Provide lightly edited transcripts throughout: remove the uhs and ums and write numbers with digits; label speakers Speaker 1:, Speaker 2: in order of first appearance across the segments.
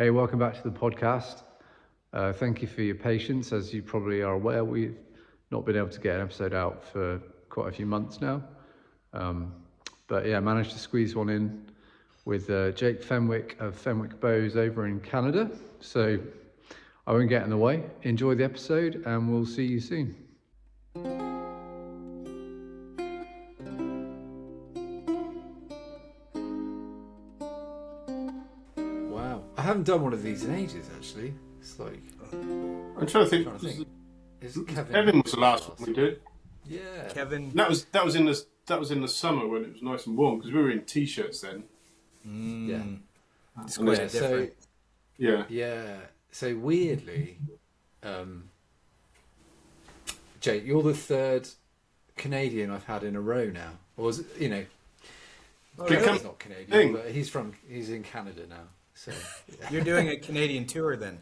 Speaker 1: Hey, welcome back to the podcast. Thank you for your patience. As you probably are aware, we've not been able to get an episode out for quite a few months now. But yeah, managed to squeeze one in with Jake Fenwick of Fenwick Bows over in Canada. So I won't get in the way. Enjoy the episode and we'll see you soon. Wow. I haven't done one of these in ages, actually. It's like...
Speaker 2: I'm trying to think.
Speaker 1: Is it
Speaker 2: Kevin was the last one we did.
Speaker 1: Yeah.
Speaker 3: Kevin.
Speaker 2: That was in the summer when it was nice and warm because we were in t-shirts then.
Speaker 1: Yeah.
Speaker 3: It's quite different.
Speaker 1: So,
Speaker 2: Yeah.
Speaker 1: yeah. So weirdly, Jake, you're the third Canadian I've had in a row now. Or was it, you know, he's not Canadian, but he's in Canada now. So yeah.
Speaker 3: You're doing a Canadian tour then?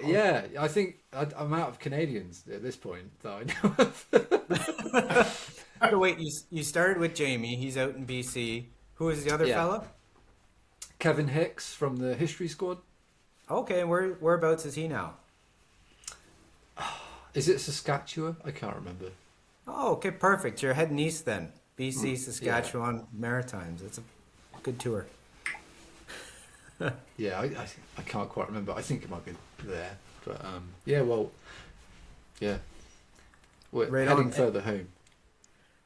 Speaker 1: Yeah, I think I'm out of Canadians at this point that I know of.
Speaker 3: So wait, you started with Jamie. He's out in BC. Who is the other fella?
Speaker 1: Kevin Hicks from the History Squad.
Speaker 3: Okay, and whereabouts is he now?
Speaker 1: Is it Saskatchewan? I can't remember.
Speaker 3: Oh, okay, perfect. You're heading east then. BC, Saskatchewan, Maritimes. It's a good tour.
Speaker 1: Yeah, I can't quite remember. I think it might be there. But yeah, well, yeah. We're
Speaker 3: Right
Speaker 1: heading
Speaker 3: on.
Speaker 1: further home.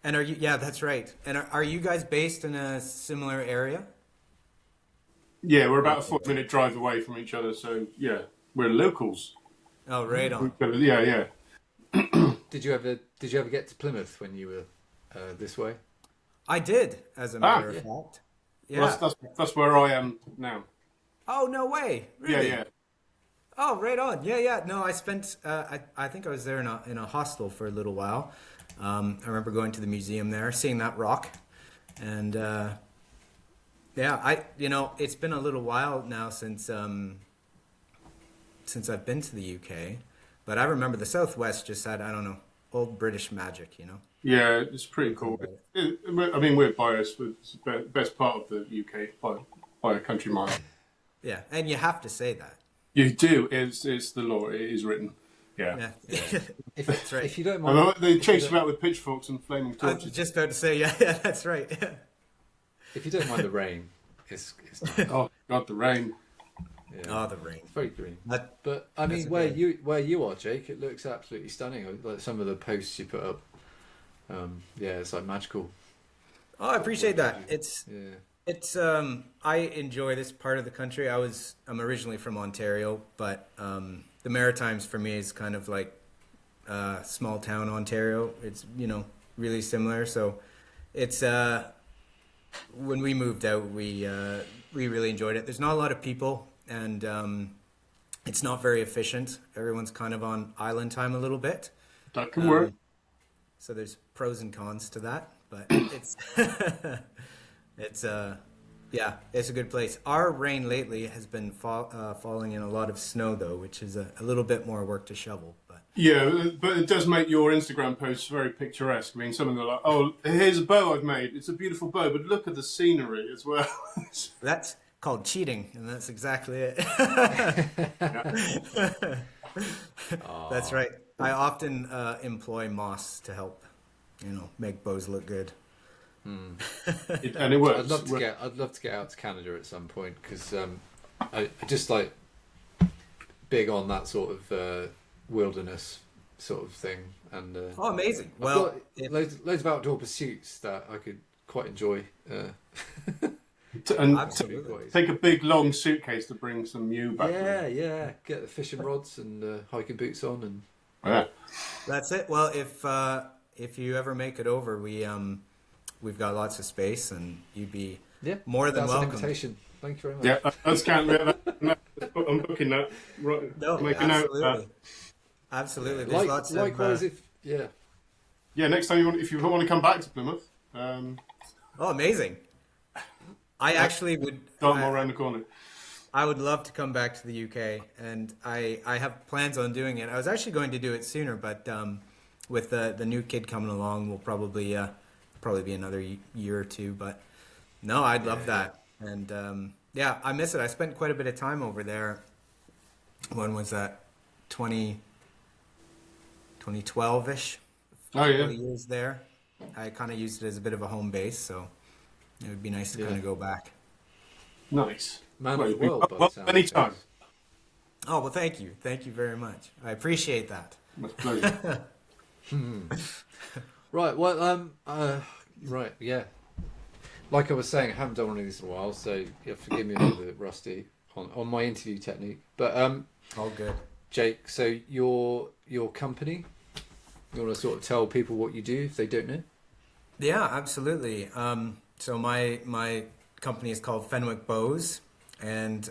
Speaker 3: And are you? Yeah, that's right. And are you guys based in a similar area?
Speaker 2: Yeah, we're about a 40-minute drive away from each other, so yeah, we're locals.
Speaker 3: Oh, right on.
Speaker 2: Yeah.
Speaker 1: Did you ever get to Plymouth when you were this way?
Speaker 3: I did, as a matter of fact. Yeah.
Speaker 2: Well, that's where I am now.
Speaker 3: Oh, no way. Really?
Speaker 2: Yeah.
Speaker 3: Oh, right on. Yeah. No, I spent, I think I was there in a hostel for a little while. I remember going to the museum there, seeing that rock. And, it's been a little while now since I've been to the UK. But I remember the Southwest just had, I don't know, old British magic, you know?
Speaker 2: Yeah, it's pretty cool. I mean, we're biased, but it's the best part of the UK by a country mile.
Speaker 3: Yeah, and you have to say that.
Speaker 2: You do. It's the law. It is written. Yeah.
Speaker 3: That's right.
Speaker 1: If you don't mind,
Speaker 2: They chase them out with pitchforks and flaming
Speaker 3: I was
Speaker 2: torches.
Speaker 3: just about to say, yeah, that's right.
Speaker 1: if you don't mind the rain, it's nice.
Speaker 2: Oh God, the rain.
Speaker 1: Yeah.
Speaker 3: Oh, the rain.
Speaker 1: It's very green. But I
Speaker 3: That's
Speaker 1: mean, where you are, Jake, it looks absolutely stunning. Like some of the posts you put up. It's like magical.
Speaker 3: Oh, I appreciate that. It's I enjoy this part of the country. I'm originally from Ontario, but the Maritimes for me is kind of like small town Ontario. It's, really similar. So it's when we moved out, we really enjoyed it. There's not a lot of people, and it's not very efficient. Everyone's kind of on island time a little bit.
Speaker 2: That can work.
Speaker 3: So there's pros and cons to that, but it's a good place. Our rain lately has been falling in a lot of snow though, which is a little bit more work to shovel. But
Speaker 2: Yeah, but it does make your Instagram posts very picturesque. I mean, some of them are like, "Oh, here's a bow I've made. It's a beautiful bow, but look at the scenery as well."
Speaker 3: that's called cheating, and that's exactly it. That's right. I often employ moss to help, make bows look good.
Speaker 2: And it works.
Speaker 1: I'd love to get out to Canada at some point because I just like big on that sort of wilderness sort of thing. And
Speaker 3: Oh, amazing!
Speaker 1: I've
Speaker 3: Well,
Speaker 1: got loads of outdoor pursuits that I could quite enjoy.
Speaker 3: absolutely.
Speaker 2: Take a big long suitcase to bring some mew back.
Speaker 1: Yeah. Get the fishing rods and hiking boots on and.
Speaker 2: Yeah.
Speaker 3: That's it. Well, if you ever make it over, we've got lots of space, and you'd be more than
Speaker 1: That's
Speaker 3: welcome.
Speaker 1: an invitation. Thank you very much.
Speaker 2: Yeah, that's kind of I'm booking that. Right,
Speaker 3: No,
Speaker 2: make a note of that.
Speaker 3: Absolutely. There's lots
Speaker 1: likewise,
Speaker 3: of.
Speaker 2: Yeah, next time if you want to come back to Plymouth,
Speaker 3: Oh, amazing! I actually would.
Speaker 2: Dartmoor around the corner.
Speaker 3: I would love to come back to the UK, and I have plans on doing it. I was actually going to do it sooner, but with the new kid coming along, we'll probably be another year or two. But no, I'd love that, and Yeah, I miss it. I spent quite a bit of time over there. When was that? 20, 2012-ish. A
Speaker 2: Oh
Speaker 3: couple
Speaker 2: yeah,
Speaker 3: of years there. I kind of used it as a bit of a home base, so it would be nice to
Speaker 4: Yeah.
Speaker 3: kind of go back.
Speaker 2: nice.
Speaker 4: Man
Speaker 2: Well,
Speaker 4: of the
Speaker 2: you've been
Speaker 4: world by the
Speaker 2: well
Speaker 4: sound of
Speaker 2: anytime.
Speaker 4: things.
Speaker 3: Oh, well, thank you. Thank you very much. I appreciate that.
Speaker 2: My pleasure.
Speaker 4: Right. Well. Right. Yeah. Like I was saying, I haven't done one of these in a while, so yeah, forgive me a little bit rusty on my interview technique. But
Speaker 3: All good.
Speaker 4: Jake, so your company, you want to sort of tell people what you do if they don't know?
Speaker 3: Yeah, absolutely. So my company is called Fenwick Bows, and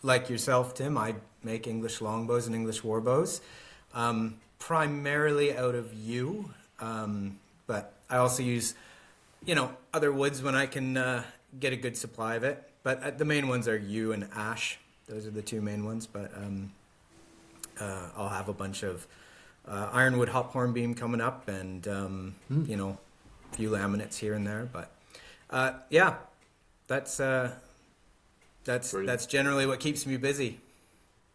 Speaker 3: like yourself, Tim, I make English longbows and English warbows, primarily out of yew, but I also use, other woods when I can get a good supply of it. But the main ones are yew and ash. Those are the two main ones. But I'll have a bunch of ironwood hop hornbeam coming up, and a few laminates here and there. But yeah, that's
Speaker 4: Brilliant.
Speaker 3: that's generally what keeps me busy.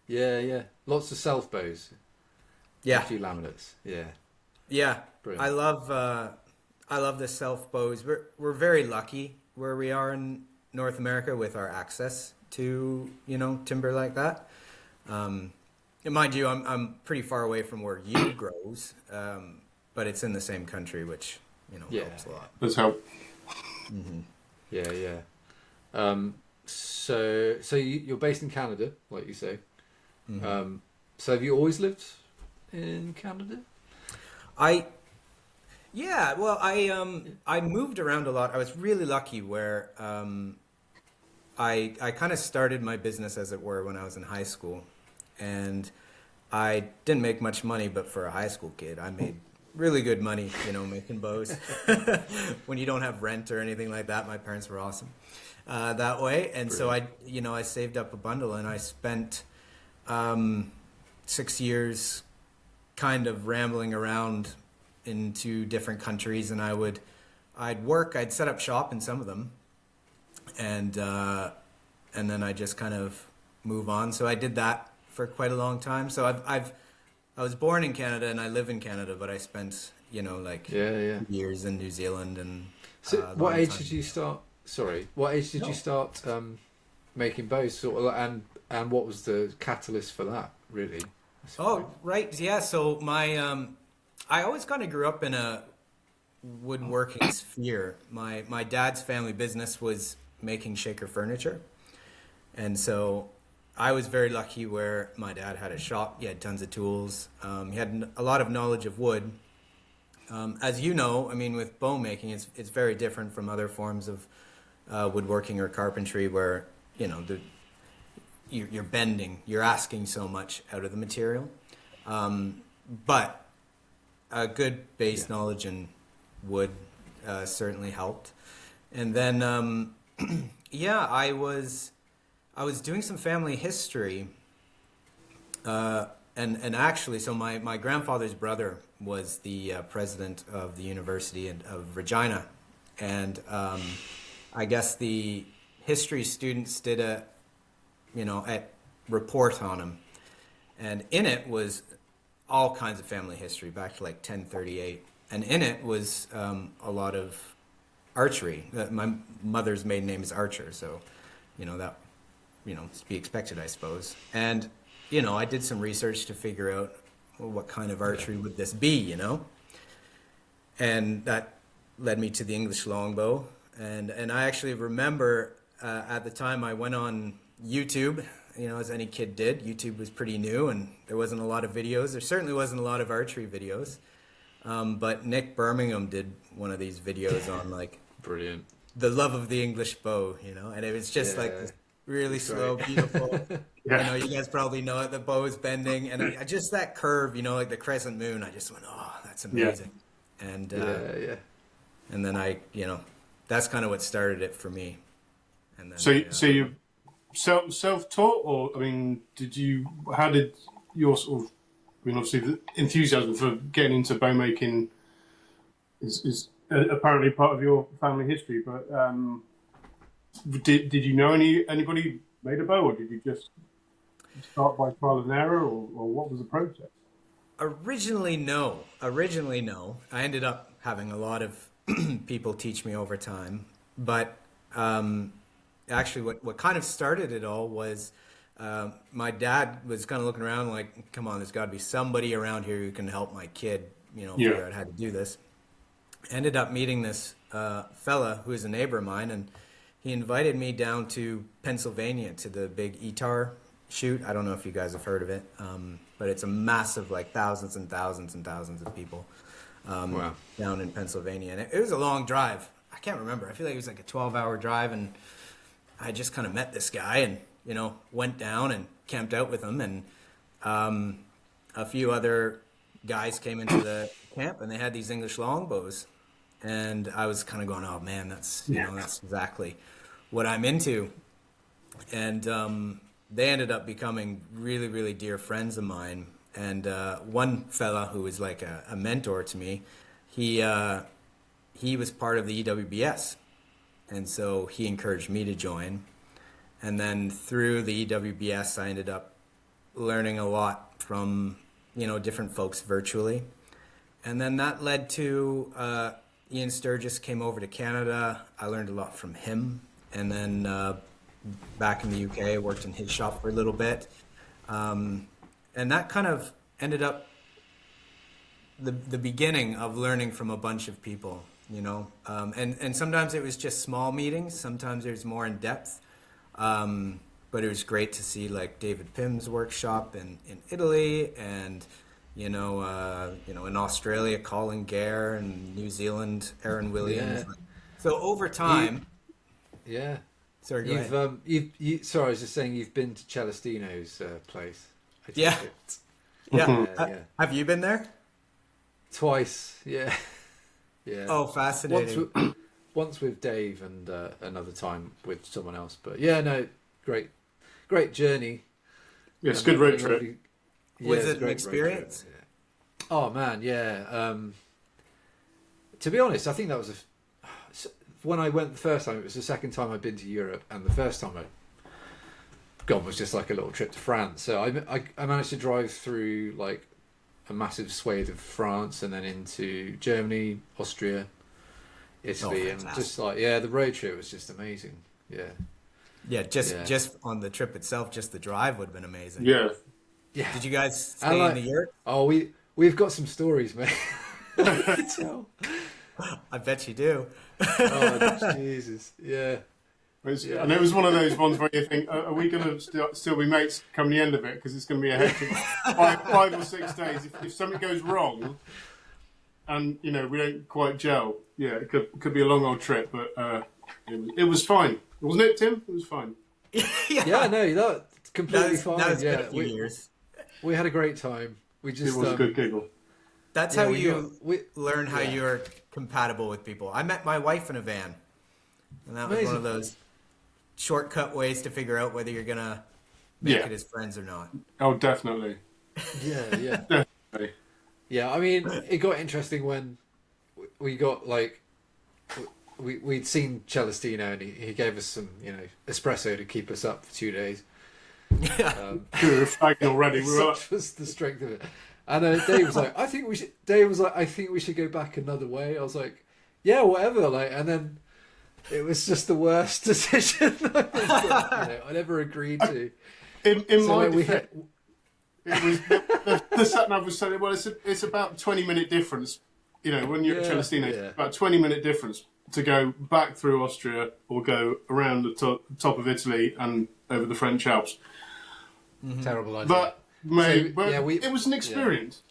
Speaker 4: Yeah, yeah. Lots of self bows.
Speaker 3: Yeah,
Speaker 4: A few laminates. Yeah.
Speaker 3: yeah.
Speaker 4: Brilliant.
Speaker 3: I love the self bows. We're very lucky where we are in North America with our access to timber like that. And mind you, I'm pretty far away from where yew grows, but it's in the same country, which
Speaker 4: Yeah.
Speaker 3: helps a lot.
Speaker 2: Does help.
Speaker 4: Yeah, yeah. So you're based in Canada, like you say. So have you always lived in Canada?
Speaker 3: I moved around a lot. I was really lucky where I kind of started my business, as it were, when I was in high school, and I didn't make much money, but for a high school kid, I made really good money, making bows. When you don't have rent or anything like that, my parents were awesome that way, and so I saved up a bundle, and I spent 6 years kind of rambling around into different countries, and I'd set up shop in some of them, and then I just kind of move on. So I did that for quite a long time. So I was born in Canada and I live in Canada, but I spent
Speaker 4: Yeah.
Speaker 3: years in New Zealand and.
Speaker 4: So
Speaker 3: a
Speaker 4: what
Speaker 3: long
Speaker 4: age
Speaker 3: time.
Speaker 4: did you start? Sorry, what age did you start making bows? Sort of, and what was the catalyst for that? Really?
Speaker 3: Oh, right. Yeah. So I always kind of grew up in a woodworking sphere. My dad's family business was making shaker furniture. And so I was very lucky where my dad had a shop. He had tons of tools. He had a lot of knowledge of wood. As you know, I mean, with bow making, it's very different from other forms of woodworking or carpentry where, you're bending, you're asking so much out of the material. But a good base knowledge in wood certainly helped. And then, I was doing some family history, and actually, so my grandfather's brother was the president of the University of Regina, and I guess the history students did a report on him, and in it was all kinds of family history back to like 1038, and in it was a lot of archery. My mother's maiden name is Archer, so that to be expected, I suppose. And I did some research to figure out, well, what kind of archery would this be, and that led me to the English longbow. And I actually remember at the time I went on YouTube, as any kid did. YouTube was pretty new and there wasn't a lot of videos. There certainly wasn't a lot of archery videos. But Nick Birmingham did one of these videos on
Speaker 4: Brilliant.
Speaker 3: the love of the English bow, and it was just like this really slow, beautiful.
Speaker 2: Yeah.
Speaker 3: You guys probably know it. The bow is bending, and just that curve, like the crescent moon. I just went, oh, that's amazing. And
Speaker 4: Yeah.
Speaker 3: and then that's kind of what started it for me. And then
Speaker 2: So you self-taught, or I mean, how did your sort of, I mean, obviously the enthusiasm for getting into bow making is apparently part of your family history, but Did you know anybody made a bow, or did you just start by trial and error, or what was the process?
Speaker 3: Originally, no. Originally, no. I ended up having a lot of people teach me over time. But actually, what kind of started it all was my dad was kind of looking around like, come on, there's got to be somebody around here who can help my kid,
Speaker 2: Yeah.
Speaker 3: figure out how to do this. Ended up meeting this fella who is a neighbor of mine, and he invited me down to Pennsylvania to the big ETAR shoot. I don't know if you guys have heard of it, but it's a massive, like thousands and thousands and thousands of people
Speaker 4: Wow.
Speaker 3: down in Pennsylvania. And it was a long drive. I can't remember. I feel like it was like a 12-hour drive, and I just kind of met this guy and, went down and camped out with him. And a few other guys came into the camp, and they had these English longbows. And I was kind of going, oh man, that's exactly what I'm into. And they ended up becoming really, really dear friends of mine. And one fella who was like a mentor to me, he was part of the EWBS. And so he encouraged me to join. And then through the EWBS, I ended up learning a lot from, different folks virtually. And then that led to Ian Sturgis came over to Canada. I learned a lot from him. And then back in the UK, I worked in his shop for a little bit. And that kind of ended up the beginning of learning from a bunch of people, and sometimes it was just small meetings. Sometimes it was more in depth. But it was great to see like David Pym's workshop in Italy, and in Australia, Colin Gare, and New Zealand, Aaron Williams.
Speaker 4: Yeah.
Speaker 3: So over time,
Speaker 4: Yeah.
Speaker 3: sorry, go ahead.
Speaker 4: Sorry, I was just saying you've been to Celestino's place. I take
Speaker 3: Yeah.
Speaker 4: it.
Speaker 3: Yeah.
Speaker 4: Yeah.
Speaker 3: Have you been there?
Speaker 4: Twice. Yeah. Yeah.
Speaker 3: Oh, fascinating.
Speaker 4: Once with Dave and another time with someone else. But yeah, no, great journey.
Speaker 2: Yeah, it's a good road trip.
Speaker 3: Was
Speaker 4: it's
Speaker 3: it
Speaker 4: a
Speaker 3: an
Speaker 4: great
Speaker 3: experience?
Speaker 4: road trip, yeah. Oh man, yeah. To be honest, I think that was when I went the first time. It was the second time I'd been to Europe, and the first time I'd gone was just like a little trip to France. So I managed to drive through like a massive swathe of France, and then into Germany, Austria, Italy, and just like the road trip was just amazing. Yeah.
Speaker 3: Yeah, just on the trip itself, just the drive would have been amazing.
Speaker 2: Yeah.
Speaker 3: Yeah. Did you guys stay in the yurt?
Speaker 4: Oh, we've got some stories, mate. Tell.
Speaker 3: I bet you do.
Speaker 4: Oh, Jesus. Yeah.
Speaker 2: And it was one of those ones where you think, are we going to still be mates come the end of it? Because it's going to be a hectic 5 or 6 days. If something goes wrong and, we don't quite gel, it could be a long old trip. But it was fine. Wasn't it, Tim? It was fine.
Speaker 4: Yeah, no, that's completely fine.
Speaker 3: That was
Speaker 4: yeah,
Speaker 3: been a few years.
Speaker 4: We had a great time. We just
Speaker 2: It was a good giggle.
Speaker 3: That's how you learn how you're compatible with people. I met my wife in a van, and that was one of those shortcut ways to figure out whether you're gonna make it as friends or not.
Speaker 2: Oh, definitely.
Speaker 4: Yeah.
Speaker 2: Definitely.
Speaker 4: Yeah, I mean, it got interesting when we got like we'd seen Celestino, and he gave us some espresso to keep us up for 2 days.
Speaker 2: We were flagging already. We were
Speaker 4: Such was the strength of it. And Dave was like, I think we should. Dave was like, I think we should go back another way. I was like, yeah, whatever. Like, and then it was just the worst decision I ever agreed to.
Speaker 2: in my defense, it was the sat nav was saying, well, it's about 20-minute difference. When you're at Celestino, it's about 20-minute difference to go back through Austria or go around the top of Italy and over the French Alps.
Speaker 4: Mm-hmm. Terrible idea.
Speaker 2: But it was an experience.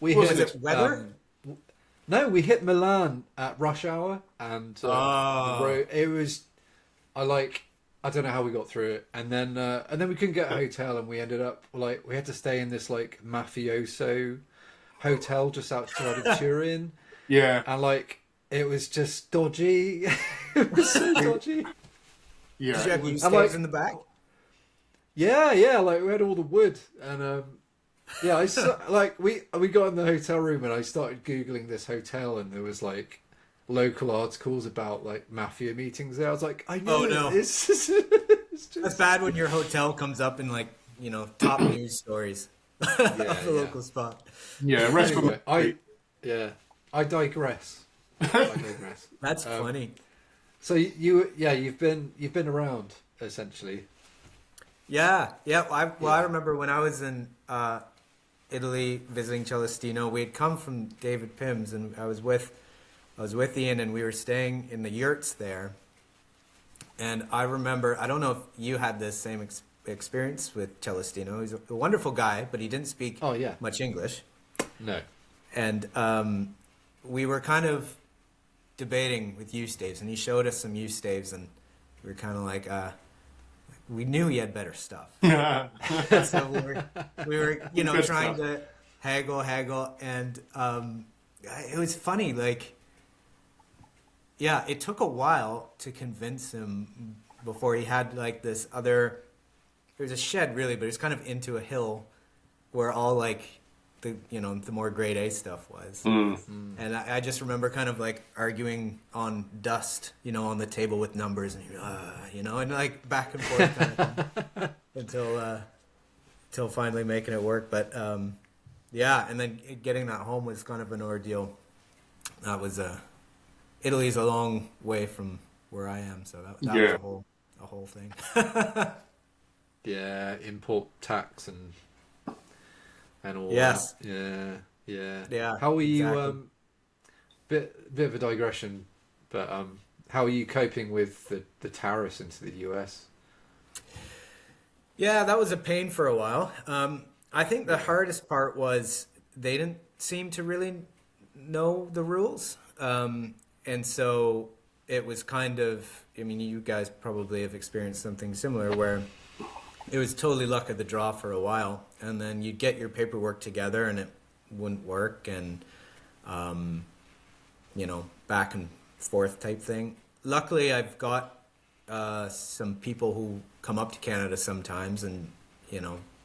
Speaker 3: Was it weather?
Speaker 4: No, we hit Milan at rush hour, and it was. I don't know how we got through it, and then we couldn't get a hotel, and we ended up we had to stay in this mafioso hotel just outside of Turin.
Speaker 2: Yeah,
Speaker 4: and it was just dodgy. It was so dodgy.
Speaker 3: Yeah, did you have you staves in the back?
Speaker 4: Yeah, we had all the wood, and we got in the hotel room, and I started Googling this hotel, and there was local articles about like mafia meetings there. I was like, I know
Speaker 3: Oh, no.
Speaker 4: it's just,
Speaker 3: That's bad when your hotel comes up in like, top news stories of the
Speaker 4: yeah.
Speaker 3: local spot.
Speaker 2: Yeah, restaurant.
Speaker 4: Anyway, I digress. I digress.
Speaker 3: That's funny.
Speaker 4: So you've been around essentially.
Speaker 3: Yeah. I remember when I was in Italy visiting Celestino, we had come from David Pim's, and I was with Ian, and we were staying in the yurts there. And I remember, I don't know if you had this same experience with Celestino. He's a wonderful guy, but he didn't speak much English.
Speaker 4: No.
Speaker 3: And we were kind of debating with use staves, and he showed us some use staves, and we were kind of like, we knew he had better stuff. So we were
Speaker 2: Good
Speaker 3: trying
Speaker 2: stuff.
Speaker 3: to haggle, and it was funny, like, yeah, it took a while to convince him before he had like this other. It was a shed really, but it was kind of into a hill where all like the more grade A stuff was. And I just remember kind of like arguing on dust, on the table with numbers, and and like back and forth kind of thing, until finally making it work. But yeah, and then getting that home was kind of an ordeal. That was Italy's a long way from where I am, so that was a whole thing.
Speaker 4: Yeah, import tax and all
Speaker 3: Yes.
Speaker 4: that. Yeah.
Speaker 3: Yeah.
Speaker 4: How are you?
Speaker 3: Exactly.
Speaker 4: Bit of a digression, but how are you coping with the tariffs into the US?
Speaker 3: Yeah, that was a pain for a while. I think the hardest part was they didn't seem to really know the rules. And so it was kind of, I mean, you guys probably have experienced something similar where it was totally luck of the draw for a while. And then you'd get your paperwork together and it wouldn't work. And, back and forth type thing. Luckily, I've got some people who come up to Canada sometimes and,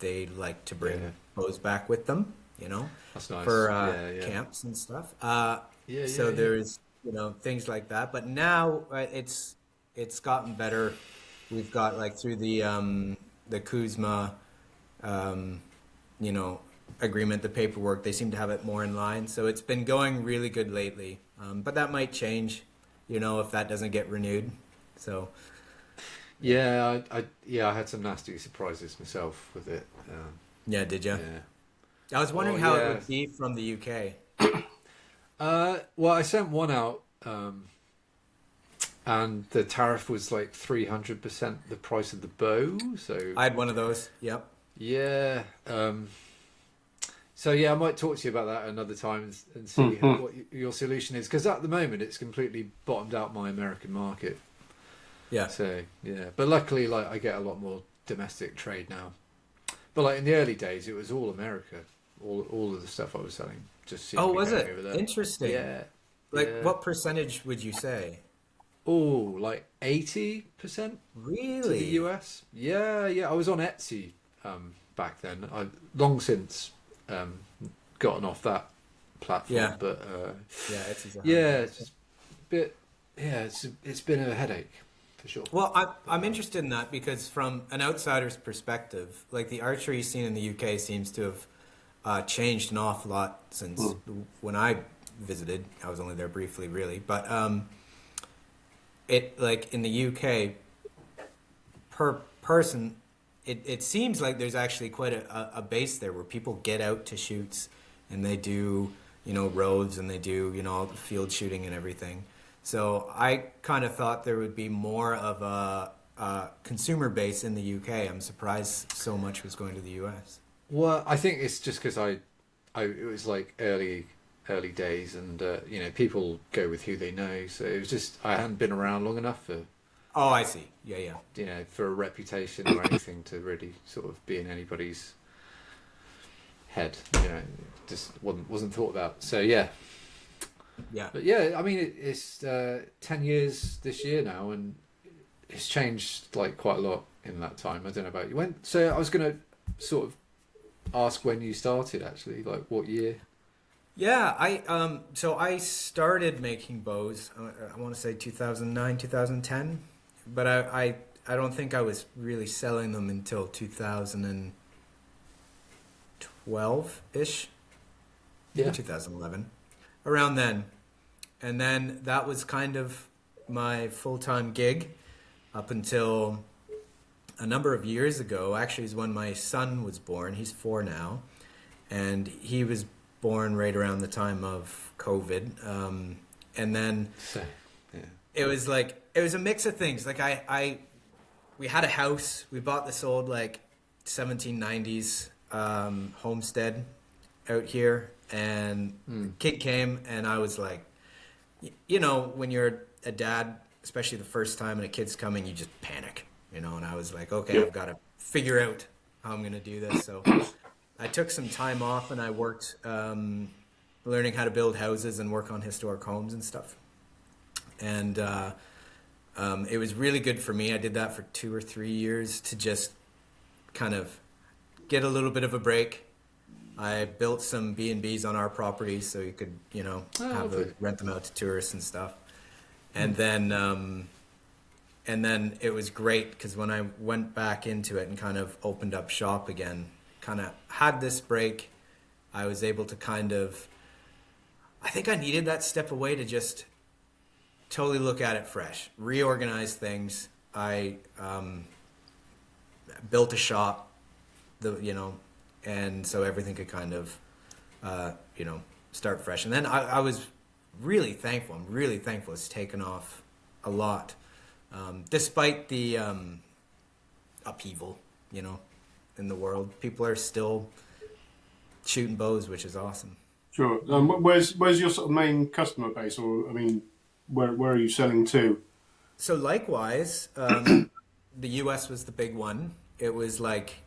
Speaker 3: they like to bring bows back with them,
Speaker 4: That's nice.
Speaker 3: for
Speaker 4: Yeah.
Speaker 3: camps and stuff.
Speaker 4: Yeah.
Speaker 3: There's things like that. But now it's gotten better. We've got like through the Kuzma agreement, the paperwork, they seem to have it more in line. So it's been going really good lately. But that might change, if that doesn't get renewed. So
Speaker 4: Yeah, I had some nasty surprises myself with it.
Speaker 3: yeah, did you?
Speaker 4: Yeah.
Speaker 3: I was wondering how it would be from the UK.
Speaker 4: Well, I sent one out, and the tariff was like 300% the price of the bow. So
Speaker 3: I had one of those. Yep.
Speaker 4: yeah. So yeah, I might talk to you about that another time and see what your solution is, because at the moment it's completely bottomed out my American market.
Speaker 3: Yeah.
Speaker 4: So yeah, but luckily, like I get a lot more domestic trade now. But like in the early days, it was all America. All of the stuff I was selling just seemed to
Speaker 3: Oh,
Speaker 4: be
Speaker 3: was
Speaker 4: going
Speaker 3: it?
Speaker 4: over there.
Speaker 3: Interesting.
Speaker 4: Yeah.
Speaker 3: Like,
Speaker 4: yeah.
Speaker 3: what percentage would you say?
Speaker 4: Oh, like 80%
Speaker 3: Really?
Speaker 4: to the US. Yeah. I was on Etsy back then. I've long since gotten off that platform.
Speaker 3: Yeah.
Speaker 4: But
Speaker 3: Etsy's a hard
Speaker 4: yeah,
Speaker 3: one.
Speaker 4: it's just a bit. Yeah, it's been a headache for sure.
Speaker 3: Well, I'm interested in that because from an outsider's perspective, like the archery scene in the UK seems to have changed an awful lot since when I visited. I was only there briefly, really, but it like in the UK per person, it seems like there's actually quite a base there where people get out to shoots and they do roads and they do all the field shooting and everything. So I kind of thought there would be more of a consumer base in the UK. I'm surprised so much was going to the US.
Speaker 4: Well, I think it's just because it was like early days, and people go with who they know. So it was just I hadn't been around long enough for
Speaker 3: Oh, I see. Yeah.
Speaker 4: for a reputation or anything to really sort of be in anybody's head. Just wasn't thought about. So yeah.
Speaker 3: Yeah.
Speaker 4: But yeah, I mean it's 10 years this year now, and it's changed like quite a lot in that time. I don't know about you. So I was going to sort of ask when you started actually, like what year?
Speaker 3: Yeah, so I started making bows. I want to say 2009, 2010, but I don't think I was really selling them until 2012 ish,
Speaker 4: Yeah.
Speaker 3: 2011, around then. And then that was kind of my full-time gig up until a number of years ago. Actually, is when my son was born. He's 4 now, and he was born right around the time of COVID. And then
Speaker 4: So, yeah.
Speaker 3: it was like it was a mix of things. Like we had a house. We bought this old like 1790s homestead out here, and the kid came, and I was like, you know, when you're a dad, especially the first time, and a kid's coming, you just panic, you know. And I was like, okay, I've got to figure out how I'm gonna do this. So I took some time off, and I worked learning how to build houses and work on historic homes and stuff. And it was really good for me. I did that for 2 or 3 years to just kind of get a little bit of a break. I built some B&Bs on our property so you could, you know, rent them out to tourists and stuff. And then it was great because when I went back into it and kind of opened up shop again, kind of had this break, I was able to kind of, I think I needed that step away to just totally look at it fresh, reorganize things. I built a shop, and so everything could kind of, start fresh. And then I was really thankful. I'm really thankful it's taken off a lot, despite the upheaval, you know, in the world. People are still shooting bows, which is awesome.
Speaker 2: Sure. Where's your sort of main customer base, or I mean, where are you selling to?
Speaker 3: So likewise, the U.S. was the big one. It was like,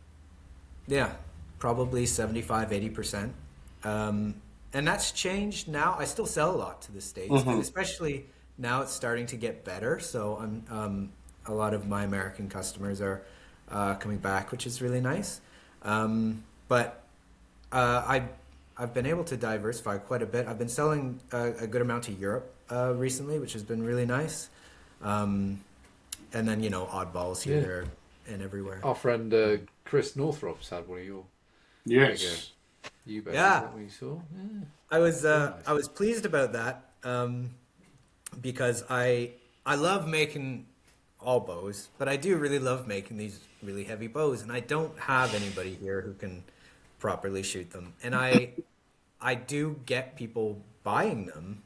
Speaker 3: yeah, probably 75-80%. And that's changed now. I still sell a lot to the States, and especially now it's starting to get better. So a lot of my American customers are coming back, which is really nice. But I've been able to diversify quite a bit. I've been selling a good amount to Europe recently, which has been really nice. And then, you know, oddballs here, there, and everywhere.
Speaker 4: Our friend Chris Northrop's had one of your
Speaker 2: Yes.
Speaker 4: you bet.
Speaker 3: Yeah.
Speaker 4: Is that what you saw? Yeah.
Speaker 3: I was pleased about that because I love making all bows, but I do really love making these really heavy bows, and I don't have anybody here who can properly shoot them. And I do get people buying them,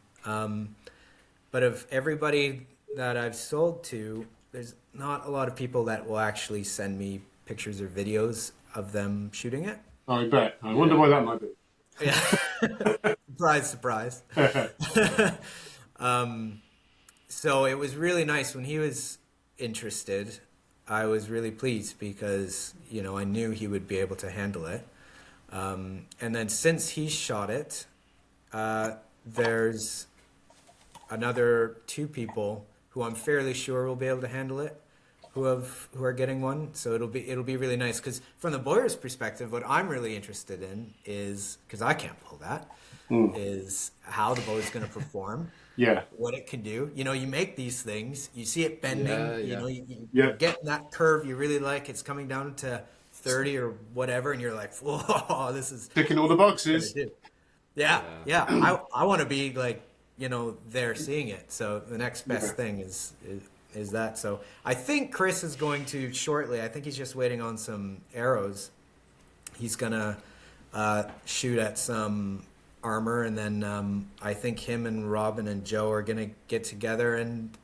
Speaker 3: but of everybody that I've sold to, there's not a lot of people that will actually send me pictures or videos of them shooting it.
Speaker 2: I bet. I wonder why that might be.
Speaker 3: Yeah. Surprise, surprise. So it was really nice when he was interested. I was really pleased because, you know, I knew he would be able to handle it. And then since he shot it, there's another 2 people who I'm fairly sure will be able to handle it, who are getting one. So it'll be really nice because from the bowyer's perspective, what I'm really interested in is, because I can't pull that, is how the bow is going to perform.
Speaker 2: Yeah.
Speaker 3: What it can do. You know, you make these things, you see it bending, you know,
Speaker 2: Yeah.
Speaker 3: you get that curve you really like, it's coming down to 30 or whatever, and you're like, whoa, this is
Speaker 2: Ticking all the boxes.
Speaker 3: Yeah. I want to be like, you know, there seeing it. So the next best thing is that. So I think Chris is going to shortly, I think he's just waiting on some arrows. He's going to shoot at some armor, and then I think him and Robin and Joe are going to get together and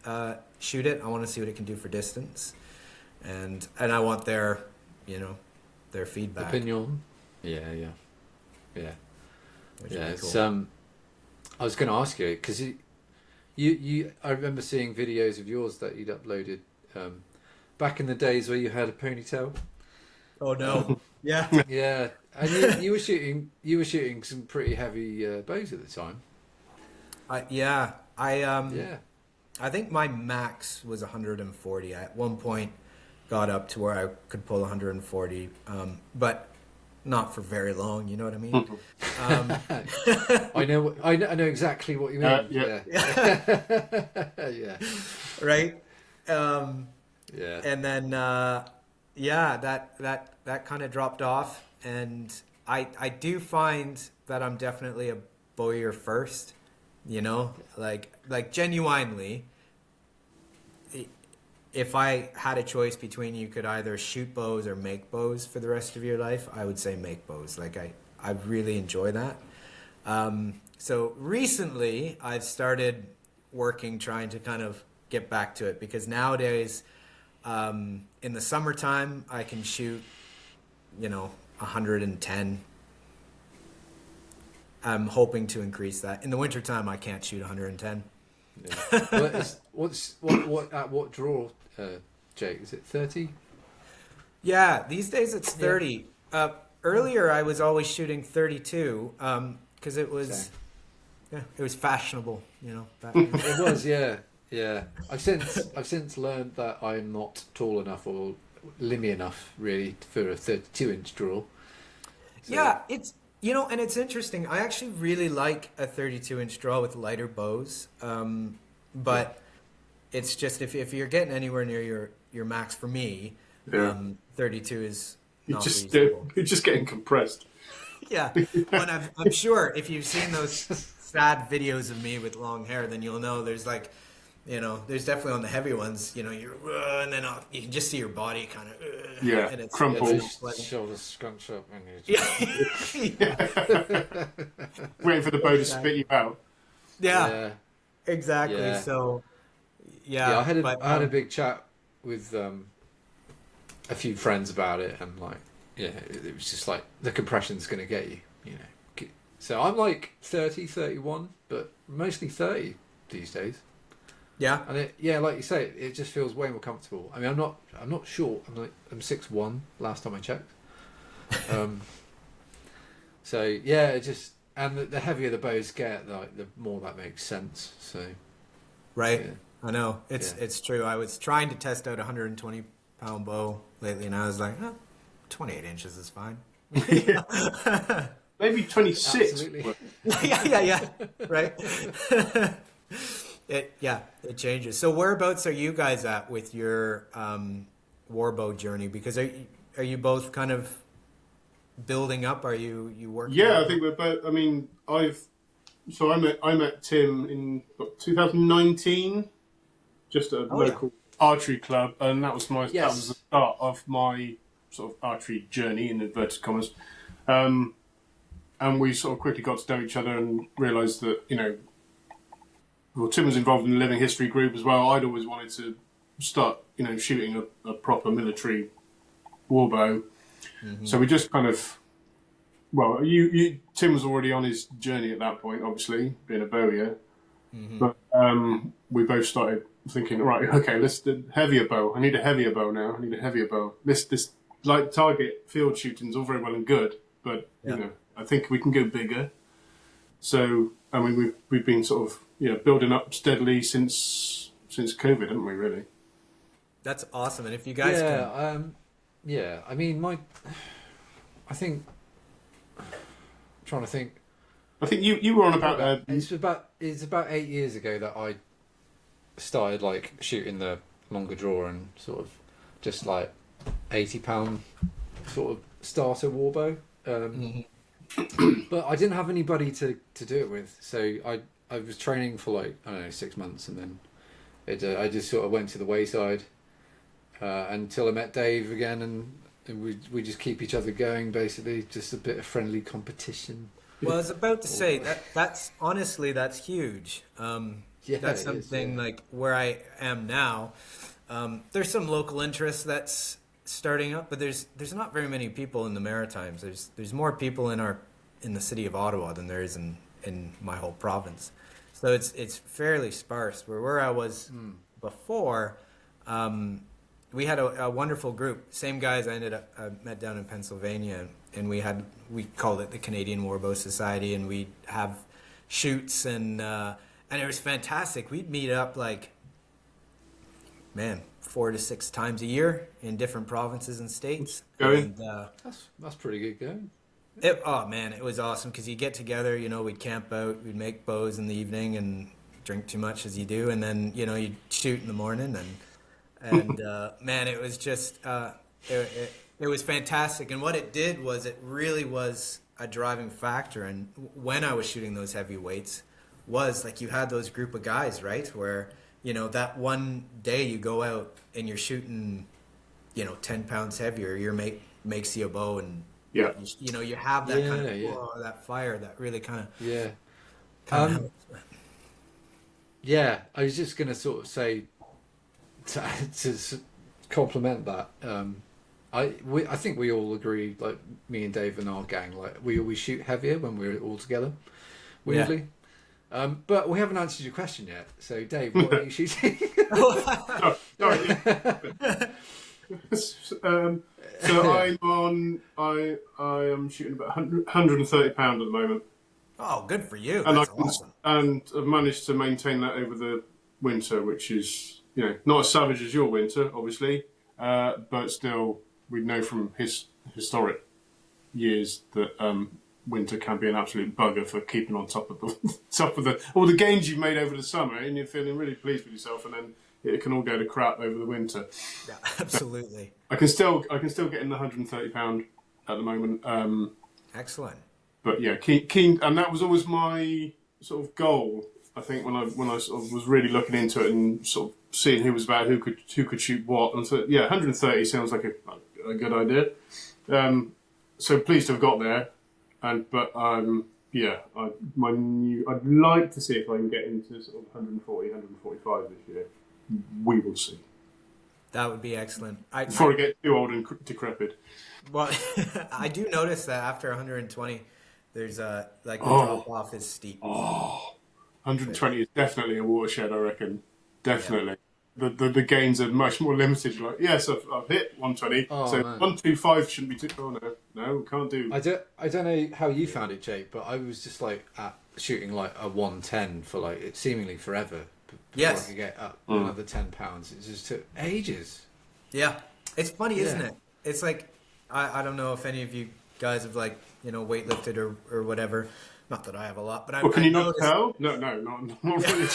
Speaker 3: shoot it. I want to see what it can do for distance. And I want their, you know, their feedback.
Speaker 4: Opinion. Yeah.
Speaker 3: Which
Speaker 4: Yeah,
Speaker 3: would be
Speaker 4: it's
Speaker 3: cool.
Speaker 4: I was going to ask you because you I remember seeing videos of yours that you'd uploaded back in the days where you had a ponytail.
Speaker 3: Oh no. Yeah.
Speaker 4: Yeah, and you were shooting some pretty heavy bows at the time.
Speaker 3: Yeah.
Speaker 4: Yeah,
Speaker 3: I think my max was 140. I at one point got up to where I could pull 140. But not for very long. You know what I mean?
Speaker 4: I know exactly what you mean.
Speaker 2: Yeah.
Speaker 4: Yeah.
Speaker 3: Right.
Speaker 4: Yeah.
Speaker 3: And then that kind of dropped off, and I do find that I'm definitely a bowyer first, you know, like genuinely, if I had a choice between you could either shoot bows or make bows for the rest of your life, I would say make bows. Like I really enjoy that. So recently I've started working, trying to kind of get back to it, because nowadays, in the summertime, I can shoot, 110. I'm hoping to increase that. In the wintertime, I can't shoot 110.
Speaker 4: Yeah. What draw, Jake? Is it 30?
Speaker 3: Yeah, these days it's 30. Earlier, I was always shooting 32 because it was, it was fashionable, back then.
Speaker 4: It was, yeah. I've since learned that I'm not tall enough or limmy enough really for a 32-inch draw. So,
Speaker 3: yeah, it's and it's interesting. I actually really like a 32-inch draw with lighter bows, but it's just if you're getting anywhere near your max, for me, 32 is not reasonable.
Speaker 2: You're just getting compressed.
Speaker 3: Yeah, but I'm sure if you've seen those sad videos of me with long hair, then you'll know there's there's definitely on the heavy ones, you're and then you can just see your body kind of and it's
Speaker 2: crumple.
Speaker 4: Shoulders scrunch up and
Speaker 2: Waiting for the bow to spit you out.
Speaker 3: Yeah, exactly.
Speaker 4: Yeah.
Speaker 3: So
Speaker 4: I had a big chat with a few friends about it, and it was just like the compression's going to get you, So I'm like 30, 31, but mostly 30 these days.
Speaker 3: Yeah.
Speaker 4: And like you say, it just feels way more comfortable. I mean, I'm not short. I'm 6'1" last time I checked. So yeah, it just, and the heavier the bows get, the more that makes sense. So.
Speaker 3: Right.
Speaker 4: Yeah.
Speaker 3: I know. It's true. I was trying to test out a 120-pound bow lately, and I was like, 28 inches is fine.
Speaker 2: Maybe 26.
Speaker 4: Absolutely.
Speaker 3: Yeah. Right. It changes. So whereabouts are you guys at with your warbow journey? Because are you both kind of building up? Are you working?
Speaker 2: Yeah, I think we're both. I mean, I met Tim in 2019, just at a local archery club, and that was that was the start of my sort of archery journey in inverted commas. And we sort of quickly got to know each other and realised that Tim was involved in the living history group as well. I'd always wanted to start shooting a proper military warbow. Mm-hmm. So we just kind of, Tim was already on his journey at that point, obviously, being a bowyer. Mm-hmm. But we both started thinking, right, okay, let's do heavier bow. I need a heavier bow now. I need a heavier bow. This like target field shooting's all very well and good, but I think we can go bigger. So I mean, we've been sort of building up steadily since COVID, haven't we? Really.
Speaker 3: That's awesome. And if you guys can,
Speaker 4: I mean, I think. Trying to think.
Speaker 2: I think you were on about.
Speaker 4: It's about 8 years ago that I started like shooting the longer draw and sort of just like 80-pound sort of starter warbow. But I didn't have anybody to do it with, so I was training for 6 months, and then I just sort of went to the wayside until I met Dave again, and we just keep each other going, basically, just a bit of friendly competition.
Speaker 3: Well, I was about to say that's honestly that's huge. That's something like where I am now. There's some local interest that's starting up, but there's not very many people in the Maritimes. There's more people in the city of Ottawa than there is in my whole province. So it's fairly sparse. Where I was before, we had a wonderful group. Same guys I met down in Pennsylvania, and we called it the Canadian Warbow Society, and we'd have shoots and it was fantastic. We'd meet up like man, 4 to 6 times a year in different provinces and states.
Speaker 2: Going?
Speaker 3: And
Speaker 4: That's pretty good going.
Speaker 3: oh man, it was awesome because you get together, we'd camp out, we'd make bows in the evening and drink too much as you do, and then you'd shoot in the morning, and man, it was just it was fantastic. And what it did was it really was a driving factor. And when I was shooting those heavy weights, was like you had those group of guys, right, where that one day you go out and you're shooting 10 pounds heavier, your mate makes you a bow, and
Speaker 2: Yeah.
Speaker 3: you have that kind of that fire that really kind of helps.
Speaker 4: Yeah, I was just going to sort of say to compliment that. I think we all agree, like me and Dave and our gang, like we always shoot heavier when we're all together. Weirdly, but we haven't answered your question yet. So, Dave, what are you shooting?
Speaker 2: Oh, sorry. So I am shooting about 130 pound at the moment.
Speaker 3: Oh, good for you.
Speaker 2: And
Speaker 3: That's awesome.
Speaker 2: And I've managed to maintain that over the winter, which is not as savage as your winter, obviously, but still we know from historic years that winter can be an absolute bugger for keeping on top of all the gains you've made over the summer, and you're feeling really pleased with yourself, and then it can all go to crap over the winter.
Speaker 3: Yeah, absolutely.
Speaker 2: I can still get in the 130 pound at the moment.
Speaker 3: Excellent.
Speaker 2: But yeah, keen, and that was always my sort of goal. I think when I sort of was really looking into it and sort of seeing who could shoot what, and so 130 sounds like a good idea. So pleased to have got there, I'd like to see if I can get into sort of 140, 145 this year. We will see.
Speaker 3: That would be excellent.
Speaker 2: Before I get too old and decrepit.
Speaker 3: Well, I do notice that after 120, there's the drop off is steep.
Speaker 2: 120 is definitely a watershed, I reckon. Definitely. Yeah. The gains are much more limited. Like, yes, I've hit 120, so man. 125 shouldn't be too. Oh no, we can't do.
Speaker 4: I don't know how you found it, Jake, but I was just like shooting like a 110 for like it seemingly forever. Before I could get up another 10 pounds. It just took ages.
Speaker 3: Yeah, it's funny, isn't it? It's like I don't know if any of you guys have weightlifted or whatever. Not that I have a lot, but
Speaker 2: can you not tell? No, not really.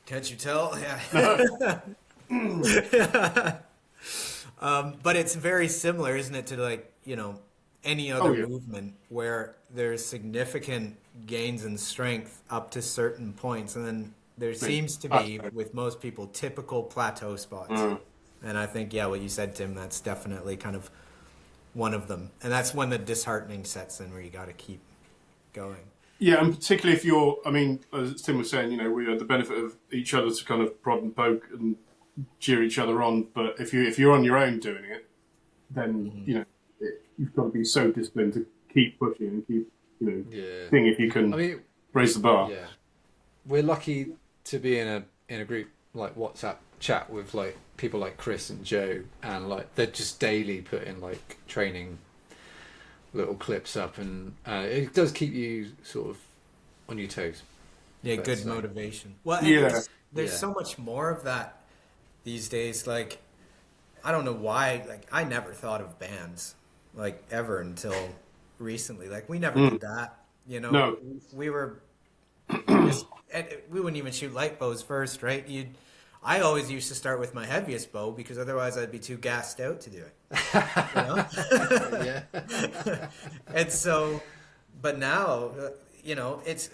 Speaker 3: Can't you tell? Yeah. No. But it's very similar, isn't it, to any other movement where there's significant gains in strength up to certain points, and then there seems to be, with most people, typical plateau spots. And I think, what you said, Tim, that's definitely kind of one of them. And that's when the disheartening sets in, where you got to keep going.
Speaker 2: Yeah, and particularly if you're, as Tim was saying, we have the benefit of each other to kind of prod and poke and cheer each other on. But if you're on your own doing it, then, you've got to be so disciplined to keep pushing and keep, seeing if you can raise the bar.
Speaker 4: Yeah. We're lucky to be in a group like WhatsApp chat with like people like Chris and Joe, and like they're just daily putting like training little clips up, and it does keep you sort of on your toes.
Speaker 3: Yeah, good motivation. Well, there's so much more of that these days. Like, I don't know why. Like, I never thought of bands like ever until recently. Like, we never did that.
Speaker 2: No.
Speaker 3: We were we wouldn't even shoot light bows first, right? I always used to start with my heaviest bow because otherwise I'd be too gassed out to do it. Yeah. And so, but now, it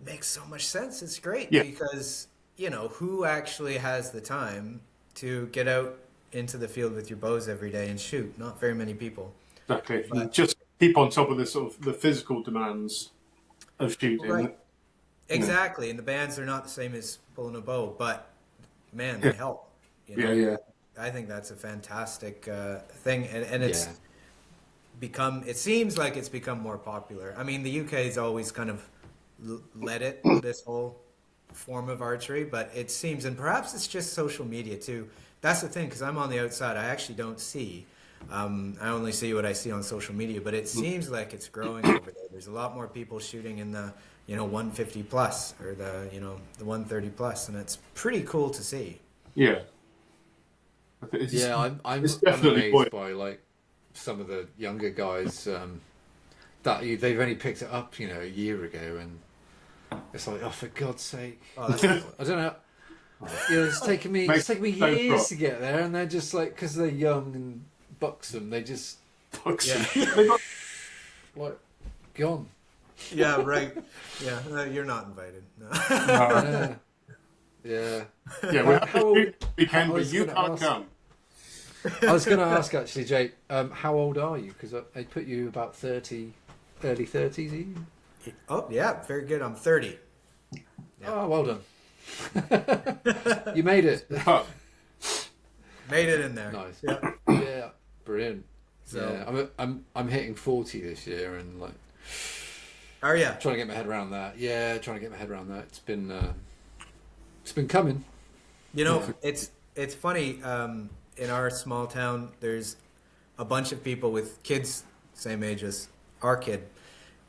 Speaker 3: makes so much sense. It's great because, who actually has the time to get out into the field with your bows every day and shoot? Not very many people.
Speaker 2: Exactly. But, just keep on top of the sort of the physical demands of shooting. Right.
Speaker 3: Exactly. And the bands are not the same as pulling a bow, but man, they help. I think that's a fantastic thing, and it's become. It seems like it's become more popular. I mean, the UK has always kind of led it, this whole form of archery, but it seems, and perhaps it's just social media too. That's the thing, because I'm on the outside. I actually don't see. I only see what I see on social media, but it seems like it's growing over there. There's a lot more people shooting in the 150 plus or the 130 plus, and it's pretty cool to see.
Speaker 2: Yeah,
Speaker 4: Yeah, I'm
Speaker 2: it's definitely
Speaker 4: amazed by like some of the younger guys they've only picked it up, a year ago, and it's like, oh, for God's sake!
Speaker 3: Oh, that's cool.
Speaker 4: I don't know. It's taken me
Speaker 2: Makes no
Speaker 4: years
Speaker 2: drop.
Speaker 4: to get there, and they're just like, because they're young and buxom, they just
Speaker 3: Yeah.
Speaker 2: They got-
Speaker 4: like gone.
Speaker 3: Yeah, right. Yeah, you're not invited. No.
Speaker 2: no.
Speaker 4: Yeah,
Speaker 2: Yeah, we can,
Speaker 4: I
Speaker 2: but
Speaker 4: was
Speaker 2: you
Speaker 4: gonna
Speaker 2: can't
Speaker 4: ask-
Speaker 2: come.
Speaker 4: I was going to ask actually, Jake, how old are you? Because I put you about 30, early 30s. Even.
Speaker 3: Oh, yeah, very good. I'm 30. Yeah.
Speaker 4: Oh, well done. You made it.
Speaker 2: Oh,
Speaker 3: Made it in there.
Speaker 4: Nice.
Speaker 3: Yeah.
Speaker 4: Yeah, brilliant.
Speaker 3: So,
Speaker 4: Yeah, I'm hitting 40 this year, and like
Speaker 3: oh yeah.
Speaker 4: trying to get my head around that. Yeah, trying to get my head around that. It's been coming.
Speaker 3: You know, it's funny. In our small town, there's a bunch of people with kids same age as our kid,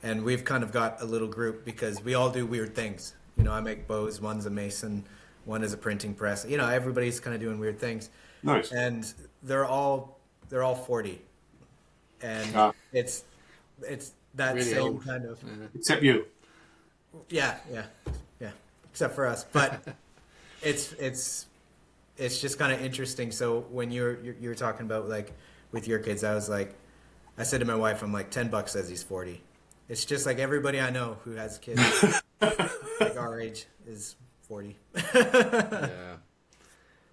Speaker 3: and we've kind of got a little group because we all do weird things. I make bows. One's a mason. One is a printing press. Everybody's kind of doing weird things,
Speaker 2: nice.
Speaker 3: and they're all 40, and it's that
Speaker 4: Really
Speaker 3: same
Speaker 4: old.
Speaker 3: kind of.
Speaker 2: Except you.
Speaker 3: Yeah, except for us. But it's just kind of interesting. So when you're talking about like with your kids, I said to my wife, I'm like, $10 says he's 40. It's just like everybody I know who has kids like our age is 40.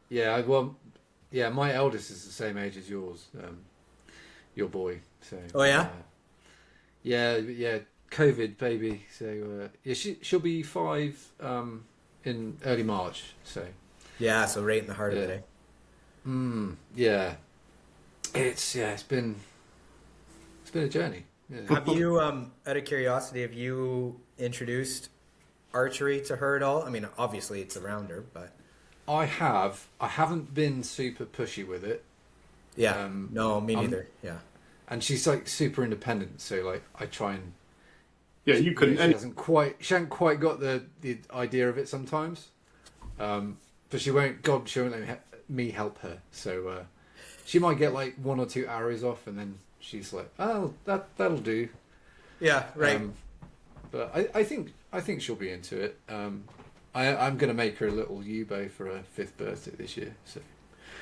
Speaker 4: Yeah. Well, yeah. My eldest is the same age as yours, your boy. So.
Speaker 3: Oh yeah.
Speaker 4: Yeah. COVID baby. So yeah, she'll be 5 in early March. So.
Speaker 3: Yeah, so right in the heart of it.
Speaker 4: Yeah. It's been a journey. Yeah.
Speaker 3: Have you, out of curiosity, have you introduced archery to her at all? I mean, obviously it's around her, but
Speaker 4: I haven't been super pushy with it.
Speaker 3: yeah, no, me neither. Yeah,
Speaker 4: And she's like super independent, so like I try and
Speaker 2: Yeah, you couldn't.
Speaker 4: she hasn't quite got the idea of it sometimes. But she won't let me help her. So she might get like 1 or 2 arrows off, and then she's like, "Oh, that'll do."
Speaker 3: yeah, right.
Speaker 4: But I think she'll be into it. I'm going to make her a little U-bow for her 5th birthday this year. So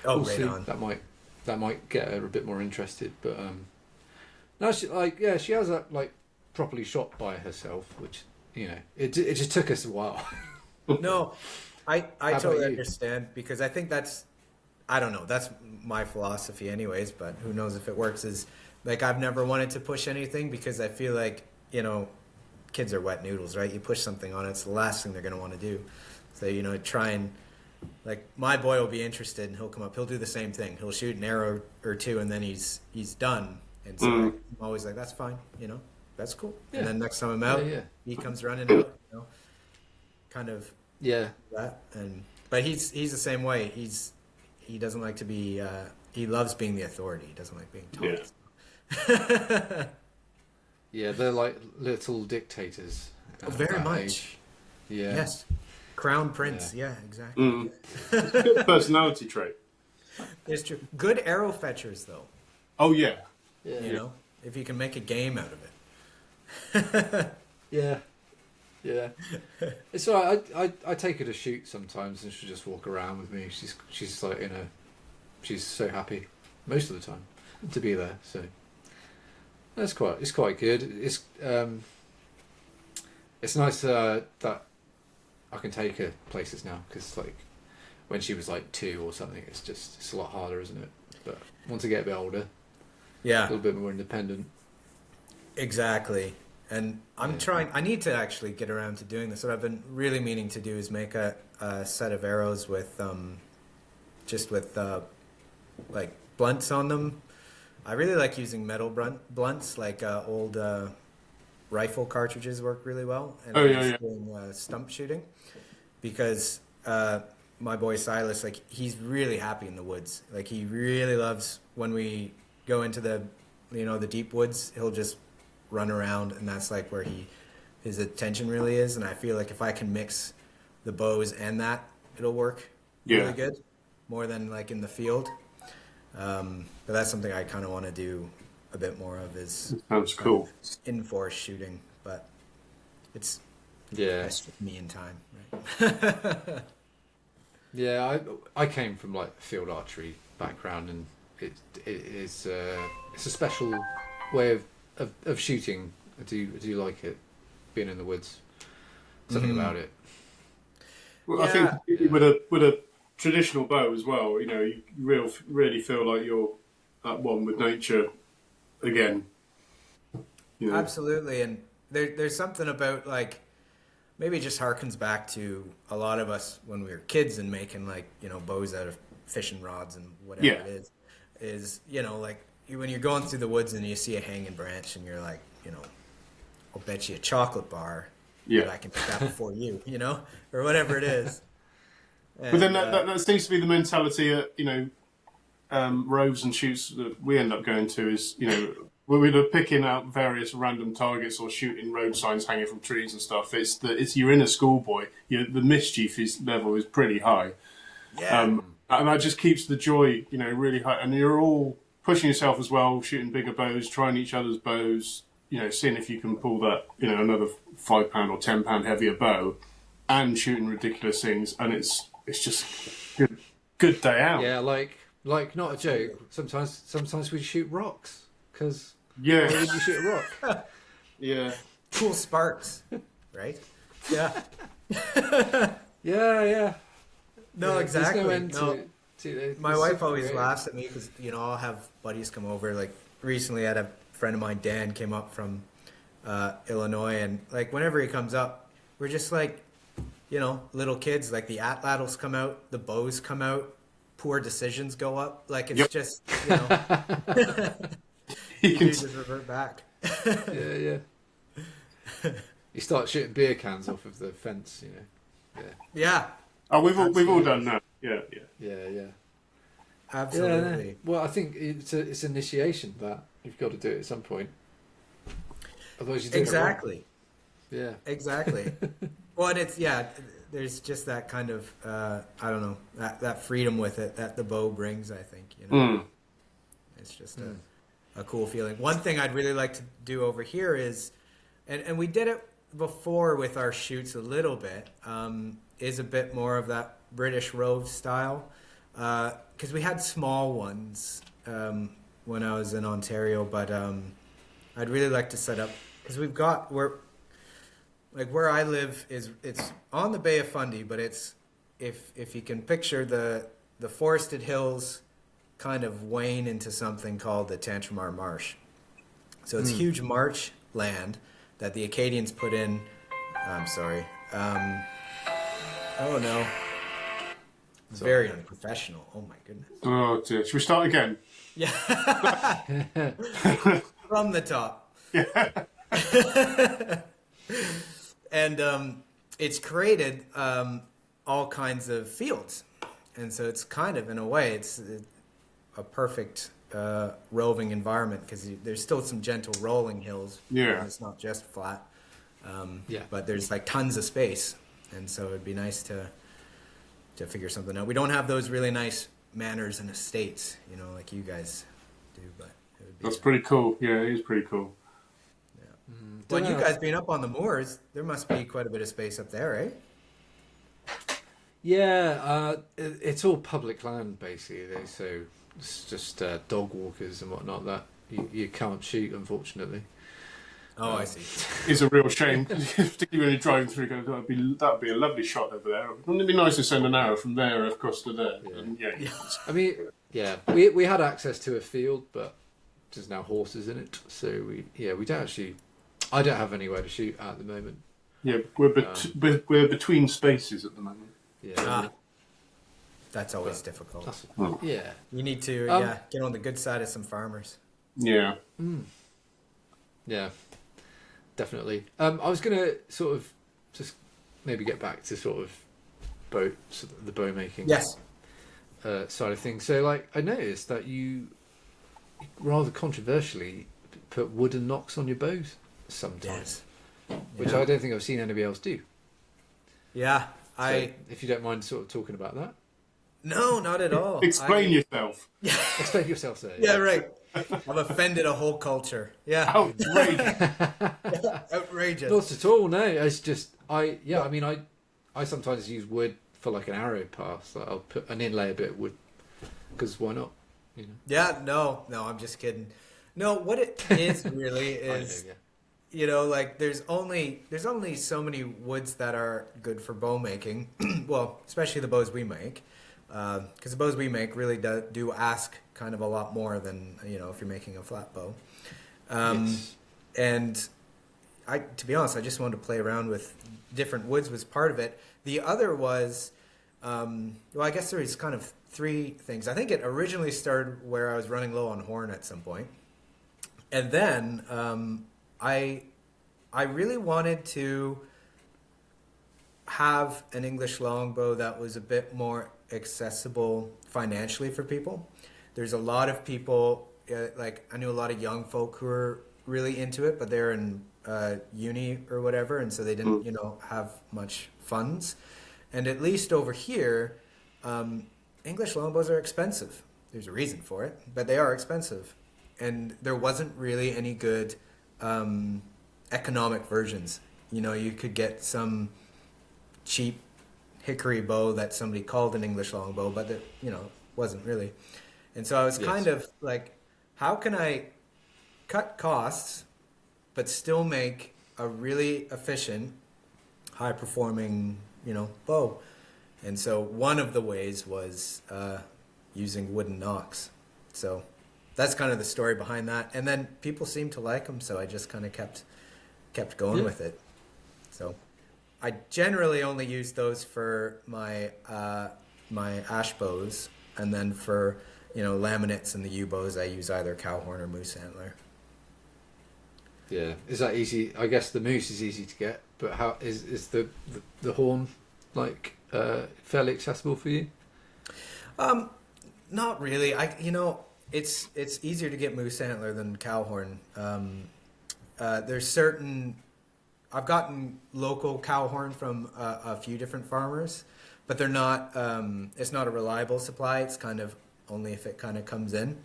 Speaker 3: We'll
Speaker 4: see.
Speaker 3: on.
Speaker 4: That might get her a bit more interested. But no, she has that like properly shot by herself, which it just took us a while.
Speaker 3: No, I totally
Speaker 4: you?
Speaker 3: understand because I think I don't know, that's my philosophy anyways, but who knows if it works, is like I've never wanted to push anything because I feel like, kids are wet noodles, right? You push something on it, it's the last thing they're going to want to do. So, try and, like, my boy will be interested and he'll come up, he'll do the same thing. He'll shoot an arrow or two and then he's done. And so I'm always like, that's fine, that's cool.
Speaker 4: Yeah.
Speaker 3: And then next time I'm out,
Speaker 4: Yeah.
Speaker 3: he comes running out, kind of
Speaker 4: Yeah.
Speaker 3: that. But he's the same way. He doesn't like to be, he loves being the authority. He doesn't like being taught.
Speaker 2: Yeah.
Speaker 4: Yeah, they're like little dictators.
Speaker 3: Oh, very
Speaker 4: that
Speaker 3: much.
Speaker 4: age. Yeah.
Speaker 3: Yes. Crown prince. Yeah, exactly.
Speaker 2: It's a good personality trait.
Speaker 3: It's true. Good arrow fetchers, though.
Speaker 2: Oh yeah.
Speaker 4: Yeah.
Speaker 3: If you can make a game out of it.
Speaker 4: Yeah. Yeah. It's all right. I take her to shoot sometimes, and she'll just walk around with me. She's like she's so happy most of the time to be there. So it's quite good. It's nice that I can take her places now, because like when she was like 2 or something, it's a lot harder, isn't it? But once I get a bit older, a
Speaker 3: Yeah,
Speaker 4: little bit more independent.
Speaker 3: exactly. And I'm trying, I need to actually get around to doing this. What I've been really meaning to do is make a set of arrows with, like blunts on them. I really like using metal blunts, like old rifle cartridges work really well. And doing stump shooting, because my boy Silas, like, he's really happy in the woods. Like, he really loves when we go into the deep woods. He'll just run around, and that's like where his attention really is. And I feel like if I can mix the bows and that, it'll work really good, more than like in the field. But that's something I kind of want to do a bit more of is
Speaker 2: Sounds cool.
Speaker 3: in-forest shooting. But it's
Speaker 4: Yeah.
Speaker 3: that's just me in time, right?
Speaker 4: Yeah, I came from like a field archery background, and it is it's a special way of shooting. I do like it, being in the woods. Something about it.
Speaker 2: Well, I think with a traditional bow as well, you know, you really feel like you're at one with nature again. You know?
Speaker 3: Absolutely, and there's something about like maybe it just harkens back to a lot of us when we were kids and making like bows out of fishing rods and whatever
Speaker 2: Yeah.
Speaker 3: it is like when you're going through the woods and you see a hanging branch and you're like I'll bet you a chocolate bar
Speaker 2: Yeah.
Speaker 3: that I can pick that before you or whatever it is.
Speaker 2: But then
Speaker 3: And,
Speaker 2: that seems to be the mentality at roves and shoots that we end up going to is when we're picking out various random targets or shooting road signs hanging from trees and stuff. It's you're in a schoolboy. The mischief level is pretty high.
Speaker 3: yeah.
Speaker 2: And that just keeps the joy, really high. And you're all pushing yourself as well, shooting bigger bows, trying each other's bows, seeing if you can pull that, another £5 or £10 heavier bow, and shooting ridiculous things. And it's just good day out.
Speaker 4: Yeah, like not a joke. Sometimes we shoot rocks because
Speaker 2: Yeah.
Speaker 4: why would you shoot a rock?
Speaker 2: Yeah.
Speaker 3: Cool sparks, right? Yeah.
Speaker 4: Yeah.
Speaker 3: No,
Speaker 4: Yeah,
Speaker 3: exactly.
Speaker 4: There's no end
Speaker 3: No.
Speaker 4: to
Speaker 3: My
Speaker 4: it's
Speaker 3: wife
Speaker 4: super
Speaker 3: always
Speaker 4: great.
Speaker 3: laughs at me because I'll have buddies come over. Like recently, I had a friend of mine, Dan, came up from Illinois, and like whenever he comes up, we're just like little kids. Like the atlatls come out, the bows come out, poor decisions go up. Like it's
Speaker 2: Yep.
Speaker 3: just
Speaker 2: You
Speaker 3: you
Speaker 2: can
Speaker 3: just revert back.
Speaker 4: Yeah. You start shooting beer cans off of the fence,
Speaker 3: Yeah,
Speaker 2: Oh, we've all done that. Yeah.
Speaker 4: Yeah.
Speaker 3: absolutely.
Speaker 4: Yeah. Well, I think it's initiation that you've got to do it at some point. Otherwise, you do
Speaker 3: Exactly.
Speaker 4: it wrong. Yeah.
Speaker 3: Exactly. Well, and it's there's just that kind of I don't know that freedom with it that the bow brings. I think it's just a cool feeling. One thing I'd really like to do over here is, and we did it before with our shoots a little bit, is a bit more of that British Rove style, because we had small ones when I was in Ontario, but I'd really like to set up because where I live it's on the Bay of Fundy, but it's if you can picture the forested hills kind of wane into something called the Tantramar Marsh. So it's huge marsh land that the Acadians put in. I'm sorry. Oh no. It's very unprofessional. Oh my goodness.
Speaker 2: Oh dear. Should we start again?
Speaker 3: Yeah. From the top. And it's created all kinds of fields. And so it's kind of, in a way, it's a perfect roving environment because there's still some gentle rolling hills.
Speaker 2: Yeah.
Speaker 3: It's not just flat.
Speaker 4: Yeah.
Speaker 3: But there's like tons of space. And so it'd be nice to figure something out. We don't have those really nice manors and estates, like you guys do, but it would be
Speaker 2: That's pretty cool. Yeah, it is pretty cool.
Speaker 3: Well, you guys being up on the moors, there must be quite a bit of space up there, eh?
Speaker 4: Yeah, it's all public land basically, so it's just dog walkers and whatnot that you can't shoot, unfortunately.
Speaker 3: Oh, I see.
Speaker 2: It's a real shame, particularly when you're driving through. That would be a lovely shot over there. Wouldn't it be nice to send an arrow from there across to there?
Speaker 4: Yeah.
Speaker 2: And
Speaker 4: I mean, yeah, we had access to a field, but there's now horses in it, so we don't actually. I don't have anywhere to shoot at the moment.
Speaker 2: yeah, we're between spaces at the moment.
Speaker 4: Yeah,
Speaker 3: That's always difficult.
Speaker 4: yeah.
Speaker 3: You need to get on the good side of some farmers.
Speaker 2: Yeah.
Speaker 4: Yeah, definitely. I was going to sort of just maybe get back to sort of the bow making
Speaker 3: Yes.
Speaker 4: side of things. So, like, I noticed that you rather controversially put wooden knocks on your bows sometimes, which I don't think I've seen anybody else do.
Speaker 3: Yeah.
Speaker 4: So if you don't mind sort of talking about that.
Speaker 3: No, not at all.
Speaker 2: Explain yourself.
Speaker 4: Explain yourself, sir.
Speaker 3: Yeah, right. I've offended a whole culture. Yeah,
Speaker 2: Outrageous.
Speaker 3: outrageous.
Speaker 4: Not at all. No, it's just I mean I sometimes use wood for like an arrow pass. Like I'll put an inlay a bit of wood because why not? You know.
Speaker 3: Yeah, no, I'm just kidding. No, what it is really is, you know, like there's only so many woods that are good for bow making. Well, especially the bows we make, because the bows we make really do ask kind of a lot more than, you know, if you're making a flat bow.
Speaker 4: Yes.
Speaker 3: And to be honest, I just wanted to play around with different woods was part of it. The other was, well, I guess there was kind of three things. I think it originally started where I was running low on horn at some point. And then I really wanted to have an English longbow that was a bit more accessible financially for people. There's a lot of people, like I knew a lot of young folk who were really into it, but they're in uni or whatever, and so they didn't, you know, have much funds. And at least over here, English longbows are expensive. There's a reason for it, but they are expensive. And there wasn't really any good economic versions. You know, you could get some cheap hickory bow that somebody called an English longbow, but it, you know, wasn't really. And so I was kind of like, how can I cut costs but still make a really efficient, high-performing, you know, bow? And so one of the ways was using wooden nocks. So that's kind of the story behind that. And then people seemed to like them, so I just kind of kept going with it. So I generally only use those for my my ash bows, and then for, you know, laminates and the U bows, I use either cow horn or moose antler.
Speaker 4: Yeah, is that easy? I guess the moose is easy to get, but how is the horn like fairly accessible for you?
Speaker 3: Not really. It's easier to get moose antler than cow horn. There's certain. I've gotten local cow horn from a few different farmers, but they're not. It's not a reliable supply. It's kind of only if it kind of comes in,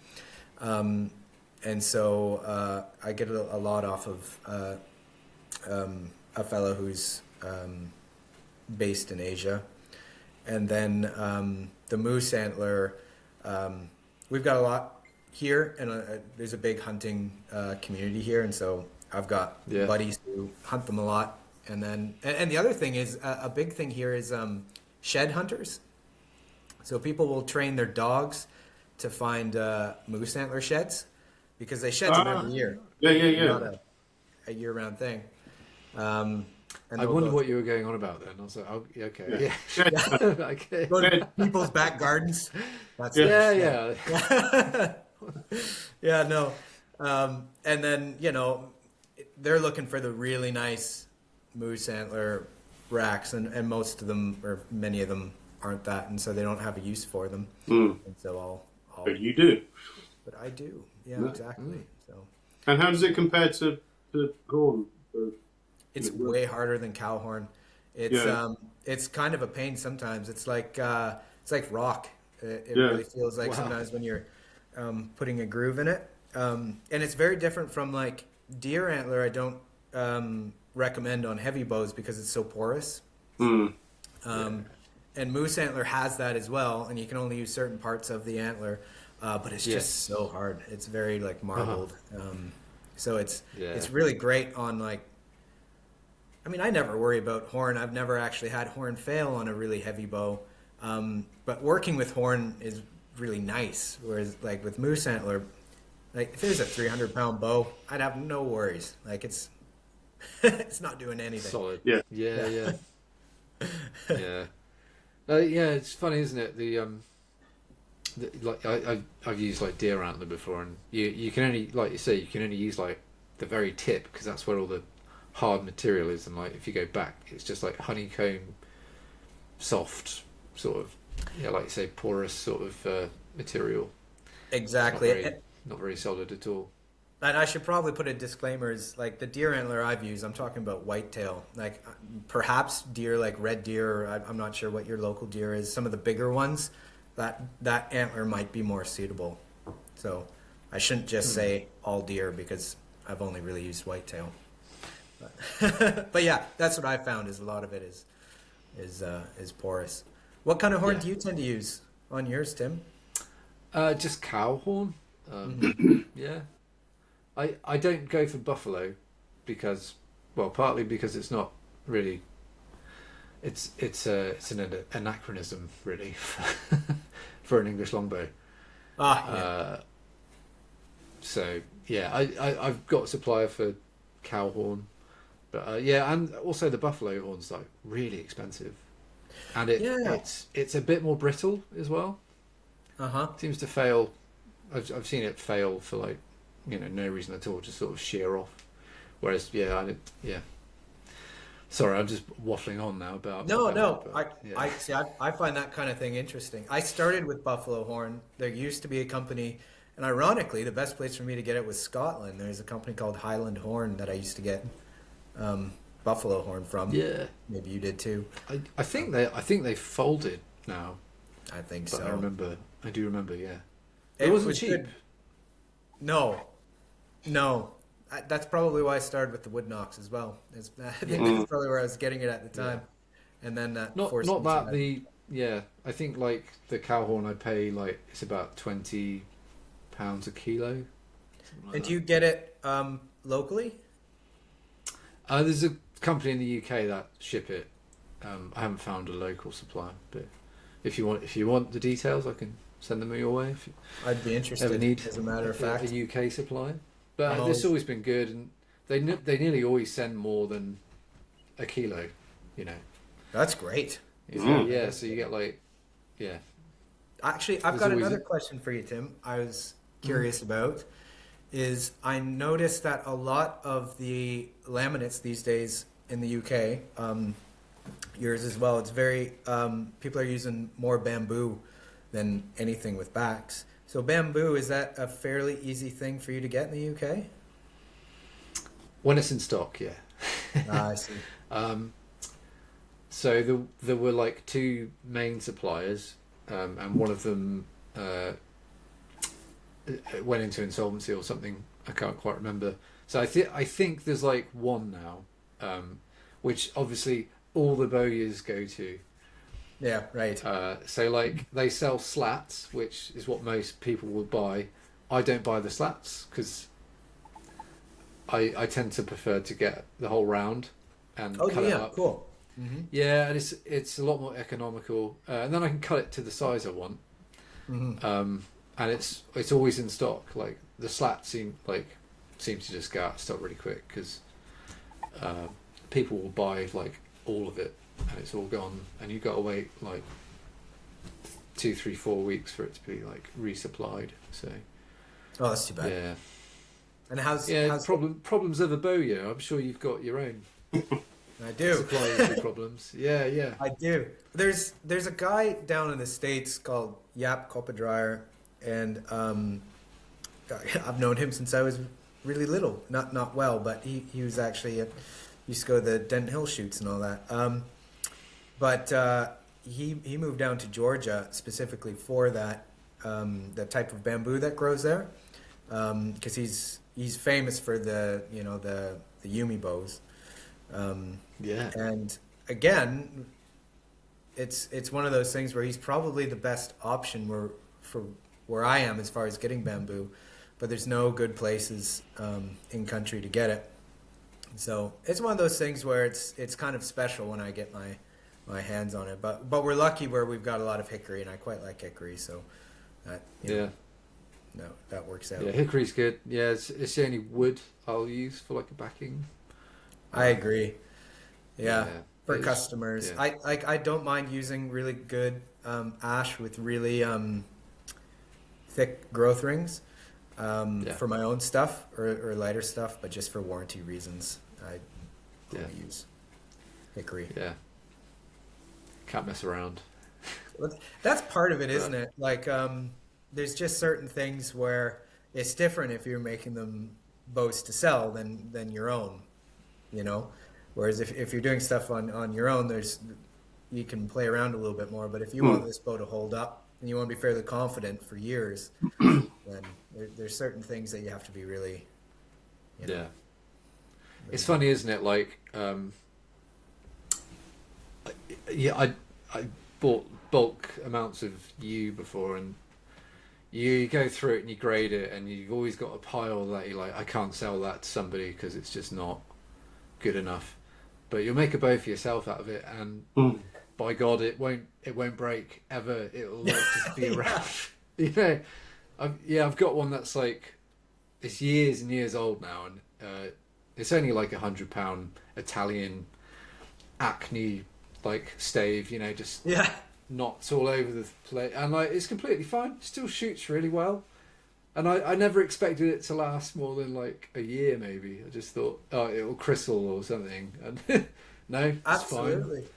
Speaker 3: and so I get a lot off of a fellow who's based in Asia, and then the moose antler. We've got a lot here, and there's a big hunting community here, and so I've got buddies who hunt them a lot. And then, and the other thing is, a big thing here is shed hunters. So people will train their dogs to find moose antler sheds, because they shed them every year.
Speaker 2: Yeah.
Speaker 3: Not a year-round thing. And
Speaker 4: I wondered what you were going on about then. I was like, oh, okay, yeah. Okay.
Speaker 3: Go to people's back gardens. That's
Speaker 4: Yeah.
Speaker 3: Yeah, no. And then, you know, they're looking for the really nice moose antler racks, and most of them, or many of them, aren't that, and so they don't have a use for them. And so I'll
Speaker 2: But you do.
Speaker 3: But I do. Yeah, exactly. So.
Speaker 2: And how does it compare to horn?
Speaker 3: It's way harder than cow horn. It's kind of a pain sometimes. It's like rock. It really feels like sometimes when you're putting a groove in it. And it's very different from like deer antler. I don't recommend on heavy bows because it's so porous. And moose antler has that as well, and you can only use certain parts of the antler. But it's just so hard. It's very like marbled. So it's really great on like. I mean, I never worry about horn. I've never actually had horn fail on a really heavy bow. But working with horn is really nice. Whereas like with moose antler, like if it was a 300-pound bow, I'd have no worries. Like it's it's not doing anything.
Speaker 4: Solid.
Speaker 2: Yeah.
Speaker 4: Yeah. It's funny, isn't it? Like I've used like deer antler before, and you can only, like you say, you can only use like the very tip, because that's where all the hard material is, and like if you go back, it's just like honeycomb, soft sort of, like you say, porous sort of material.
Speaker 3: Exactly.
Speaker 4: Not very solid at all.
Speaker 3: And I should probably put a disclaimer: is like the deer antler I've used, I'm talking about whitetail, like perhaps deer like red deer, or I'm not sure what your local deer is. Some of the bigger ones, that antler might be more suitable. So I shouldn't just say all deer because I've only really used whitetail. But yeah, that's what I found is a lot of it is porous. What kind of horn do you tend to use on yours, Tim?
Speaker 4: Just cow horn. Yeah. I don't go for buffalo because, well, partly because it's not really. It's an anachronism really for an English longbow. So yeah, I've got a supplier for cow horn, but yeah, and also the buffalo horn's like really expensive, and it's a bit more brittle as well. Seems to fail. I've seen it fail for like, no reason at all, just sort of shear off. Whereas yeah. Sorry, I'm just waffling on now about.
Speaker 3: No.
Speaker 4: I
Speaker 3: I find that kind of thing interesting. I started with buffalo horn. There used to be a company, and ironically, the best place for me to get it was Scotland. There's a company called Highland Horn that I used to get buffalo horn from.
Speaker 4: Yeah,
Speaker 3: maybe you did too.
Speaker 4: I think they folded now.
Speaker 3: I think
Speaker 4: But
Speaker 3: so.
Speaker 4: I do remember. Yeah,
Speaker 3: It
Speaker 4: wasn't
Speaker 3: was
Speaker 4: cheap.
Speaker 3: good. No. That's probably why I started with the wood knocks as well. I think that's probably where I was getting it at the time, and then that
Speaker 4: Not
Speaker 3: forced me
Speaker 4: that
Speaker 3: to-
Speaker 4: the yeah. I think like the cow horn I pay like it's about £20 a kilo.
Speaker 3: And do you get it locally?
Speaker 4: There's a company in the UK that ship it. I haven't found a local supplier, but if you want the details, I can send them your way. If you
Speaker 3: I'd be interested.
Speaker 4: ever need,
Speaker 3: as a matter of fact,
Speaker 4: a UK supplier. But
Speaker 3: I'm
Speaker 4: it's
Speaker 3: always-
Speaker 4: always been good, and they nearly always send more than a kilo.
Speaker 3: that's great.
Speaker 4: Yeah. So you get like, yeah.
Speaker 3: Actually, I've
Speaker 4: There's
Speaker 3: got
Speaker 4: always
Speaker 3: another question for you, Tim. I was curious about is I noticed that a lot of the laminates these days in the UK, yours as well, it's very people are using more bamboo than anything with backs. So bamboo, is that a fairly easy thing for you to get in the UK?
Speaker 4: When it's in stock, yeah.
Speaker 3: I see.
Speaker 4: So there were like two main suppliers, and one of them went into insolvency or something. I can't quite remember. So I think there's like one now, which obviously all the bowyers go to.
Speaker 3: Yeah, right.
Speaker 4: So like they sell slats, which is what most people would buy. I don't buy the slats because I tend to prefer to get the whole round and
Speaker 3: Oh,
Speaker 4: cut it
Speaker 3: yeah,
Speaker 4: up.
Speaker 3: cool.
Speaker 4: Yeah, and it's a lot more economical, and then I can cut it to the size I want. And it's always in stock. Like the slats seems to just go out of stock really quick because people will buy like all of it, and it's all gone, and you've got to wait like 2, 3, 4 weeks for it to be like resupplied. So
Speaker 3: Oh, that's too bad.
Speaker 4: yeah,
Speaker 3: And how's
Speaker 4: problems of a bowyer. I'm sure you've got your own
Speaker 3: I do.
Speaker 4: supply issue problems. Yeah.
Speaker 3: I do. There's a guy down in the States called Yap Kopadryer, and I've known him since I was really little. Not well, but he was actually used to go to the Denton Hill shoots and all that. But he moved down to Georgia specifically for that type of bamboo that grows there, because he's famous for the Yumi bows.
Speaker 4: Yeah.
Speaker 3: And again, it's one of those things where he's probably the best option where I am as far as getting bamboo, but there's no good places in country to get it. So it's one of those things where it's kind of special when I get my hands on it. But we're lucky where we've got a lot of hickory, and I quite like hickory, so that that works out.
Speaker 4: Yeah, hickory's good. Yeah, it's the only wood I'll use for like a backing.
Speaker 3: I agree. Yeah. For
Speaker 4: It's-
Speaker 3: customers,
Speaker 4: yeah.
Speaker 3: I don't mind using really good ash with really thick growth rings for my own stuff or lighter stuff, but just for warranty reasons, I don't use hickory.
Speaker 4: Yeah. Can't mess around.
Speaker 3: That's part of it, isn't it? Like, there's just certain things where it's different if you're making them bows to sell than your own, Whereas if you're doing stuff on your own, you can play around a little bit more. But if you want this bow to hold up, and you want to be fairly confident for years, then there's certain things that you have to be really,
Speaker 4: Yeah. It's funny, isn't it? Like, yeah, I bought bulk amounts of yew before, and you go through it and you grade it, and you've always got a pile that you're like, I can't sell that to somebody because it's just not good enough. But you'll make a bow for yourself out of it, and by God, it won't break ever. It'll like just be around. You know, I've got one that's like, it's years and years old now, and it's only like £100 Italian Acne like stave, you know, just knots all over the place, and like it's completely fine. Still shoots really well, and I never expected it to last more than like a year, maybe. I just thought, oh, it'll crystal or something, and no, it's
Speaker 3: Absolutely.
Speaker 4: fine.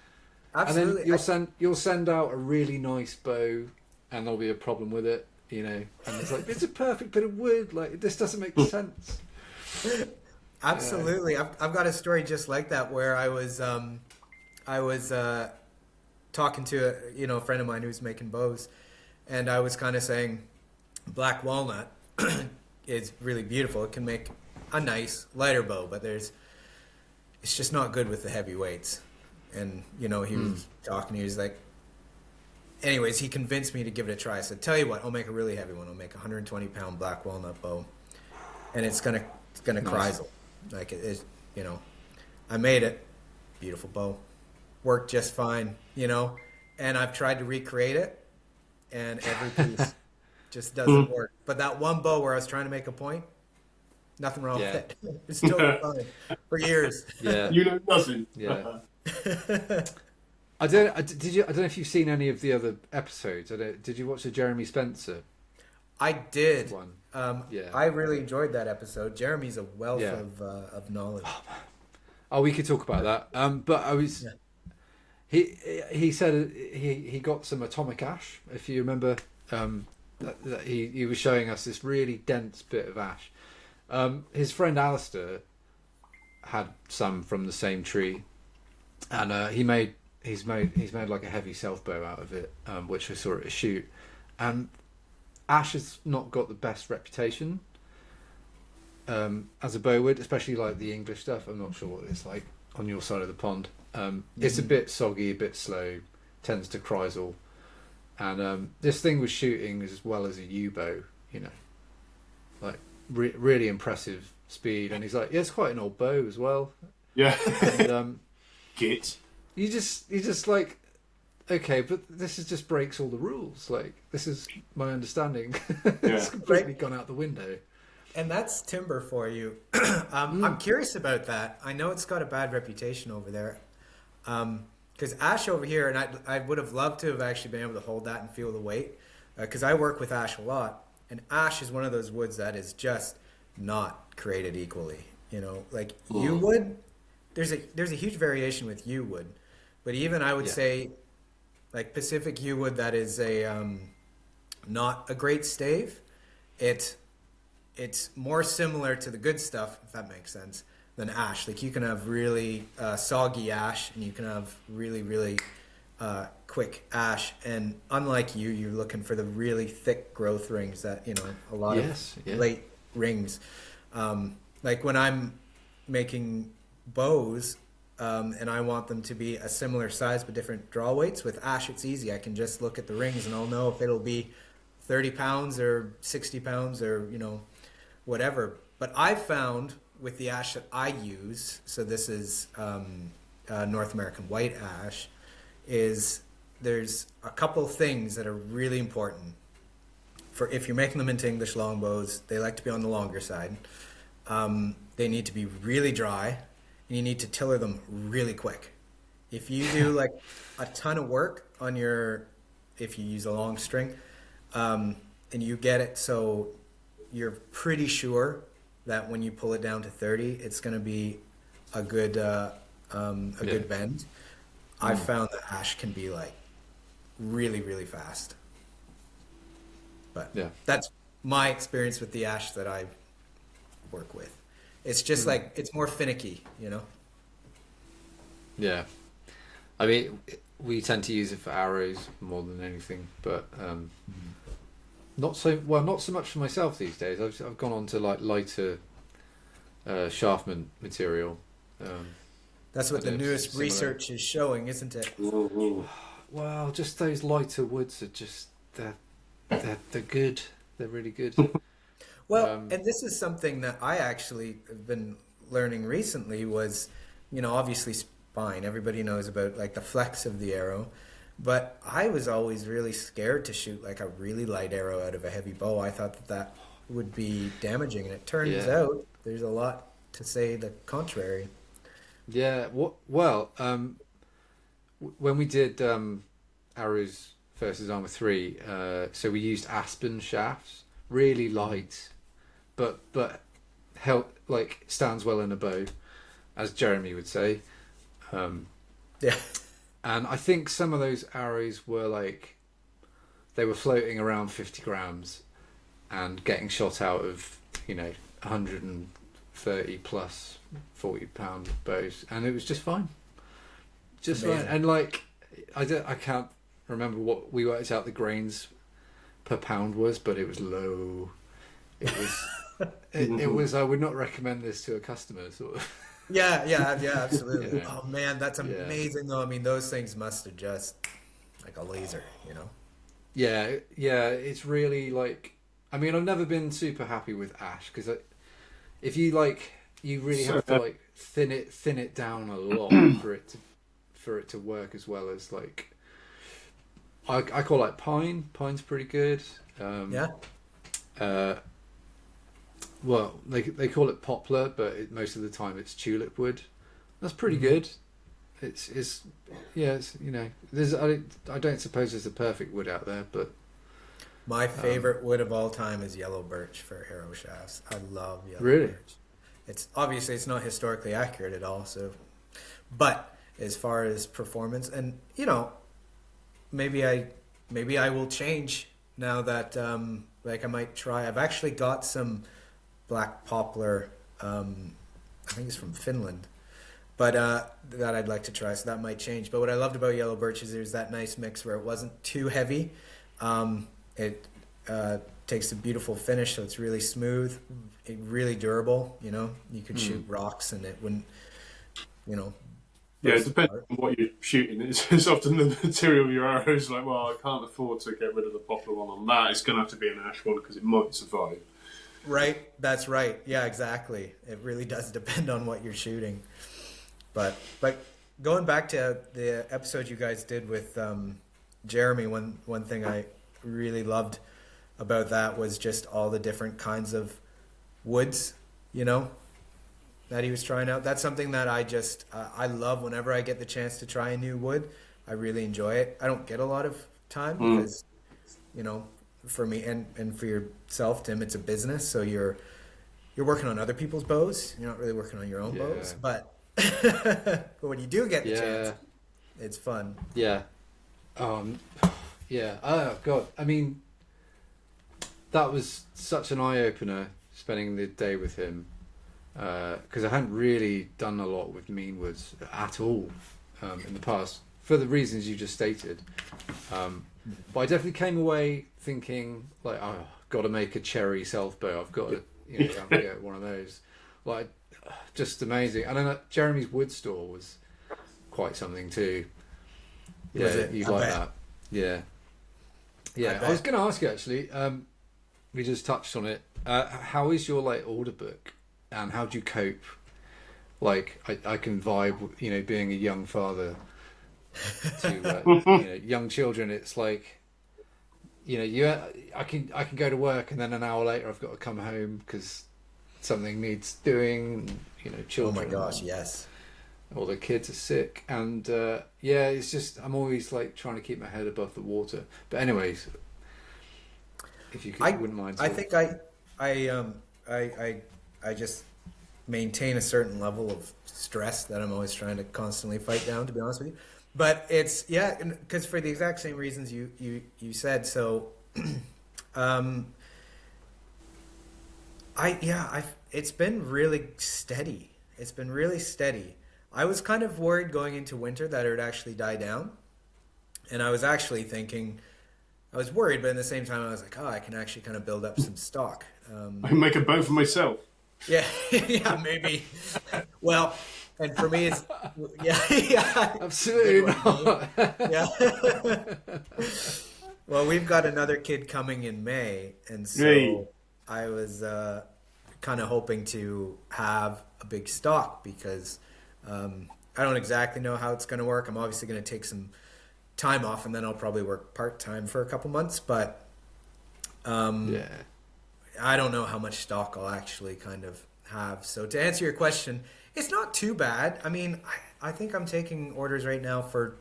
Speaker 3: Absolutely.
Speaker 4: And then you'll send out a really nice bow, and there'll be a problem with it, you know. And it's like, it's a perfect bit of wood. Like, this doesn't make sense.
Speaker 3: Absolutely. I've got a story just like that where I was talking to a friend of mine who's making bows, and I was kind of saying black walnut is really beautiful. It can make a nice lighter bow, but it's just not good with the heavy weights. And he was talking. He was like, anyways, he convinced me to give it a try. I said, tell you what, I'll make a really heavy one. I'll make a 120-pound black walnut bow, and it's gonna nice. Chrysal. Like I made it. Beautiful bow. Worked just fine, and I've tried to recreate it, and every piece just doesn't work. But that one bow where I was trying to make a point, nothing wrong with it. It's totally fine for years.
Speaker 4: Yeah,
Speaker 2: nothing.
Speaker 4: Yeah. I don't know if you've seen any of the other episodes. Did you watch the Jeremy Spencer?
Speaker 3: I did.
Speaker 4: One.
Speaker 3: I really enjoyed that episode. Jeremy's a wealth of knowledge.
Speaker 4: Oh, we could talk about that. But I was. Yeah. He said he got some atomic ash. If you remember, that he was showing us this really dense bit of ash. His friend Alistair had some from the same tree, and he's made like a heavy self bow out of it, which I saw at a shoot. And ash has not got the best reputation as a bow wood, especially like the English stuff. I'm not sure what it's like on your side of the pond. It's a bit soggy, a bit slow, tends to chrysal, and this thing was shooting as well as a yew bow, like really impressive speed. And he's like, yeah, it's quite an old bow as well.
Speaker 2: Yeah.
Speaker 4: And,
Speaker 2: Git.
Speaker 4: You just like, okay, but this just breaks all the rules. Like, this is my understanding. It's completely gone out the window.
Speaker 3: And that's timber for you. I'm curious about that. I know it's got a bad reputation over there. Because ash over here, and I would have loved to have actually been able to hold that and feel the weight. Because I work with ash a lot. And ash is one of those woods that is just not created equally. Like yew wood, there's a huge variation with yew wood. But even I would say, like Pacific yew wood, that is not a great stave. It's more similar to the good stuff, if that makes sense, than ash. Like you can have really soggy ash, and you can have really, really quick ash. And unlike you're looking for the really thick growth rings that, a lot of late rings. Like when I'm making bows, and I want them to be a similar size but different draw weights, with ash it's easy. I can just look at the rings and I'll know if it'll be 30 pounds or 60 pounds or whatever. But I've found with the ash that I use, so this is North American white ash, is there's a couple things that are really important for if you're making them into English longbows. They like to be on the longer side. They need to be really dry, and you need to tiller them really quick. If you do like a ton of work on if you use a long string, and you get it so you're pretty sure that when you pull it down to 30, it's going to be a good good bend. I've found that ash can be like really, really fast. But that's my experience with the ash that I work with. It's just like, it's more finicky,
Speaker 4: Yeah. I mean, we tend to use it for arrows more than anything, but not so much for myself these days. I've gone on to like lighter shaftment material.
Speaker 3: That's what
Speaker 4: I
Speaker 3: the
Speaker 4: don't know,
Speaker 3: newest
Speaker 4: similar.
Speaker 3: research is showing, isn't it?
Speaker 4: Well, just those lighter woods are just they're good. They're really good.
Speaker 3: Well, and this is something that I actually have been learning recently was, obviously spine. Everybody knows about like the flex of the arrow, but I was always really scared to shoot like a really light arrow out of a heavy bow. I thought that would be damaging, and it turns
Speaker 4: Yeah.
Speaker 3: out there's a lot to say the contrary.
Speaker 4: Yeah. Well, when we did Arrows versus Armour 3, so we used aspen shafts, really light, but like stands well in a bow, as Jeremy would say.
Speaker 3: Yeah.
Speaker 4: And I think some of those arrows were like, they were floating around 50 grams and getting shot out of 130 plus 40-pound bows, and it was just fine. Just fine.
Speaker 3: Amazing.
Speaker 4: And like, I can't remember what we worked out the grains per pound was, but it was low. It was it was. I would not recommend this to a customer. Sort of.
Speaker 3: Yeah, absolutely.
Speaker 4: Yeah.
Speaker 3: Oh man, that's
Speaker 4: Yeah.
Speaker 3: amazing though. I mean, those things must have just like a laser,
Speaker 4: Yeah, it's really like. I mean, I've never been super happy with ash because if you like, you really have to like thin it down a lot for it to work as well as like. I call it pine. Pine's pretty good.
Speaker 3: Yeah.
Speaker 4: Well, they call it poplar, but most of the time it's tulip wood. That's pretty good. It's there's I don't suppose there's a perfect wood out there, but
Speaker 3: My favorite wood of all time is yellow birch for arrow shafts. I love yellow
Speaker 4: Really?
Speaker 3: birch. It's obviously it's not historically accurate at all, but as far as performance and maybe I will change now that like I might try. I've actually got some black poplar. I think it's from Finland, but that I'd like to try. So that might change. But what I loved about yellow birch is there's that nice mix where it wasn't too heavy. It takes a beautiful finish, so it's really smooth, really durable. You could shoot rocks and it wouldn't.
Speaker 2: Yeah, it
Speaker 3: burst
Speaker 2: depends
Speaker 3: apart.
Speaker 2: on what you're shooting. It's often the material of your arrows. Like, well, I can't afford to get rid of the poplar one on that. It's going to have to be an ash one because it might survive.
Speaker 3: Right, that's right. Yeah, exactly. It really does depend on what you're shooting. But going back to the episode you guys did with Jeremy, one thing I really loved about that was just all the different kinds of woods, that he was trying out. That's something that I love whenever I get the chance to try a new wood. I really enjoy it. I don't get a lot of time because, for me and for yourself, Tim, it's a business. So you're working on other people's bows. You're not really working on your own bows. But but when you do get the chance, it's fun.
Speaker 4: Yeah. Yeah. Oh God. I mean, that was such an eye opener spending the day with him because I hadn't really done a lot with mean woods at all in the past for the reasons you just stated. But I definitely came away thinking like, oh, got to make a cherry self bow. I've got to, have to get one of those. Like, just amazing. And then Jeremy's wood store was quite something too. Yeah,
Speaker 3: Was it?
Speaker 4: you
Speaker 3: I
Speaker 4: like
Speaker 3: bet.
Speaker 4: that? Yeah. Yeah,
Speaker 3: I
Speaker 4: I was
Speaker 3: bet.
Speaker 4: going to ask you actually. We just touched on it. How is your like order book, and how do you cope? Like, I can vibe, being a young father to young children. It's like, I can go to work, and then an hour later I've got to come home because something needs doing.
Speaker 3: Oh
Speaker 4: Children.
Speaker 3: my gosh, yes.
Speaker 4: Or the kids are sick, and it's just I'm always like trying to keep my head above the water. But anyways, if you wouldn't mind.
Speaker 3: I think I just maintain a certain level of stress that I'm always trying to constantly fight down, to be honest with you. But it's because for the exact same reasons you said. So, it's been really steady. It's been really steady. I was kind of worried going into winter that it would actually die down, And I was actually thinking, I was worried, but at the same time, I was like, oh, I can actually kind of build up some stock.
Speaker 2: I can make a bow for myself.
Speaker 3: Yeah, yeah, maybe. Well, and for me, it's yeah, yeah,
Speaker 4: Absolutely not.
Speaker 3: yeah. Well, we've got another kid coming in May, and so
Speaker 2: Hey.
Speaker 3: I was kind of hoping to have a big stock because I don't exactly know how it's going to work. I'm obviously going to take some time off, and then I'll probably work part time for a couple months, but
Speaker 4: Yeah.
Speaker 3: I don't know how much stock I'll actually kind of have. So to answer your question, it's not too bad. I mean, I think I'm taking orders right now for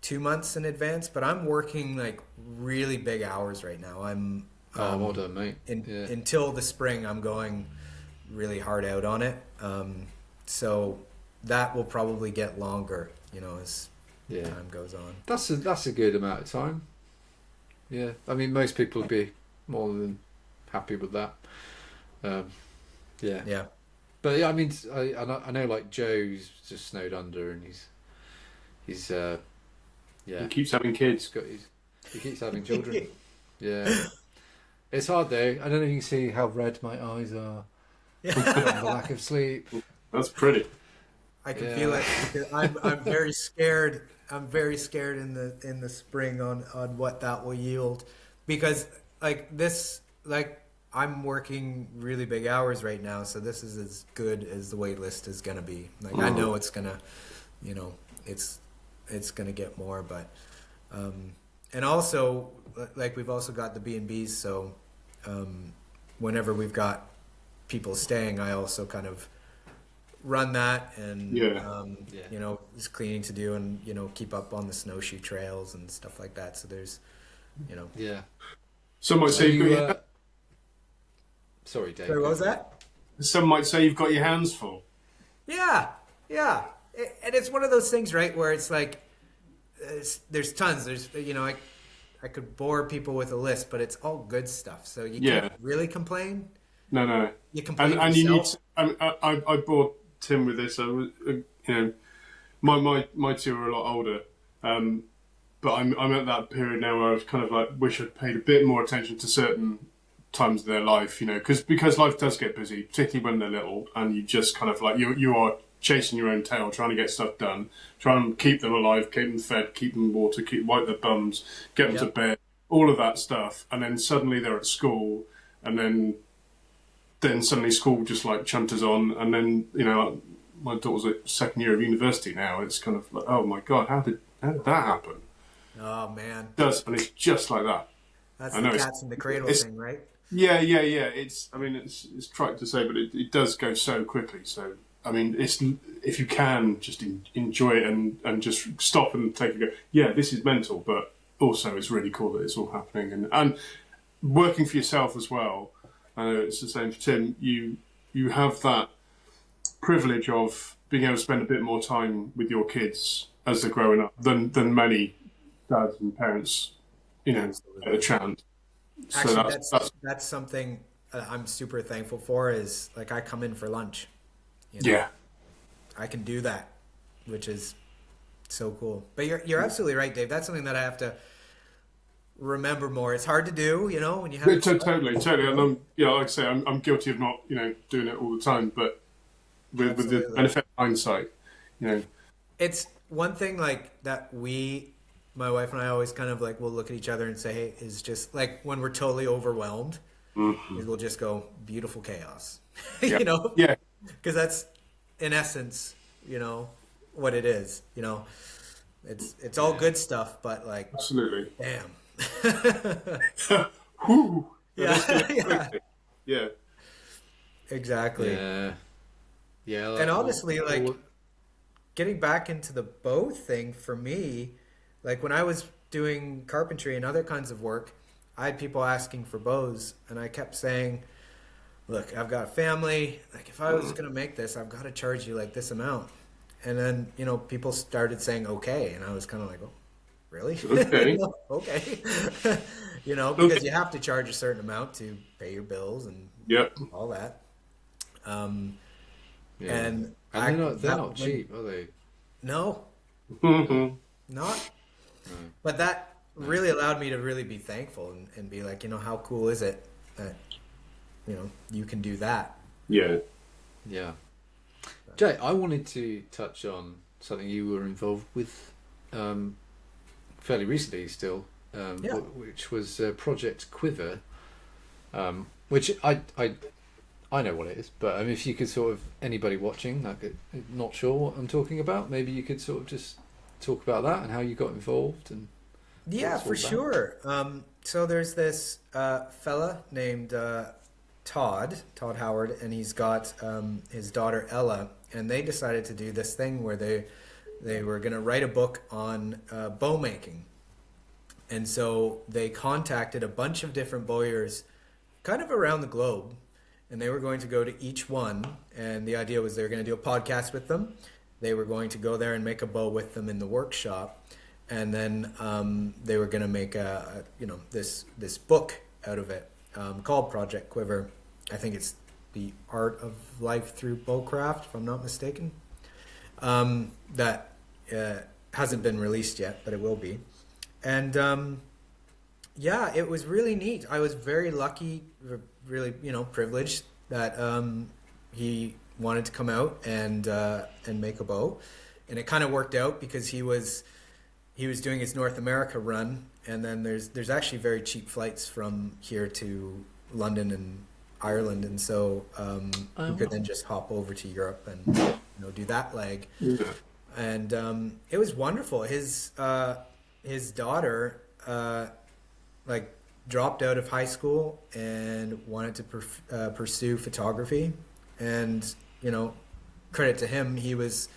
Speaker 3: 2 months in advance, but I'm working like really big hours right now. I'm
Speaker 4: Oh, well done, mate.
Speaker 3: until the spring, I'm going really hard out on it. So that will probably get longer, as
Speaker 4: Yeah.
Speaker 3: time goes on.
Speaker 4: That's a good amount of time. Yeah. I mean, most people would be more than happy with that. Yeah.
Speaker 3: Yeah.
Speaker 4: But yeah, I mean, I know like Joe's just snowed under, and he's yeah,
Speaker 2: He keeps having kids.
Speaker 4: he keeps having children. Yeah, it's hard though. I don't know if you can see how red my eyes are from the lack of sleep.
Speaker 2: That's pretty.
Speaker 3: I can
Speaker 4: Yeah.
Speaker 3: feel it. Because I'm very scared. I'm very scared in the spring on what that will yield, because I'm working really big hours right now, so this is as good as the wait list is gonna be. Like I know it's gonna, it's gonna get more, but and also like we've also got the B&Bs, so whenever we've got people staying, I also kind of run that, and
Speaker 2: Yeah.
Speaker 3: there's cleaning to do, and keep up on the snowshoe trails and stuff like that. So there's
Speaker 4: Yeah.
Speaker 2: Some might say you've got your,
Speaker 4: Sorry, Dave.
Speaker 3: Sorry, what was that?
Speaker 2: some might say you've got your hands full.
Speaker 3: Yeah, yeah. And it's one of those things, right, where it's like there's tons. There's I could bore people with a list, but it's all good stuff. So you
Speaker 2: Yeah.
Speaker 3: can't really complain.
Speaker 2: No.
Speaker 3: You complain
Speaker 2: And you need.
Speaker 3: yourself.
Speaker 2: I bored Tim with this. I was, my two are a lot older, but I'm at that period now where I was kind of like wish I'd paid a bit more attention to certain times of their life, because life does get busy, particularly when they're little, and you just kind of like you are chasing your own tail, trying to get stuff done, trying to keep them alive, keep them fed, keep them water, wipe their bums, get them to bed, all of that stuff, and then suddenly they're at school, and then suddenly school just like chunters on, and then my daughter's at second year of university now. It's kind of like, oh my god, how did that happen?
Speaker 3: Oh man,
Speaker 2: It does, and it's just like that.
Speaker 3: that's
Speaker 2: I
Speaker 3: the
Speaker 2: know,
Speaker 3: cats in the cradle
Speaker 2: it's-
Speaker 3: thing, right?
Speaker 2: Yeah. It's trite to say, but it does go so quickly. So I mean, if you can just enjoy it and just stop and take a go. Yeah, this is mental, but also it's really cool that it's all happening and working for yourself as well. I know it's the same for Tim. You have that privilege of being able to spend a bit more time with your kids as they're growing up than many dads and parents,
Speaker 3: Absolutely.
Speaker 2: get a chance.
Speaker 3: Actually,
Speaker 2: So
Speaker 3: that's something I'm super thankful for. Is like I come in for lunch.
Speaker 2: yeah.
Speaker 3: I can do that, which is so cool. But you're absolutely right, Dave. That's something that I have to remember more. It's hard to do, when you have
Speaker 2: Yeah, totally. And I'm, like I say, I'm guilty of not, doing it all the time. But with the
Speaker 3: Absolutely.
Speaker 2: benefit of hindsight,
Speaker 3: It's one thing like that my wife and I always kind of like will look at each other and say, hey, is just like when we're totally overwhelmed, is we'll just go beautiful chaos,
Speaker 2: yeah,
Speaker 3: because that's in essence, what it is, it's all good stuff, but like,
Speaker 2: absolutely.
Speaker 3: damn.
Speaker 2: Whew.
Speaker 3: Yeah.
Speaker 2: Yeah.
Speaker 3: Exactly.
Speaker 4: Yeah.
Speaker 3: And honestly, like getting back into the bow thing for me, like when I was doing carpentry and other kinds of work, I had people asking for bows, and I kept saying, look, I've got a family. Like if I was going to make this, I've got to charge you like this amount. And then, people started saying, okay. And I was kind of like, oh, really?
Speaker 2: Okay.
Speaker 3: Okay. Because you have to charge a certain amount to pay your bills and
Speaker 2: Yep.
Speaker 3: all that.
Speaker 4: Yeah.
Speaker 3: And
Speaker 4: they're not cheap, are they?
Speaker 3: No,
Speaker 2: Mhm.
Speaker 3: not But that really allowed me to really be thankful and be like, how cool is it that, you can do that.
Speaker 2: Yeah.
Speaker 4: Yeah. Jay, I wanted to touch on something you were involved with fairly recently still, which was Project Quiver, which I know what it is, but I mean, if you could sort of, anybody watching, not sure what I'm talking about, maybe you could sort of just talk about that and how you got involved. And
Speaker 3: Yeah, for sure. So there's this fella named Todd Howard, and he's got his daughter Ella, and they decided to do this thing where they were going to write a book on bow making. And so they contacted a bunch of different bowyers kind of around the globe, and they were going to go to each one, and the idea was they were going to do a podcast with them. They were going to go there and make a bow with them in the workshop, and then they were going to make this book out of it called Project Quiver. I think it's The Art of Life Through Bowcraft, if I'm not mistaken. That hasn't been released yet, but it will be. And it was really neat. I was very lucky, really, privileged that he wanted to come out and make a bow, and it kind of worked out because he was doing his North America run, and then there's actually very cheap flights from here to London and Ireland, and so he could then just hop over to Europe and do that leg.
Speaker 2: Yeah.
Speaker 3: And it was wonderful. His daughter dropped out of high school and wanted to pursue photography, and credit to him, he was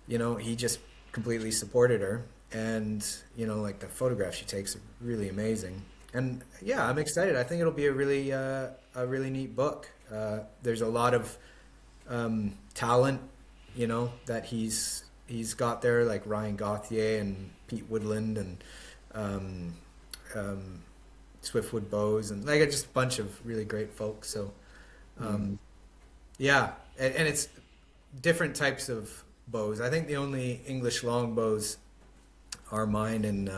Speaker 3: he just completely supported her, and the photographs she takes are really amazing. And yeah, I'm excited. I think it'll be a really neat book. There's a lot of talent that he's got there, like Ryan Gauthier and Pete Woodland and Swiftwood Bows, and just a bunch of really great folks. So yeah, and it's different types of bows. I think the only English longbows are mine and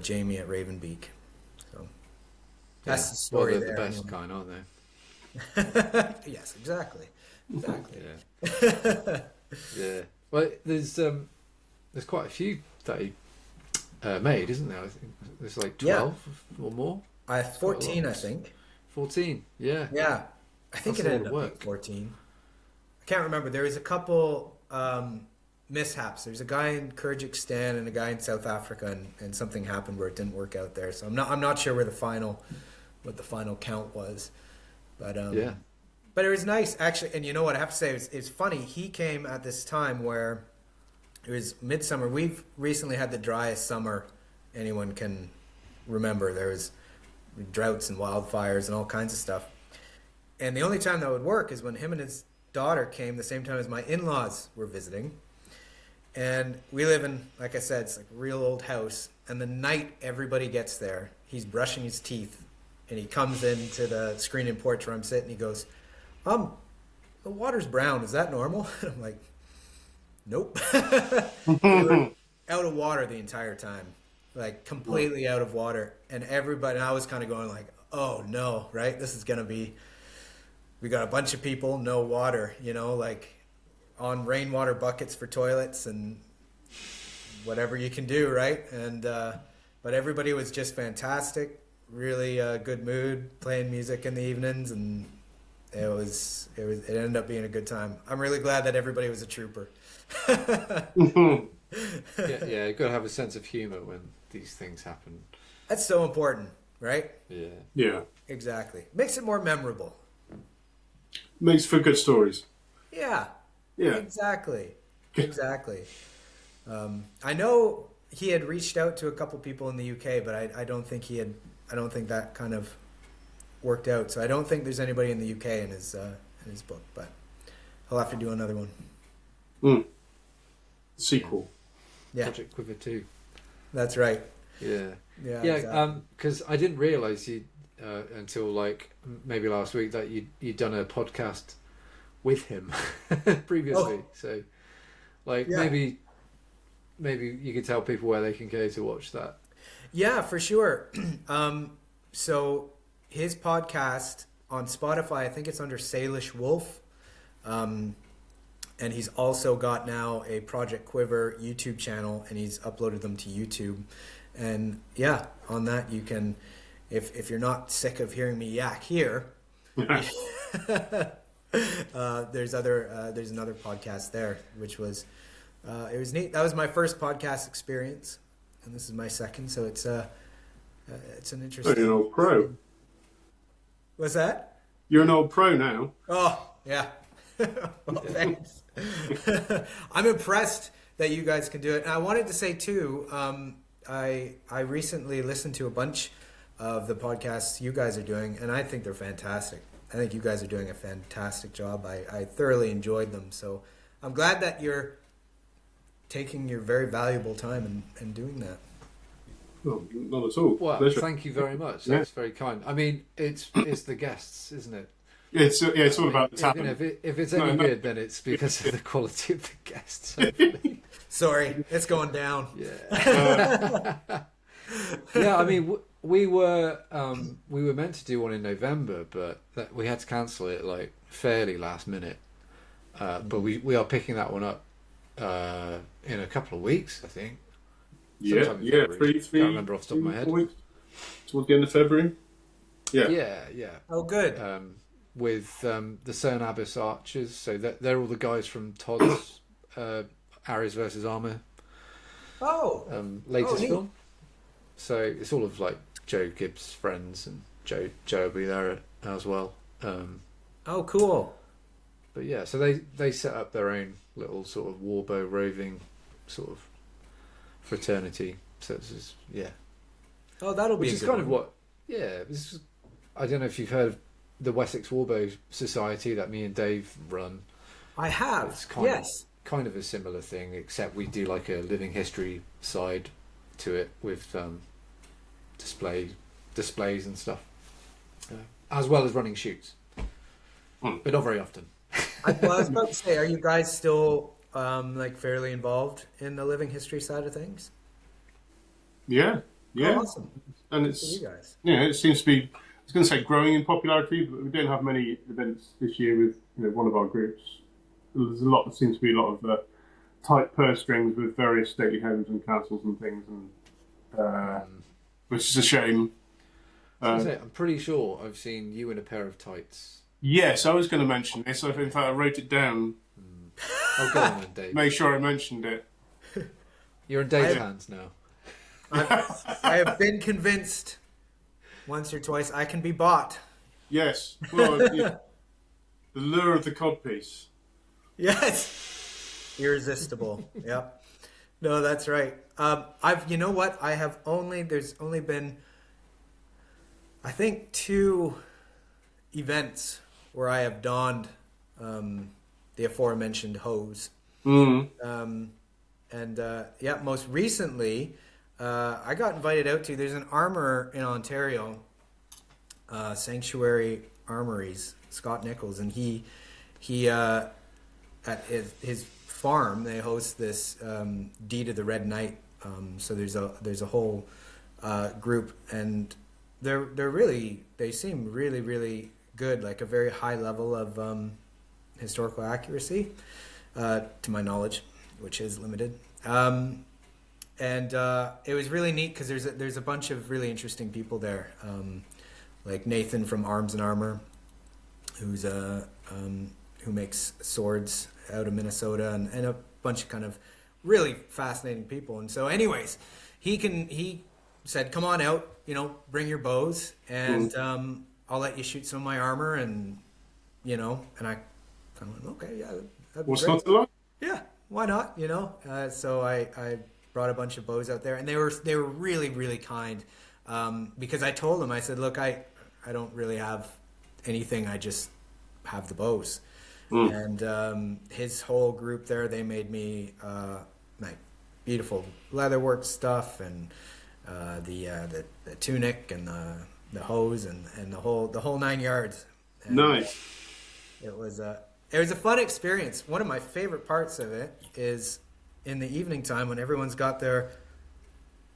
Speaker 3: Jamie at Ravenbeak. So that's the story.
Speaker 4: Well, they're
Speaker 3: there.
Speaker 4: the best kind, aren't they?
Speaker 3: Yes, exactly.
Speaker 4: Yeah. Yeah. Well, there's quite a few that he made, isn't there? I think there's like 12 or more.
Speaker 3: 14, I think.
Speaker 4: 14. Yeah.
Speaker 3: Yeah, I think
Speaker 4: That's
Speaker 3: it
Speaker 4: a lot
Speaker 3: ended
Speaker 4: of
Speaker 3: up being
Speaker 4: work.
Speaker 3: 14. I can't remember. There was a couple mishaps. There's a guy in Kyrgyzstan and a guy in South Africa, and something happened where it didn't work out there. So I'm not sure what the final count was, but
Speaker 4: Yeah.
Speaker 3: But it was nice, actually. And you know what I have to say? It's funny. He came at this time where it was midsummer. We've recently had the driest summer anyone can remember. There was droughts and wildfires and all kinds of stuff. And the only time that would work is when him and his daughter came the same time as my in-laws were visiting. And we live in, like I said, it's like a real old house. And the night everybody gets there, he's brushing his teeth. And he comes into the screen and porch where I'm sitting. He goes, the water's brown. Is that normal? And I'm like, nope. We were out of water the entire time, like completely out of water. And everybody, and I was kind of going like, oh no, right? This is going to be, we got a bunch of people, no water, like on rainwater buckets for toilets and whatever you can do, right? And, but everybody was just fantastic, really good mood, playing music in the evenings, and it ended up being a good time. I'm really glad that everybody was a trooper.
Speaker 4: Yeah, you got to have a sense of humor when these things happen.
Speaker 3: That's so important, right?
Speaker 4: Yeah.
Speaker 2: Yeah.
Speaker 3: Exactly. Makes it more memorable.
Speaker 2: Makes for good stories.
Speaker 3: Yeah.
Speaker 2: Yeah.
Speaker 3: Exactly. Exactly. I know he had reached out to a couple people in the UK, but I don't think that kind of worked out. So I don't think there's anybody in the UK in his book, but he'll have to do another one.
Speaker 2: Sequel.
Speaker 3: Yeah.
Speaker 4: Project Quiver 2.
Speaker 3: That's right.
Speaker 4: Yeah.
Speaker 3: Yeah.
Speaker 4: Yeah,
Speaker 3: Exactly.
Speaker 4: because I didn't realise you until like maybe last week that you'd done a podcast with him previously.
Speaker 3: Oh.
Speaker 4: So, like
Speaker 3: Yeah.
Speaker 4: maybe maybe you could tell people where they can go to watch that.
Speaker 3: Yeah, for sure. So his podcast on Spotify, I think it's under Salish Wolf. And he's also got now a Project Quiver YouTube channel, and he's uploaded them to YouTube. And yeah, on that you can, if you're not sick of hearing me yak here, there's another podcast there, which was it was neat. That was my first podcast experience, and this is my second, so it's an interesting.
Speaker 2: You're an old pro.
Speaker 3: What's that?
Speaker 2: You're an old pro now.
Speaker 3: Oh yeah. Well, thanks. I'm impressed that you guys can do it. And I wanted to say too, I recently listened to a bunch of the podcasts you guys are doing, and I think they're fantastic. I think you guys are doing a fantastic job. I thoroughly enjoyed them. So I'm glad that you're taking your very valuable time and doing that.
Speaker 2: Oh, not at all.
Speaker 4: Well,
Speaker 2: Pleasure.
Speaker 4: thank you very much.
Speaker 2: Yeah.
Speaker 4: That's very kind. I mean, it's the guests, isn't it?
Speaker 2: It's all about the talent.
Speaker 4: If it's any good, then it's because of the quality of the guests. Hopefully.
Speaker 3: Sorry, it's going down.
Speaker 4: Yeah. Yeah, I mean, we were meant to do one in November, but we had to cancel it like fairly last minute. But we are picking that one up in a couple of weeks, I think.
Speaker 2: Yeah,
Speaker 4: Sometime in
Speaker 2: yeah,
Speaker 4: February.
Speaker 2: three.
Speaker 4: Can't remember off the top of my head.
Speaker 2: 4 weeks, towards the end of February. Yeah.
Speaker 4: Yeah.
Speaker 3: Oh, good.
Speaker 4: With the Cern Abyss Archers, so they're all the guys from Todd's Ares versus Armor latest
Speaker 3: neat.
Speaker 4: film. So it's all of like Joe Gibbs' friends, and Joe will be there as well.
Speaker 3: Oh, cool.
Speaker 4: But yeah, so they set up their own little sort of warbow roving sort of fraternity. So it's just, yeah.
Speaker 3: Oh, that'll be
Speaker 4: Which
Speaker 3: a
Speaker 4: is
Speaker 3: good
Speaker 4: kind
Speaker 3: one.
Speaker 4: of what, yeah. I don't know if you've heard of the Wessex Warbow Society that me and Dave run.
Speaker 3: I have.
Speaker 4: It's kind
Speaker 3: Yes.
Speaker 4: of a similar thing, except we do like a living history side to it with displays and stuff, as well as running shoots, but not very often.
Speaker 3: I was about to say, are you guys still like fairly involved in the living history side of things?
Speaker 2: Yeah.
Speaker 3: Oh, awesome.
Speaker 2: And
Speaker 3: For
Speaker 2: it's,
Speaker 3: you guys.
Speaker 2: it seems to be, I was going to say growing in popularity, but we don't have many events this year with one of our groups. There's seems to be a lot of tight purse strings with various stately homes and castles and things, and which is a shame.
Speaker 4: I'm pretty sure I've seen you in a pair of tights.
Speaker 2: Yes, I was going to mention this. In fact, I wrote it down.
Speaker 4: Oh, go on then, Dave.
Speaker 2: Make sure I mentioned it.
Speaker 4: You're in Dave's hands now.
Speaker 3: I have been convinced once or twice I can be bought.
Speaker 2: Yes. Well, the lure of the codpiece.
Speaker 3: Yes. Irresistible. Yep. No, that's right. You know what? There's only been, I think, 2 events where I have donned the aforementioned hose.
Speaker 2: Mm.
Speaker 3: Most recently, I got invited out to, there's an armor in Ontario, Sanctuary Armories, Scott Nichols, and he at his farm, they host this Deed of the Red Knight. So there's a whole group, and they seem really, really good, like a very high level of historical accuracy, to my knowledge, which is limited. And it was really neat because there's a bunch of really interesting people there, like Nathan from Arms and Armor, who makes swords out of Minnesota, and a bunch of kind of really fascinating people. And so, anyways, he said, "Come on out, bring your bows, and I'll let you shoot some of my armor." And and I kind of went, "Okay, yeah, that'd be
Speaker 2: What's
Speaker 3: great."
Speaker 2: not to like?
Speaker 3: Yeah, why not? So I brought a bunch of bows out there, and they were really, really kind, because I told them, I said, "Look, I don't really have anything. I just have the bows." And his whole group there, they made me like beautiful leatherwork stuff, and the tunic, and the hose, and the whole 9 yards. And
Speaker 2: Nice.
Speaker 3: It was a fun experience. One of my favorite parts of it is in the evening time when everyone's got their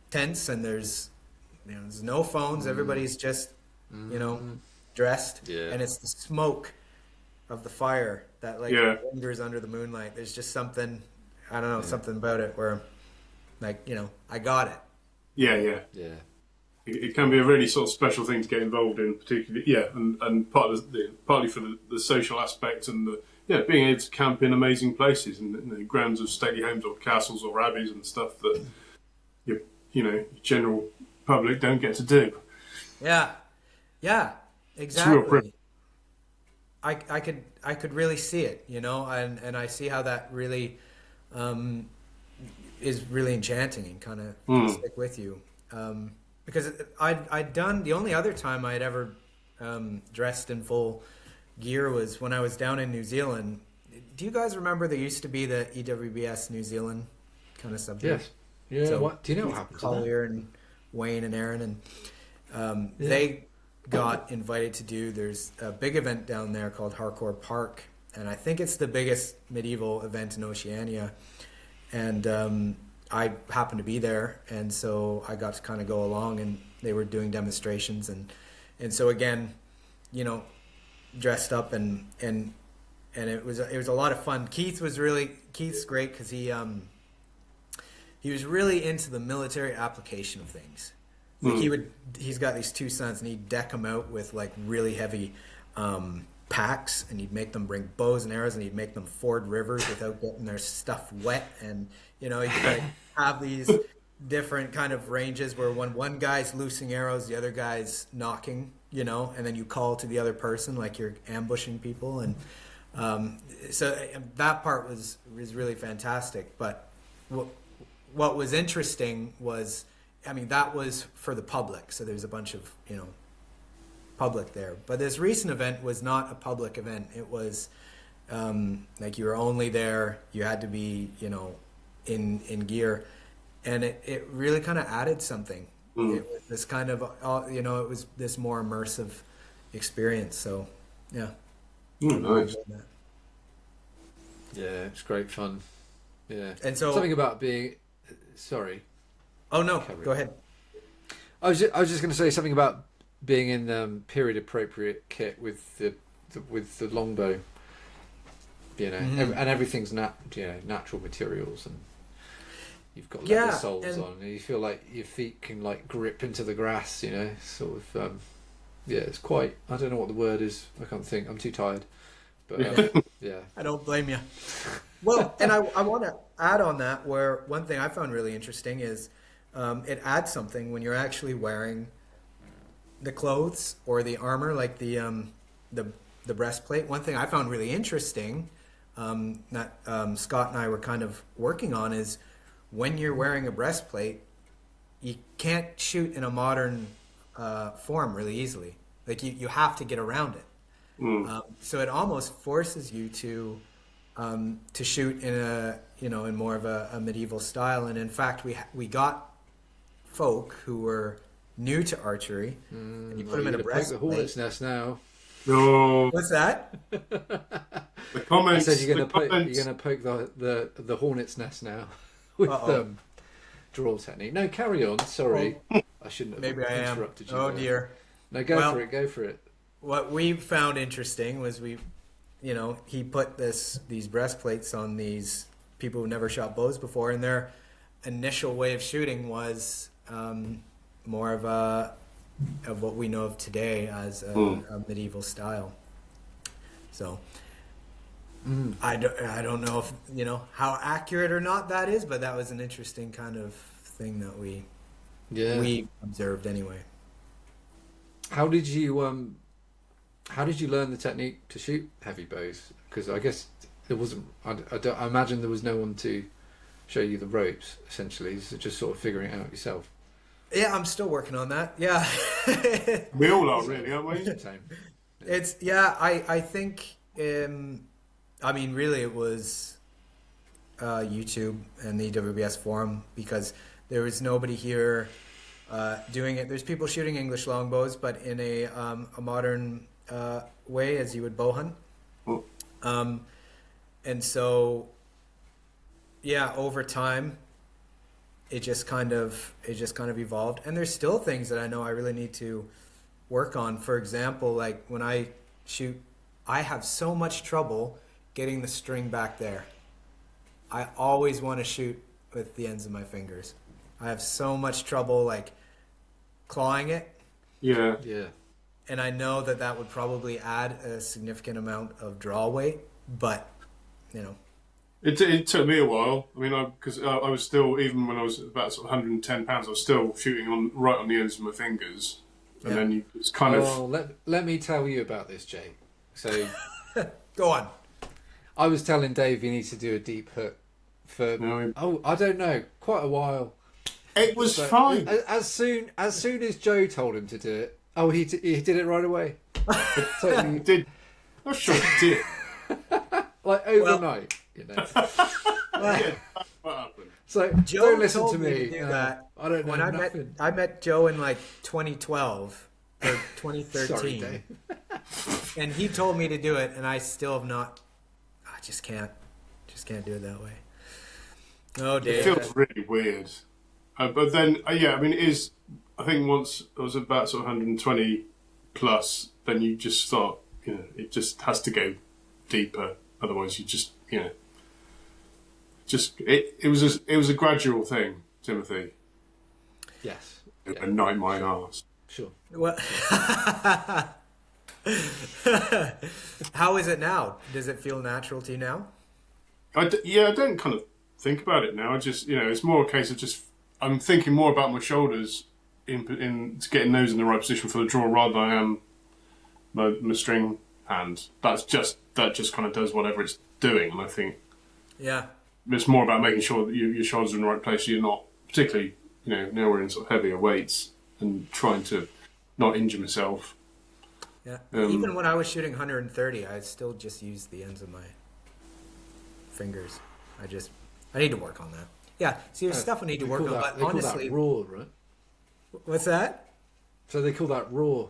Speaker 3: tents and there's no phones, everybody's just dressed, and it's the smoke of the fire that like lingers under the moonlight. There's just something, I don't know, something about it where like, I got it.
Speaker 2: Yeah. It can be a really sort of special thing to get involved in, particularly, and partly for the social aspect and being able to camp in amazing places and the grounds of stately homes or castles or abbeys and stuff that general public don't get to do.
Speaker 3: Yeah,
Speaker 2: It's a real privilege.
Speaker 3: exactly. I could really see it, and I see how that really is really enchanting and kind of stick with you. Because I'd done, the only other time I'd ever dressed in full gear was when I was down in New Zealand. Do you guys remember there used to be the EWBS New Zealand kind of subgroup?
Speaker 4: Yes. Yeah.
Speaker 3: So
Speaker 4: What do you know what happened to that?
Speaker 3: Collier and Wayne and Aaron and they got invited to do. There's a big event down there called Harcourt Park, and I think it's the biggest medieval event in Oceania. And I happened to be there, and so I got to kind of go along, and they were doing demonstrations, and so again, dressed up and it was a lot of fun. Keith's great because he was really into the military application of things. Like he's got these two sons, and he'd deck them out with like really heavy packs, and he'd make them bring bows and arrows, and he'd make them ford rivers without getting their stuff wet, and he'd like have these different kind of ranges where when one guy's loosing arrows, the other guy's knocking, and then you call to the other person like you're ambushing people, and so that part was really fantastic. But what was interesting was, that was for the public, so there's a bunch of public there. But this recent event was not a public event. It was like you were only there, you had to be in gear, and it really kind of added something. It was this kind of it was this more immersive experience. So
Speaker 2: Nice.
Speaker 4: Yeah, it's great fun. Yeah,
Speaker 3: And so
Speaker 4: something about being. Sorry.
Speaker 3: Oh no, go ahead.
Speaker 4: I was just going to say something about being in period appropriate kit with the longbow. And everything's natural materials, and you've got leather soles on, and you feel like your feet can like grip into the grass. Sort of. It's quite. I don't know what the word is. I can't think. I'm too tired. But
Speaker 3: I don't blame you. Well, and I want to add on that, where one thing I found really interesting is it adds something when you're actually wearing the clothes or the armor, like the breastplate. One thing I found really interesting that Scott and I were kind of working on is when you're wearing a breastplate, you can't shoot in a modern form really easily. Like you have to get around it. So it almost forces you to shoot in in more of a medieval style. And in fact, we got folk who were new to archery, and you put them in a breastplate.
Speaker 4: The hornet's nest now.
Speaker 2: No.
Speaker 3: What's that?
Speaker 2: The comments.
Speaker 4: I said you're going to poke the hornet's nest now with draw technique. No, carry on. Sorry, I shouldn't have interrupted you.
Speaker 3: Oh
Speaker 4: there.
Speaker 3: Dear.
Speaker 4: No, go for it.
Speaker 3: What we found interesting was he put these breastplates on these people who never shot bows before, and their initial way of shooting was more of what we know of today as a medieval style. So I don't know if how accurate or not that is, but that was an interesting kind of thing that we observed anyway.
Speaker 4: How did you learn the technique to shoot heavy bows? Because I guess there wasn't. I imagine there was no one to show you the ropes. Essentially, so just sort of figuring it out yourself.
Speaker 3: Yeah, I'm still working on that. Yeah,
Speaker 2: we all are, really, aren't we?
Speaker 4: Same.
Speaker 3: It's I think. Really, it was YouTube and the WBS forum, because there was nobody here doing it. There's people shooting English longbows, but in a modern way, as you would bow hunt. And so yeah, over time, it just kind of evolved. And there's still things that I know I really need to work on. For example, like when I shoot, I have so much trouble getting the string back there. I always want to shoot with the ends of my fingers. I have so much trouble like clawing it,
Speaker 2: Yeah.
Speaker 4: Yeah.
Speaker 3: and I know that that would probably add a significant amount of draw weight, but you know,
Speaker 2: It took me a while. I mean, because I was still, even when I was about sort of 110 pounds, I was still shooting right on the ends of my fingers. And
Speaker 3: Yeah.
Speaker 2: then it's kind of...
Speaker 4: Oh, let me tell you about this, Jay. So
Speaker 3: go on.
Speaker 4: I was telling Dave he needs to do a deep hook for I don't know, quite a while.
Speaker 2: It was
Speaker 4: But
Speaker 2: fine.
Speaker 4: as soon as Joe told him to do it, he did it right away. Totally,
Speaker 2: Did not sure it did.
Speaker 4: like overnight, you know.
Speaker 2: Yeah, that's what happened.
Speaker 4: So
Speaker 3: Joe
Speaker 4: don't listen
Speaker 3: told
Speaker 4: to
Speaker 3: me
Speaker 4: me.
Speaker 3: to do that
Speaker 4: I don't know
Speaker 3: when
Speaker 4: nothing.
Speaker 3: I met Joe in like 2012 or 2013,
Speaker 4: Sorry, Dave.
Speaker 3: and he told me to do it, and I still have not. I just can't do it that way. Oh,
Speaker 2: It
Speaker 3: Dave.
Speaker 2: feels really weird. But then, yeah, I mean, it is... I think once I was about sort of 120 plus, then you just start, you know, it just has to go deeper. Otherwise, you just, you know... It was a gradual thing, Timothy.
Speaker 4: Yes.
Speaker 2: A night my arse.
Speaker 4: Sure.
Speaker 3: Well, how is it now? Does it feel natural to you now?
Speaker 2: I don't kind of think about it now. I just, you know, it's more a case of just I'm thinking more about my shoulders in getting those in the right position for the draw rather than I am my string hand. That just kind of does whatever it's doing, and I think
Speaker 3: Yeah.
Speaker 2: it's more about making sure that your shoulders are in the right place. So you're not particularly, you know, now we're in sort of heavier weights and trying to not injure myself.
Speaker 3: Yeah. Even when I was shooting 130, I still just used the ends of my fingers. I need to work on that. Yeah. See, there's stuff I need to work on, but
Speaker 4: They
Speaker 3: honestly,
Speaker 4: call that raw, right?
Speaker 3: what's that?
Speaker 4: So they call that raw.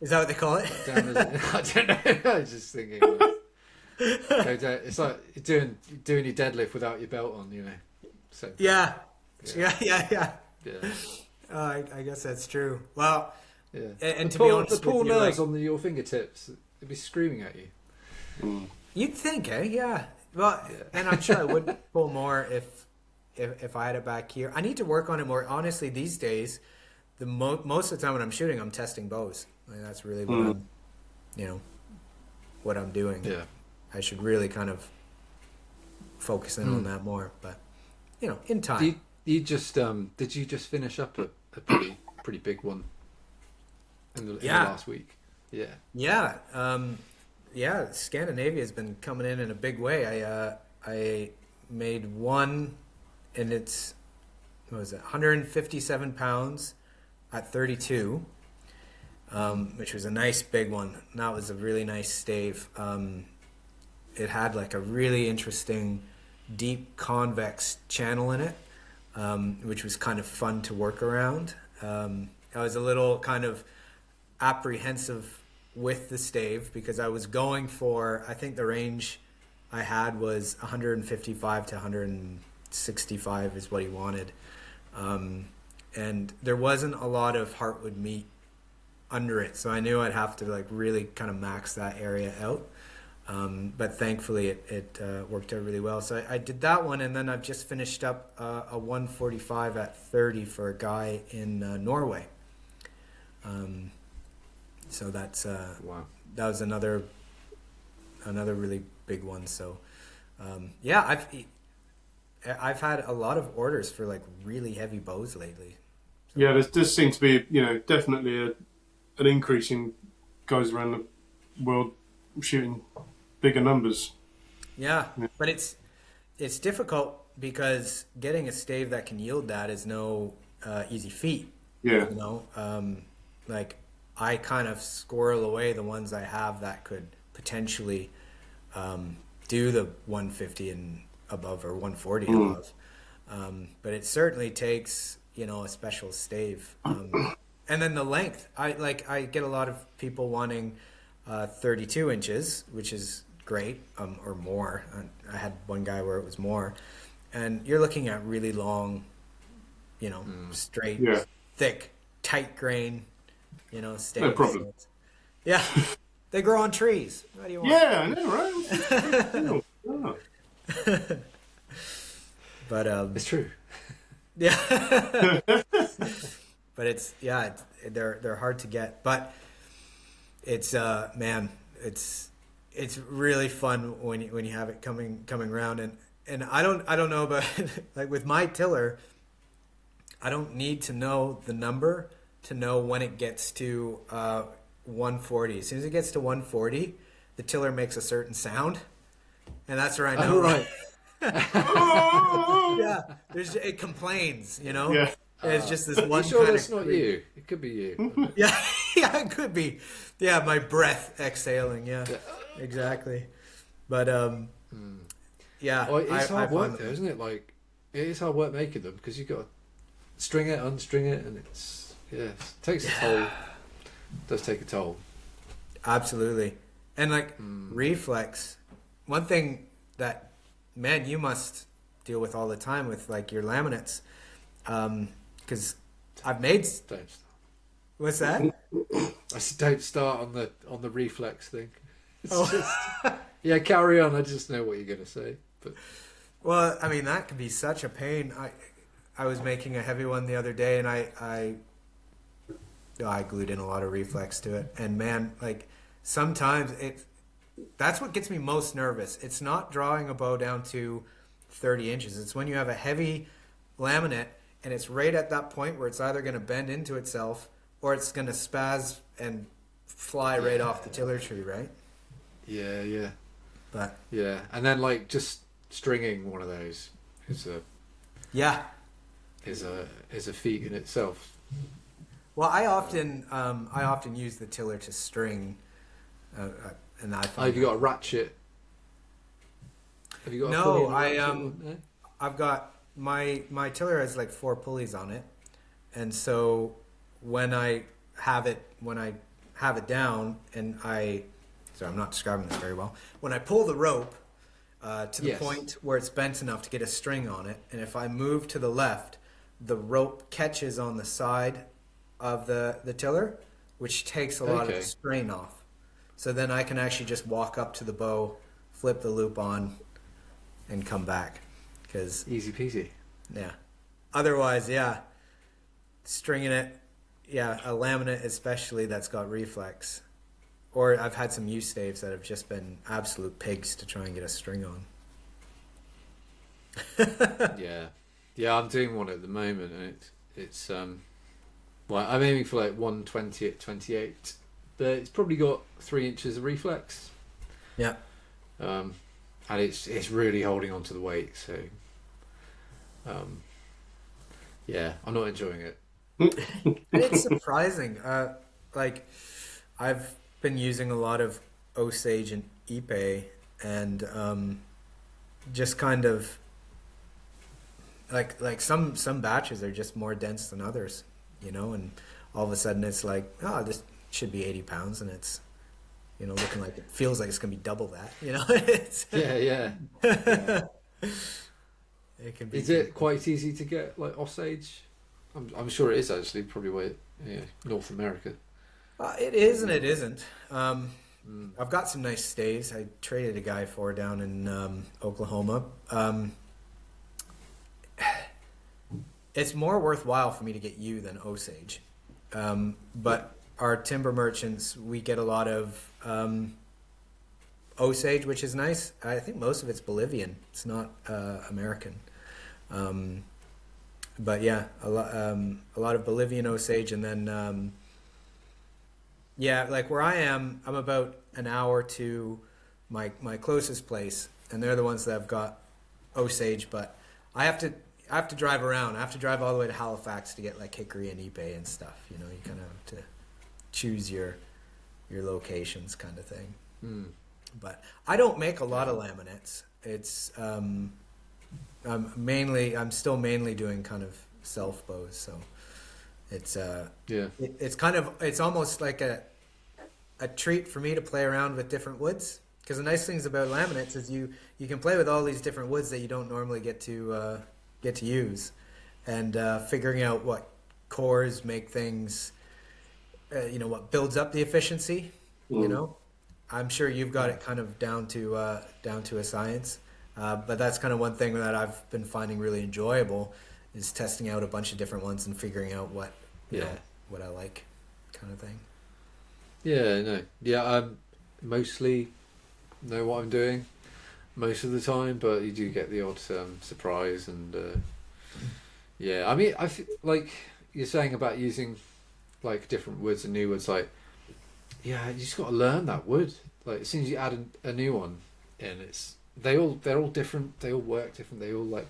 Speaker 3: Is that what they call it?
Speaker 4: Down I don't know. I was just thinking. Go down. It's like doing your deadlift without your belt on, you know. So
Speaker 3: Yeah.
Speaker 4: Yeah.
Speaker 3: Yeah.
Speaker 4: yeah.
Speaker 3: I guess that's true. Well,
Speaker 4: Yeah.
Speaker 3: and to
Speaker 4: pull,
Speaker 3: be honest
Speaker 4: the pull
Speaker 3: with you,
Speaker 4: nerves
Speaker 3: like,
Speaker 4: on your fingertips, they'd be screaming at you.
Speaker 3: you'd think, eh? Yeah. Well, and I'm sure I would pull more if I had it back here. I need to work on it more. Honestly, these days, most of the time when I'm shooting, I'm testing bows. Like, that's really what I'm, what I'm doing.
Speaker 4: Yeah.
Speaker 3: I should really kind of focus in on that more. But in time.
Speaker 4: You just did you just finish up a pretty big one in the last week? Yeah.
Speaker 3: Yeah, Scandinavia has been coming in a big way. I made one, and it's 157 pounds at 32, which was a nice big one. And that was a really nice stave. It had like a really interesting deep convex channel in it, which was kind of fun to work around. I was a little kind of apprehensive with the stave because I was going for, I think the range I had was 155 to 165 is what he wanted. And there wasn't a lot of heartwood meat under it, so I knew I'd have to like really kind of max that area out. But thankfully it worked out really well. So I did that one, and then I've just finished up a 145 at 30 for a guy in Norway. So that's
Speaker 4: Wow.
Speaker 3: that was another really big one. So I've had a lot of orders for like really heavy bows lately. So.
Speaker 2: Yeah, there does seem to be, definitely an increase in guys around the world shooting bigger numbers.
Speaker 3: Yeah, but it's difficult because getting a stave that can yield that is no easy feat.
Speaker 2: Yeah.
Speaker 3: Like I kind of squirrel away the ones I have that could potentially do the 150 and above or 140 above. But it certainly takes, a special stave. And then the length. I get a lot of people wanting 32 inches, which is great, or more. I had one guy where it was more, and you're looking at really long, straight,
Speaker 2: Yeah.
Speaker 3: thick, tight grain,
Speaker 2: No
Speaker 3: staves.
Speaker 2: problem.
Speaker 3: So yeah, they grow on trees. What do you want?
Speaker 2: Yeah, I know, right? It's a great deal. Yeah.
Speaker 3: But
Speaker 4: It's true.
Speaker 3: yeah, but they're hard to get, but it's man, it's really fun when you have it coming around, and I don't know, but like with my tiller, I don't need to know the number to know when it gets to 140. As soon as it gets to 140, the tiller makes a certain sound, and that's where I know.
Speaker 4: Oh, right.
Speaker 3: Yeah, it complains,
Speaker 2: Yeah.
Speaker 3: And it's just this one.
Speaker 4: You sure
Speaker 3: kind
Speaker 4: that's
Speaker 3: of
Speaker 4: not you? It could be you.
Speaker 3: Yeah, yeah, it could be. Yeah, my breath exhaling. Yeah, exactly. But yeah,
Speaker 4: Well, it's hard work
Speaker 3: find
Speaker 4: though, isn't it? Like, it is hard work making them because you've got to string it, unstring it, and it takes a toll. It does take a toll.
Speaker 3: Absolutely, and like reflex. One thing that, man, you must deal with all the time with like your laminates, because I've made.
Speaker 4: Don't start.
Speaker 3: What's that?
Speaker 4: I said, don't start on the reflex thing. It's
Speaker 3: Oh.
Speaker 4: just, yeah, carry on. I just know what you're going to say. But
Speaker 3: Well, I mean, that can be such a pain. I was making a heavy one the other day, and I glued in a lot of reflex to it, and man, like sometimes that's what gets me most nervous. It's not drawing a bow down to 30 inches. It's when you have a heavy laminate and it's right at that point where it's either going to bend into itself or it's going to spaz and fly right off the tiller tree, right?
Speaker 4: yeah,
Speaker 3: But
Speaker 4: and then like just stringing one of those is
Speaker 3: yeah.
Speaker 4: a feat in itself.
Speaker 3: Well, I often use the tiller to string, and I
Speaker 4: Have you got a ratchet? Have you got a
Speaker 3: No,
Speaker 4: pulley and a ratchet one? No?
Speaker 3: I've got my tiller has like 4 pulleys on it, and so when I have it down, and sorry, I'm not describing this very well. When I pull the rope to the
Speaker 4: Yes.
Speaker 3: point where it's bent enough to get a string on it, and if I move to the left, the rope catches on the side of the tiller, which takes a lot of
Speaker 4: Okay.
Speaker 3: the strain off. So then I can actually just walk up to the bow, flip the loop on, and come back. Because
Speaker 4: Easy peasy.
Speaker 3: yeah, otherwise, yeah, stringing it, yeah, a laminate especially that's got reflex. Or I've had some use staves that have just been absolute pigs to try and get a string on.
Speaker 4: Yeah, I'm doing one at the moment, and it's well, I'm aiming for like 120 at 28, but it's probably got 3 inches of reflex,
Speaker 3: Yeah.
Speaker 4: and it's really holding on to the weight. So, yeah, I'm not enjoying it.
Speaker 3: And it's surprising. Like, I've been using a lot of Osage and Ipe, and just kind of like some batches are just more dense than others, and all of a sudden it's like, oh, this should be 80 pounds, and it's looking like it feels like it's gonna be double that. It's,
Speaker 4: Yeah.
Speaker 3: it can be.
Speaker 4: Is it quite easy to get like Osage? I'm sure it is actually. Probably where North America.
Speaker 3: It is and it isn't. I've got some nice staves. I traded a guy for down in Oklahoma. It's more worthwhile for me to get you than Osage. But our timber merchants, we get a lot of Osage, which is nice. I think most of it's Bolivian. It's not American. But yeah, a lot of Bolivian Osage, and then like where I am, I'm about an hour to my closest place, and they're the ones that have got Osage. But I have to drive around. I have to drive all the way to Halifax to get like hickory and Ipe and stuff. You kind of have to choose your locations, kind of thing. But I don't make a lot of laminates. It's I'm still mainly doing kind of self bows, so it's it's almost like a treat for me to play around with different woods, Because the nice things about laminates is you can play with all these different woods that you don't normally get to use, and figuring out what cores make things, what builds up the efficiency. I'm sure you've got it kind of down to a science, but that's kind of one thing that I've been finding really enjoyable is testing out a bunch of different ones and figuring out what what I like, kind of thing.
Speaker 4: Yeah, no, yeah. Mostly know what I'm doing most of the time, but you do get the odd surprise, and I mean, I feel like you're saying about using like different woods and new woods, like you just got to learn that wood. Like as soon as you add a new one in, they're all different, they all work different, they all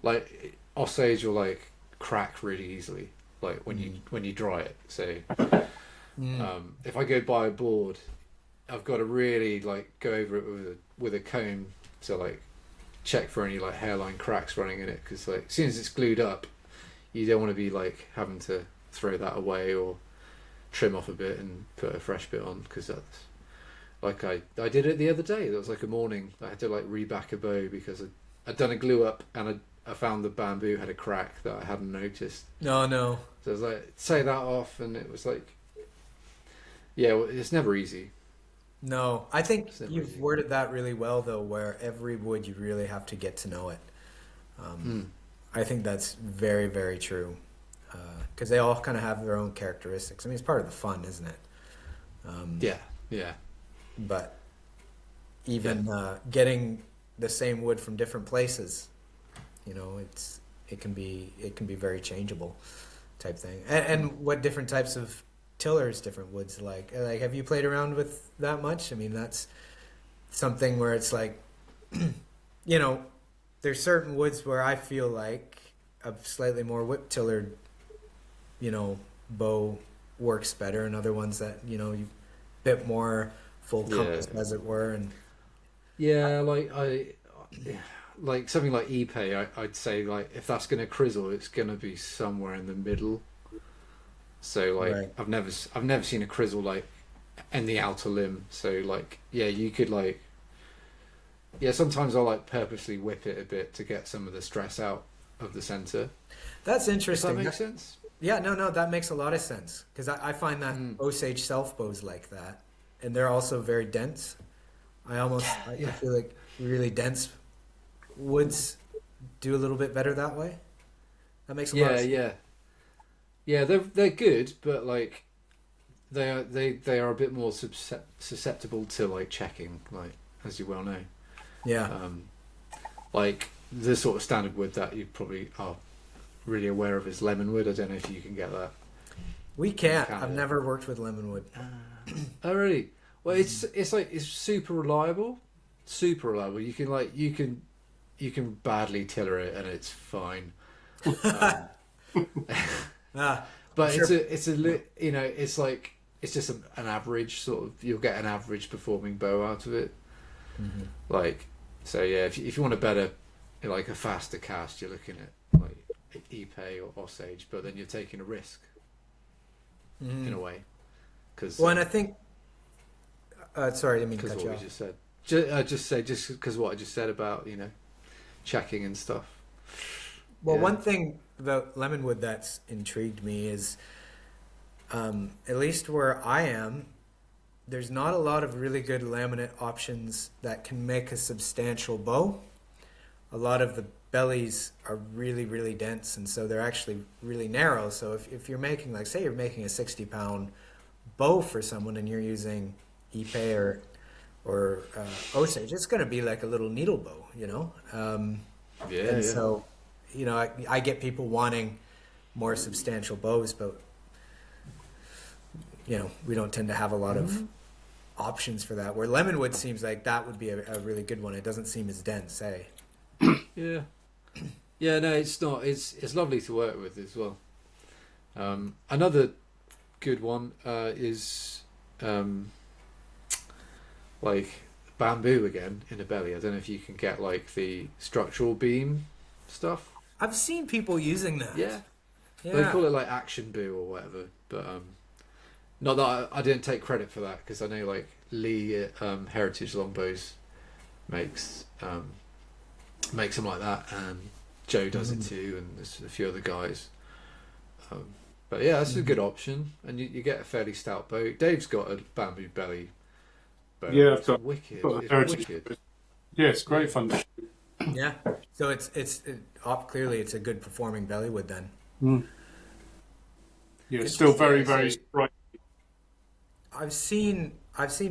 Speaker 4: like Osage will like crack really easily, like when you dry it. So if I go buy a board, I've got to really like go over it with a comb to like check for any like hairline cracks running in it, because like as soon as it's glued up, you don't want to be like having to throw that away or trim off a bit and put a fresh bit on, because that's like I did it the other day. There was like a morning I had to like reback a bow because I'd done a glue up and I found the bamboo had a crack that I hadn't noticed.
Speaker 3: No.
Speaker 4: So I was like, take that off, and it was like, well, it's never easy.
Speaker 3: No, I think you've worded that really well, though, where every wood you really have to get to know it. I think that's very, very true, because they all kind of have their own characteristics. I mean, it's part of the fun, isn't it?
Speaker 4: Yeah.
Speaker 3: But even getting the same wood from different places, it can be very changeable, type thing. And what different types of tillers different woods like have you played around with that much? I mean, that's something where it's like there's certain woods where I feel like a slightly more whip tillered bow works better, and other ones that you bit more full compass, as it were. And
Speaker 4: like something like Ipe, I'd say like if that's going to crizzle, it's going to be somewhere in the middle. So like right. I've never seen a crizzle like in the outer limb. So like you could like sometimes I'll like purposely whip it a bit to get some of the stress out of the center.
Speaker 3: That's interesting.
Speaker 4: Does that make sense?
Speaker 3: Yeah, no, that makes a lot of sense, because I find that Osage self bows like that, and they're also very dense. I feel like really dense woods do a little bit better that way. That makes a lot of sense. Yeah, they're good, but like they are a bit more susceptible to like checking, like as you well know. Yeah.
Speaker 4: Like the sort of standard wood that you probably are really aware of is lemonwood. I don't know if you can get that.
Speaker 3: We can't. I've never worked with lemonwood.
Speaker 4: Oh really? Well, it's super reliable. Super reliable. You can badly tiller it and it's fine. But sure. It's just an average sort of. You'll get an average performing bow out of it. Mm-hmm. Like, so yeah, if you want a better, like a faster cast, you're looking at like Ipe or Osage, but then you're taking a risk in a way.
Speaker 3: And I think. Sorry, I didn't mean to cut you off.
Speaker 4: Just said. Just because what I just said about checking and stuff.
Speaker 3: Well, one thing about lemonwood that's intrigued me is, at least where I am, there's not a lot of really good laminate options that can make a substantial bow. A lot of the bellies are really, really dense, and so they're actually really narrow. So if you're making, like, say you're making a 60-pound bow for someone and you're using Ipe or Osage, it's going to be like a little needle bow, So, I get people wanting more substantial bows, but we don't tend to have a lot of options for that. Where lemonwood seems like that would be a really good one. It doesn't seem as dense,
Speaker 4: Yeah. Yeah, no, it's not. It's lovely to work with as well. Another good one is like bamboo again in a belly. I don't know if you can get like the structural beam stuff.
Speaker 3: I've seen people using that.
Speaker 4: Yeah. They call it like action boo or whatever. But Not that I didn't take credit for that, because I know like Lee Heritage Longbows makes makes them like that, and Joe does it too, and there's a few other guys. But yeah, that's a good option, and you get a fairly stout bow. Dave's got a bamboo belly bow.
Speaker 2: Yeah,
Speaker 4: It's wicked.
Speaker 2: got the
Speaker 4: It's
Speaker 2: Heritage.
Speaker 4: wicked.
Speaker 2: Yeah, it's great fun.
Speaker 3: Yeah. So clearly it's a good performing belly wood then.
Speaker 2: Yeah, it's still very,
Speaker 4: Yeah,
Speaker 2: very
Speaker 4: so-
Speaker 2: bright.
Speaker 3: I've seen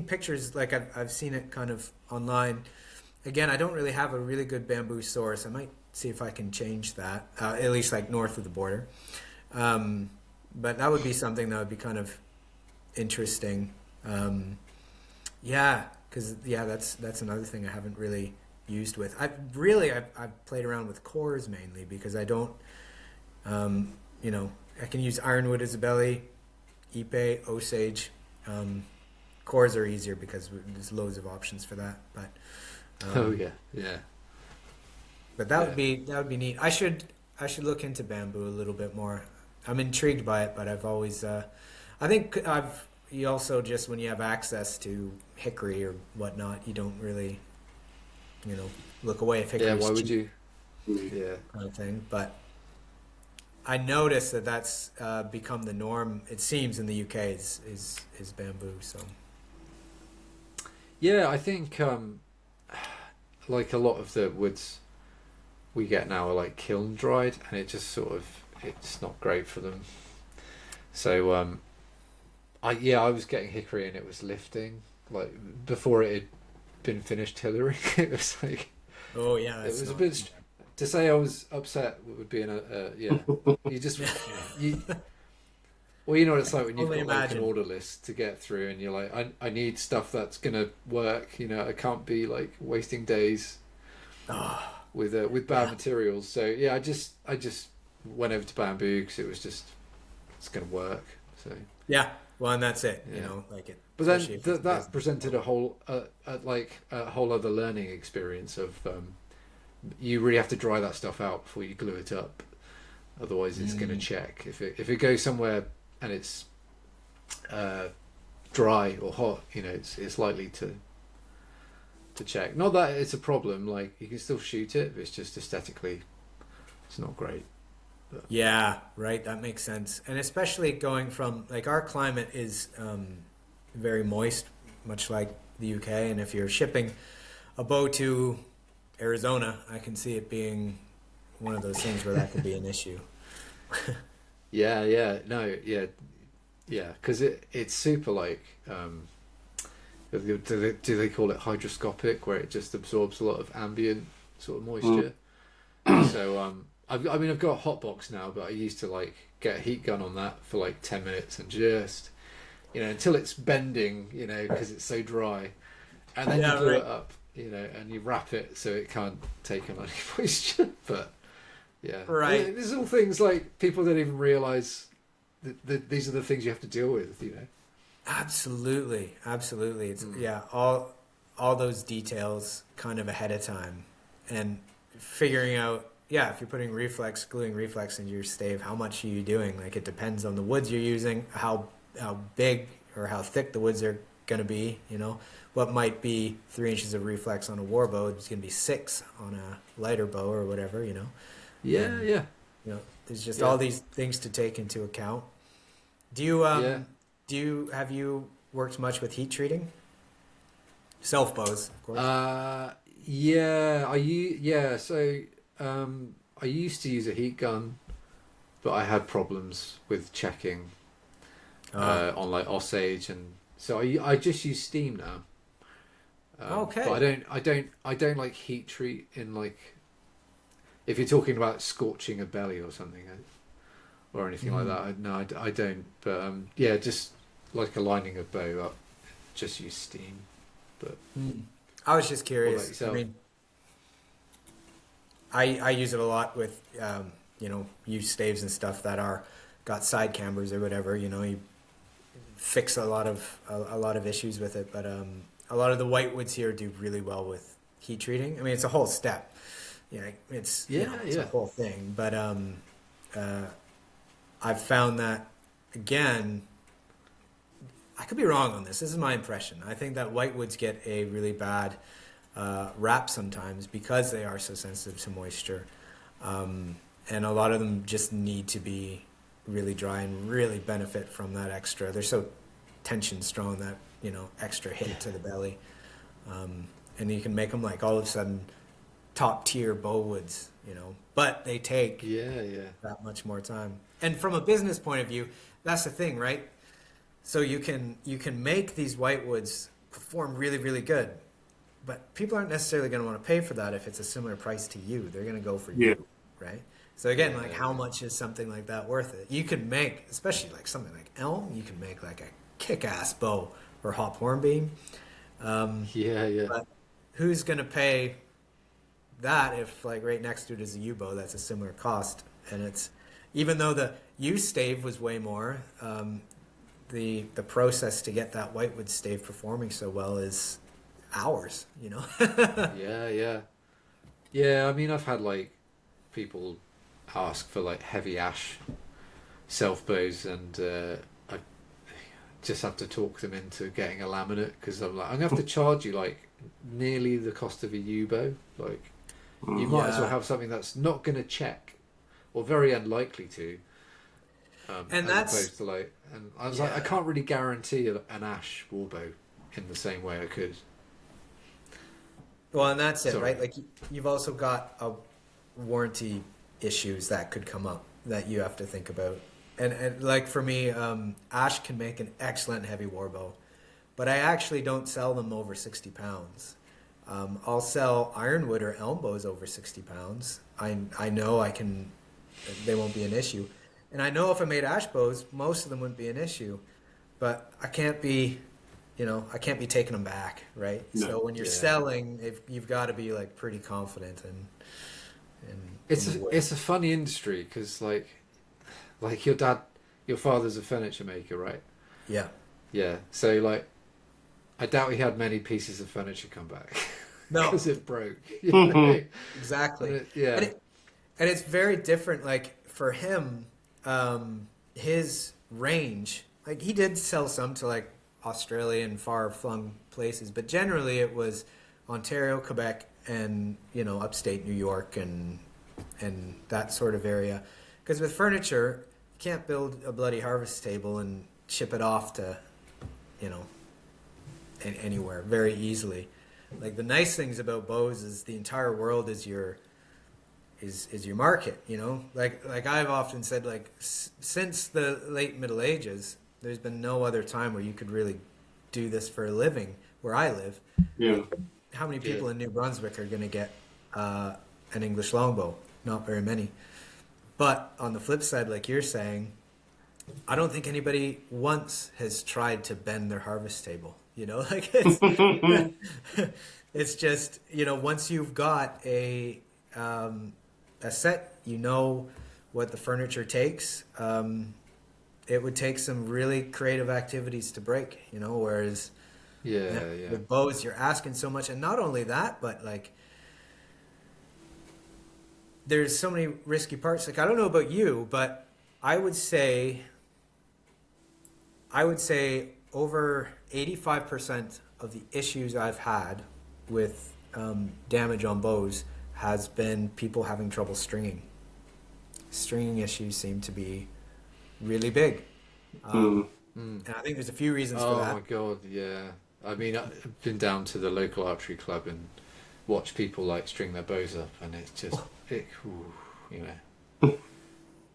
Speaker 3: pictures, like I've seen it kind of online. Again, I don't really have a really good bamboo source. I might see if I can change that, at least like north of the border. But that would be something that would be kind of interesting. Yeah, because that's another thing I haven't really used with. I've played around with cores mainly because I don't, I can use ironwood as a belly, Ipe, Osage. Cores are easier because there's loads of options for that. But
Speaker 4: Oh yeah.
Speaker 3: but that would be neat. I should look into bamboo a little bit more. I'm intrigued by it, but I've always I think you also, just when you have access to hickory or whatnot, you don't really look away if hickory.
Speaker 4: Yeah, why would you? Yeah.
Speaker 3: Kind of thing. But I noticed that that's become the norm. It seems in the UK is bamboo. So
Speaker 4: Yeah, I think like a lot of the woods we get now are like kiln dried, and it just sort of, it's not great for them. So I was getting hickory and it was lifting like before it had been finished tillering. It was like,
Speaker 3: oh yeah,
Speaker 4: it was a bit. To say I was upset would be yeah. You just you. Well, you know what it's like when you've got like an order list to get through, and you're like, I need stuff that's gonna work. I can't be like wasting days with bad materials. So yeah, I just went over to bamboo because it was just, it's gonna work. So
Speaker 3: yeah, well, and that's it.
Speaker 4: Yeah.
Speaker 3: Like it.
Speaker 4: but then
Speaker 3: especially if it's
Speaker 4: that
Speaker 3: business.
Speaker 4: presented a whole other learning experience of you really have to dry that stuff out before you glue it up. Otherwise, it's going to check. If it goes somewhere and it's dry or hot, it's likely to check. Not that it's a problem. Like, you can still shoot it, but it's just aesthetically, it's not great.
Speaker 3: Yeah, right. That makes sense. And especially going from, like, our climate is very moist, much like the UK. And if you're shipping a bow to Arizona, I can see it being one of those things where that could be an issue.
Speaker 4: Yeah, because it's super like, do they call it hydroscopic, where it just absorbs a lot of ambient sort of moisture. So I've got a hot box now, but I used to like get a heat gun on that for like 10 minutes and just until it's bending, because it's so dry, and then you glue it up, and you wrap it so it can't take on any moisture. But yeah,
Speaker 3: Right.
Speaker 4: There's all things like people don't even realize that these are the things you have to deal with.
Speaker 3: Absolutely. It's all those details kind of ahead of time, and figuring out, if you're putting gluing reflex into your stave, how much are you doing? Like, it depends on the woods you're using, how big or how thick the woods are going to be. What might be 3 inches of reflex on a war bow is going to be 6 on a lighter bow or whatever.
Speaker 4: Yeah.
Speaker 3: There's just all these things to take into account. Have you worked much with heat treating? Self bows, of course.
Speaker 4: I used to use a heat gun, but I had problems with checking on like Osage, and so I just use steam now.
Speaker 3: Okay.
Speaker 4: But I don't like heat treat in, like, if you're talking about scorching a belly or something, or anything like that. I don't. But just like aligning a bow up, just use steam. But
Speaker 3: I was just
Speaker 4: what about
Speaker 3: curious.
Speaker 4: yourself?
Speaker 3: I use it a lot with use staves and stuff that got side cambers or whatever. You fix a lot of issues with it, but a lot of the whitewoods here do really well with heat treating. It's a whole step. It's a whole thing. But I've found that, again, I could be wrong on this. This is my impression. I think that whitewoods get a really bad rap sometimes because they are so sensitive to moisture. And a lot of them just need to be really dry and really benefit from that extra. They're so tension strong, that, you know, extra hit to the belly. And you can make them like all of a sudden top tier bowwoods, you know, but they take that much more time. And from a business point of view, that's the thing, right? So you can make these whitewoods perform really, really good, but people aren't necessarily going to want to pay for that if it's a similar price to you. They're going to go for you, right? So again, like how much is something like that worth it? You could make, especially like something like elm, you can make like a kick-ass bow or hop hornbeam. But who's going to pay that if like right next to it is a U-bow that's a similar cost? And it's, even though the U-stave was way more, the process to get that whitewood stave performing so well is hours, you know?
Speaker 4: Yeah, I mean, I've had like people ask for like heavy ash self bows, and I just have to talk them into getting a laminate, because I'm like, I'm gonna have to charge you like nearly the cost of a U-bow. Like, you might as well have something that's not going to check, or very unlikely to.
Speaker 3: And
Speaker 4: as
Speaker 3: that's
Speaker 4: opposed to like, and I was like, I can't really guarantee an ash warbow in the same way I could.
Speaker 3: Well, and that's it, right? Like you've also got a warranty issues that could come up that you have to think about. And like for me, ash can make an excellent heavy warbow, but I actually don't sell them over 60 pounds. I'll sell ironwood or elm bows over 60 pounds. I know they won't be an issue. And I know if I made ash bows, most of them wouldn't be an issue, but I can't be taking them back, right? No. So when you're selling, you've got to be like pretty confident and
Speaker 4: it's a funny industry, because like your father's a furniture maker, right? Yeah. So like, I doubt he had many pieces of furniture come back.
Speaker 3: No,
Speaker 4: because it broke. You know?
Speaker 3: Exactly.
Speaker 4: And
Speaker 3: it's very different. Like for him, his range, like he did sell some to like Australia and far flung places, but generally it was Ontario, Quebec, and, you know, upstate New York and that sort of area. Because with furniture, you can't build a bloody harvest table and ship it off to, you know, anywhere very easily. Like the nice things about bows is the entire world is your market, you know. Like I've often said, like since the late Middle Ages, there's been no other time where you could really do this for a living where I live.
Speaker 2: Yeah.
Speaker 3: How many people in New Brunswick are going to get an English longbow? Not very many. But on the flip side, like you're saying, I don't think anybody once has tried to bend their harvest table. You know, like it's just, you know, once you've got a set, you know what the furniture takes. It would take some really creative activities to break, you know, whereas with bows, you're asking so much. And not only that, but like there's so many risky parts. Like, I don't know about you, but I would say over 85% of the issues I've had with damage on bows has been people having trouble stringing. Stringing issues seem to be really big. And I think there's a few reasons for that.
Speaker 4: Oh my God, yeah. I mean, I've been down to the local archery club and watched people like string their bows up, and it's just, you know.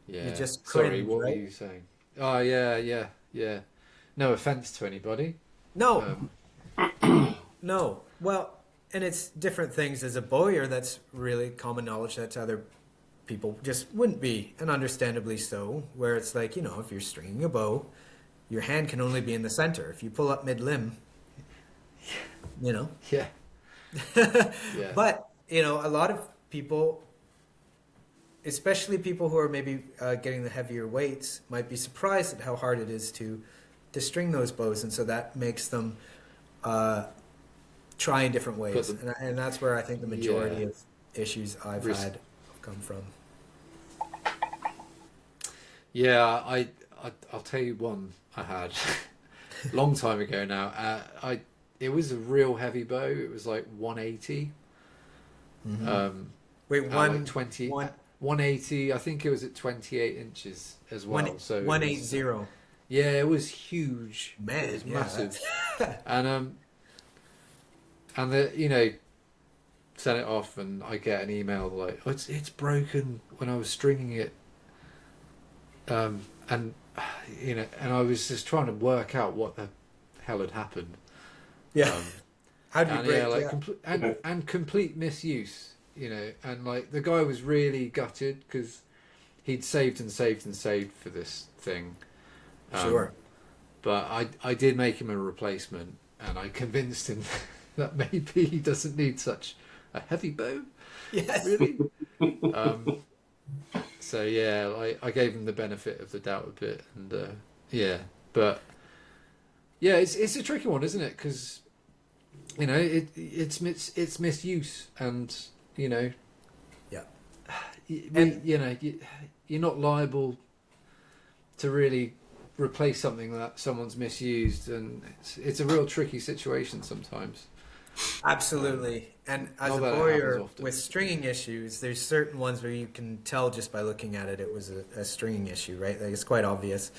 Speaker 4: Yeah.
Speaker 3: You just
Speaker 4: Sorry,
Speaker 3: cringe,
Speaker 4: what
Speaker 3: right?
Speaker 4: were you saying? Oh, yeah. No offense to anybody.
Speaker 3: No. No. Well, and it's different things. As a bowyer, that's really common knowledge that to other people just wouldn't be, and understandably so, where it's like, you know, if you're stringing a bow, your hand can only be in the center. If you pull up mid-limb, you know.
Speaker 4: Yeah.
Speaker 3: But, you know, a lot of people, especially people who are maybe getting the heavier weights, might be surprised at how hard it is to string those bows, and so that makes them try in different ways. And that's where I think the majority of issues I've had come from.
Speaker 4: Yeah, I'll tell you one I had. long time ago now. It was a real heavy bow. It was like 180.
Speaker 3: Wait,
Speaker 4: Like 20,
Speaker 3: one
Speaker 4: 180. I think it was at 28 inches as well.
Speaker 3: one
Speaker 4: So it
Speaker 3: one
Speaker 4: was-
Speaker 3: eight zero.
Speaker 4: Yeah, it was huge.
Speaker 3: Man,
Speaker 4: it was
Speaker 3: yeah,
Speaker 4: massive. And the sent it off, and I get an email like, "Oh, it's broken when I was stringing it." And and I was just trying to work out what the hell had happened.
Speaker 3: Yeah.
Speaker 4: Um,
Speaker 3: How do you
Speaker 4: and
Speaker 3: break?
Speaker 4: yeah, like
Speaker 3: Yeah.
Speaker 4: and complete misuse, and like the guy was really gutted because he'd saved and saved and saved for this thing.
Speaker 3: Sure.
Speaker 4: But I did make him a replacement, and I convinced him that maybe he doesn't need such a heavy bow.
Speaker 3: Yes.
Speaker 4: Really. So yeah, I gave him the benefit of the doubt a bit, and but yeah, it's a tricky one, isn't it? Because it's misuse, and
Speaker 3: Yeah.
Speaker 4: you're not liable to really replace something that someone's misused, and it's a real tricky situation sometimes.
Speaker 3: Absolutely. And as
Speaker 4: Not
Speaker 3: a
Speaker 4: that it
Speaker 3: bowyer
Speaker 4: happens often.
Speaker 3: with stringing issues, there's certain ones where you can tell just by looking at it, it was a stringing issue, right? Like it's quite obvious.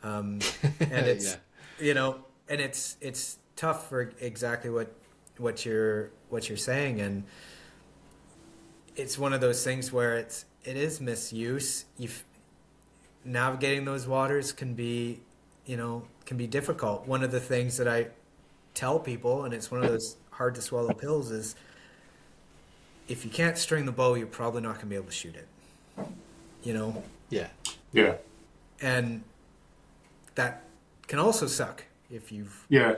Speaker 3: And it's, and it's tough for exactly what you're saying. And it's one of those things where it is misuse. Navigating those waters can be difficult. One of the things that I tell people, and it's one of those hard to swallow pills, is if you can't string the bow, you're probably not going to be able to shoot it.
Speaker 4: Yeah.
Speaker 2: Yeah.
Speaker 3: And that can also suck if you've
Speaker 2: Yeah.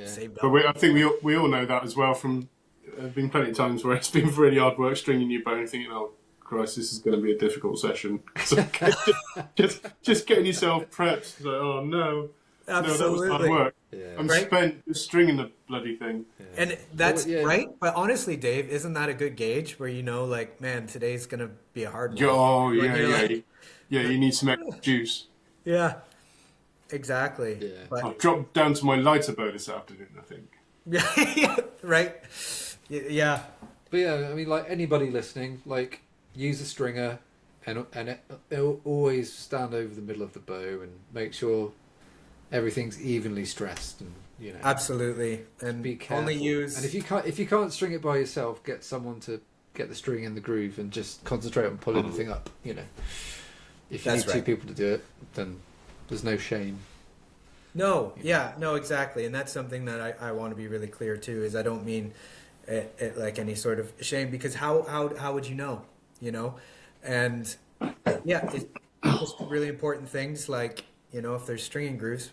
Speaker 3: saved up.
Speaker 2: But I think we all know that as well. From there have been plenty of times where it's been really hard work stringing your bow and thinking, "Oh Christ, this is going to be a difficult session." So just getting yourself prepped. It's like, oh no,
Speaker 3: Absolutely.
Speaker 2: no, that was hard work.
Speaker 4: Yeah.
Speaker 2: I'm
Speaker 3: Right?
Speaker 2: spent just stringing the bloody thing.
Speaker 3: And that's
Speaker 4: Well, yeah.
Speaker 3: right. But honestly, Dave, isn't that a good gauge where like, man, today's going to be a hard one?
Speaker 2: Oh
Speaker 3: When
Speaker 2: yeah,
Speaker 3: you're
Speaker 2: yeah,
Speaker 3: like-
Speaker 2: yeah. You need some extra juice.
Speaker 3: Yeah, exactly.
Speaker 4: Yeah.
Speaker 3: But
Speaker 2: I've dropped down to my lighter bow this afternoon, I think.
Speaker 3: yeah, right. Yeah,
Speaker 4: But yeah, I mean, like anybody listening, like use a stringer, and it'll always stand over the middle of the bow and make sure everything's evenly stressed, and
Speaker 3: absolutely. And
Speaker 4: be careful.
Speaker 3: only use.
Speaker 4: And if you can't string it by yourself, get someone to get the string in the groove and just concentrate on pulling the thing up. If you
Speaker 3: That's
Speaker 4: need two
Speaker 3: right.
Speaker 4: people to do it, then there's no shame.
Speaker 3: No, yeah, no, exactly. And that's something that I want to be really clear too, is I don't mean it like any sort of shame, because how would you know? And yeah, it's just really important things like, if there's stringing grooves,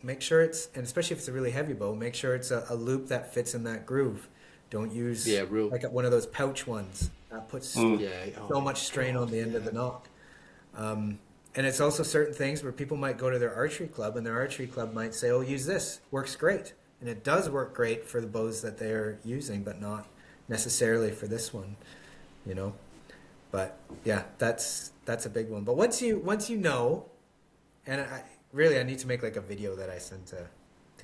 Speaker 3: make sure and especially if it's a really heavy bow, make sure it's a loop that fits in that groove. Don't use like one of those pouch ones that puts so much strain on the end of the knock. And it's also certain things where people might go to their archery club, and their archery club might say, "Oh, use this. Works great." And it does work great for the bows that they're using, but not necessarily for this one, But yeah, that's a big one. But once you know, and I need to make like a video that I send to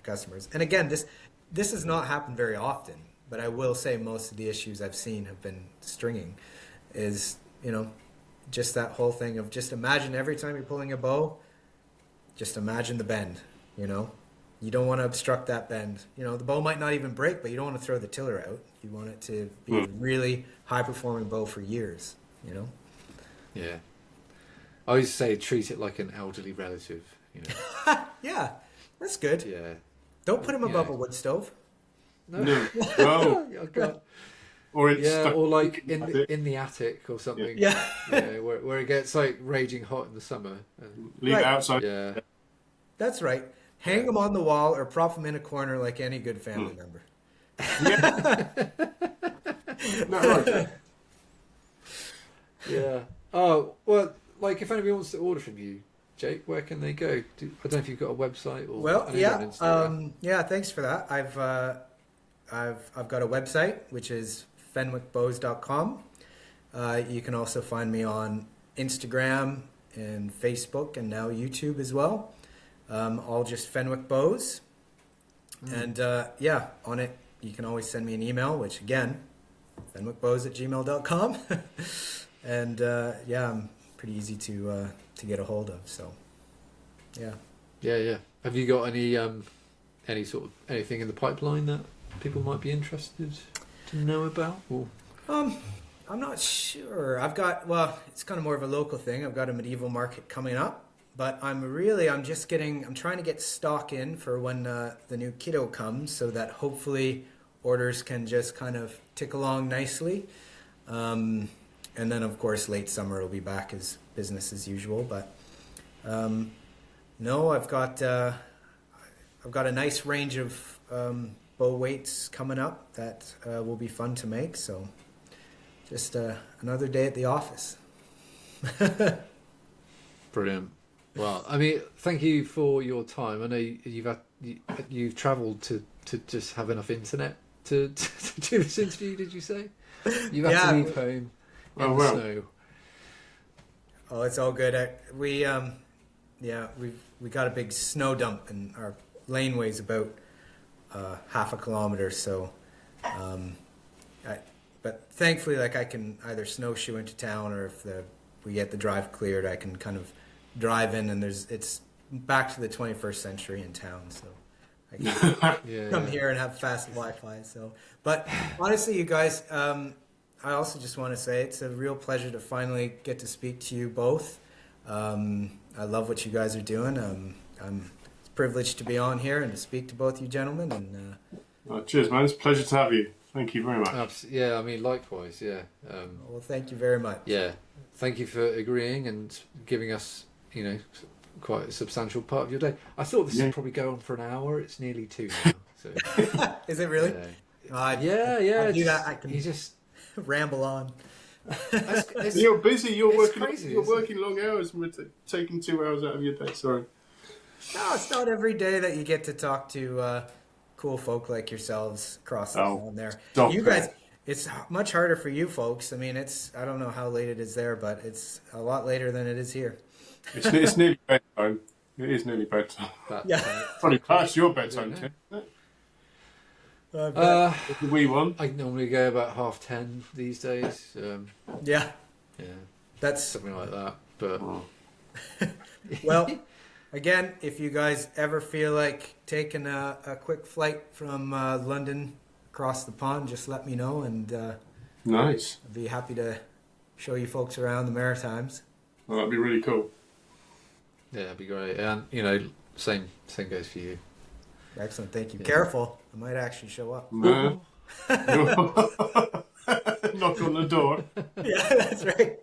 Speaker 3: customers. And again, this has not happened very often, but I will say most of the issues I've seen have been stringing. Is just that whole thing of just imagine every time you're pulling a bow, just imagine the bend. You don't want to obstruct that bend. The bow might not even break, but you don't want to throw the tiller out. You want it to be a really high performing bow for years.
Speaker 4: Yeah. I always say treat it like an elderly relative.
Speaker 3: Yeah, that's good.
Speaker 4: Yeah.
Speaker 3: Don't put him above a wood stove.
Speaker 2: No.
Speaker 4: Oh, God.
Speaker 2: Or it's
Speaker 4: Yeah,
Speaker 2: stuck
Speaker 4: or like
Speaker 2: attic.
Speaker 4: in the attic or something.
Speaker 3: Yeah.
Speaker 4: Yeah, where it gets like raging hot in the summer. And,
Speaker 2: Leave
Speaker 3: Right.
Speaker 2: it outside.
Speaker 4: yeah.
Speaker 3: That's right. Hang them on the wall or prop them in a corner like any good family member.
Speaker 2: No, right.
Speaker 4: Yeah. Oh, well, like if anybody wants to order from you, Jake, where can they go? I don't know if you've got a website or.
Speaker 3: Well,
Speaker 4: I know you're on Instagram.
Speaker 3: yeah. Thanks for that. I've got a website which is fenwickbows.com. You can also find me on Instagram and Facebook and now YouTube as well. all just Fenwick Bows. And yeah, on it, you can always send me an email, which again, fenwickbows@gmail.com. And yeah, I'm pretty easy to get a hold of. So yeah.
Speaker 4: Yeah. Have you got any sort of anything in the pipeline that people might be interested to know about? Or
Speaker 3: I'm not sure. Well, it's kind of more of a local thing. I've got a medieval market coming up, but I'm trying to get stock in for when the new kiddo comes, so that hopefully orders can just kind of tick along nicely. And then of course late summer it'll be back as business as usual. But no, I've got a nice range of bow weights coming up that will be fun to make. So just another day at the office.
Speaker 4: brilliant. Well, I mean, thank you for your time. I know you've travelled to just have enough internet to do this interview. Did you say you've had to leave home in the snow?
Speaker 3: Oh, it's all good. We got a big snow dump, and our laneway's about half a kilometer. So, but thankfully, like, I can either snowshoe into town, or if we get the drive cleared, I can kind of drive in, and it's back to the 21st century in town. So I can come here and have fast Wi-Fi. So, but honestly, you guys, I also just want to say it's a real pleasure to finally get to speak to you both. I love what you guys are doing. I'm privileged to be on here and to speak to both you gentlemen. And
Speaker 2: cheers, man. It's a pleasure to have you. Thank you very much.
Speaker 4: Yeah, I mean, likewise. Yeah.
Speaker 3: Well, thank you very much.
Speaker 4: Yeah, thank you for agreeing and giving us, quite a substantial part of your day. I thought this would probably go on for an hour. It's nearly 2 now. So.
Speaker 3: Is it really?
Speaker 4: Yeah.
Speaker 3: I do that. I can
Speaker 4: you just
Speaker 3: ramble on.
Speaker 2: You're busy. You're working.
Speaker 4: Crazy,
Speaker 2: you're working long hours. And we're taking 2 hours out of your day. Sorry.
Speaker 3: No, it's not every day that you get to talk to cool folk like yourselves across the phone there. You guys, it's much harder for you folks. I mean, I don't know how late it is there, but it's a lot later than it is here.
Speaker 2: It's nearly bedtime. It is nearly bedtime. Probably past your bedtime, Tim. The wee one.
Speaker 4: I normally go about 10:30 these days.
Speaker 3: Yeah. That's
Speaker 4: something like that. But
Speaker 3: well, again, if you guys ever feel like taking a quick flight from London across the pond, just let me know, and
Speaker 2: nice.
Speaker 3: I'd be happy to show you folks around the Maritimes.
Speaker 2: Well, that'd be really cool.
Speaker 4: Yeah, that'd be great. And same goes for you.
Speaker 3: Excellent, thank you. Careful, I might actually show up.
Speaker 2: No. Knock on the door.
Speaker 3: Yeah, that's right.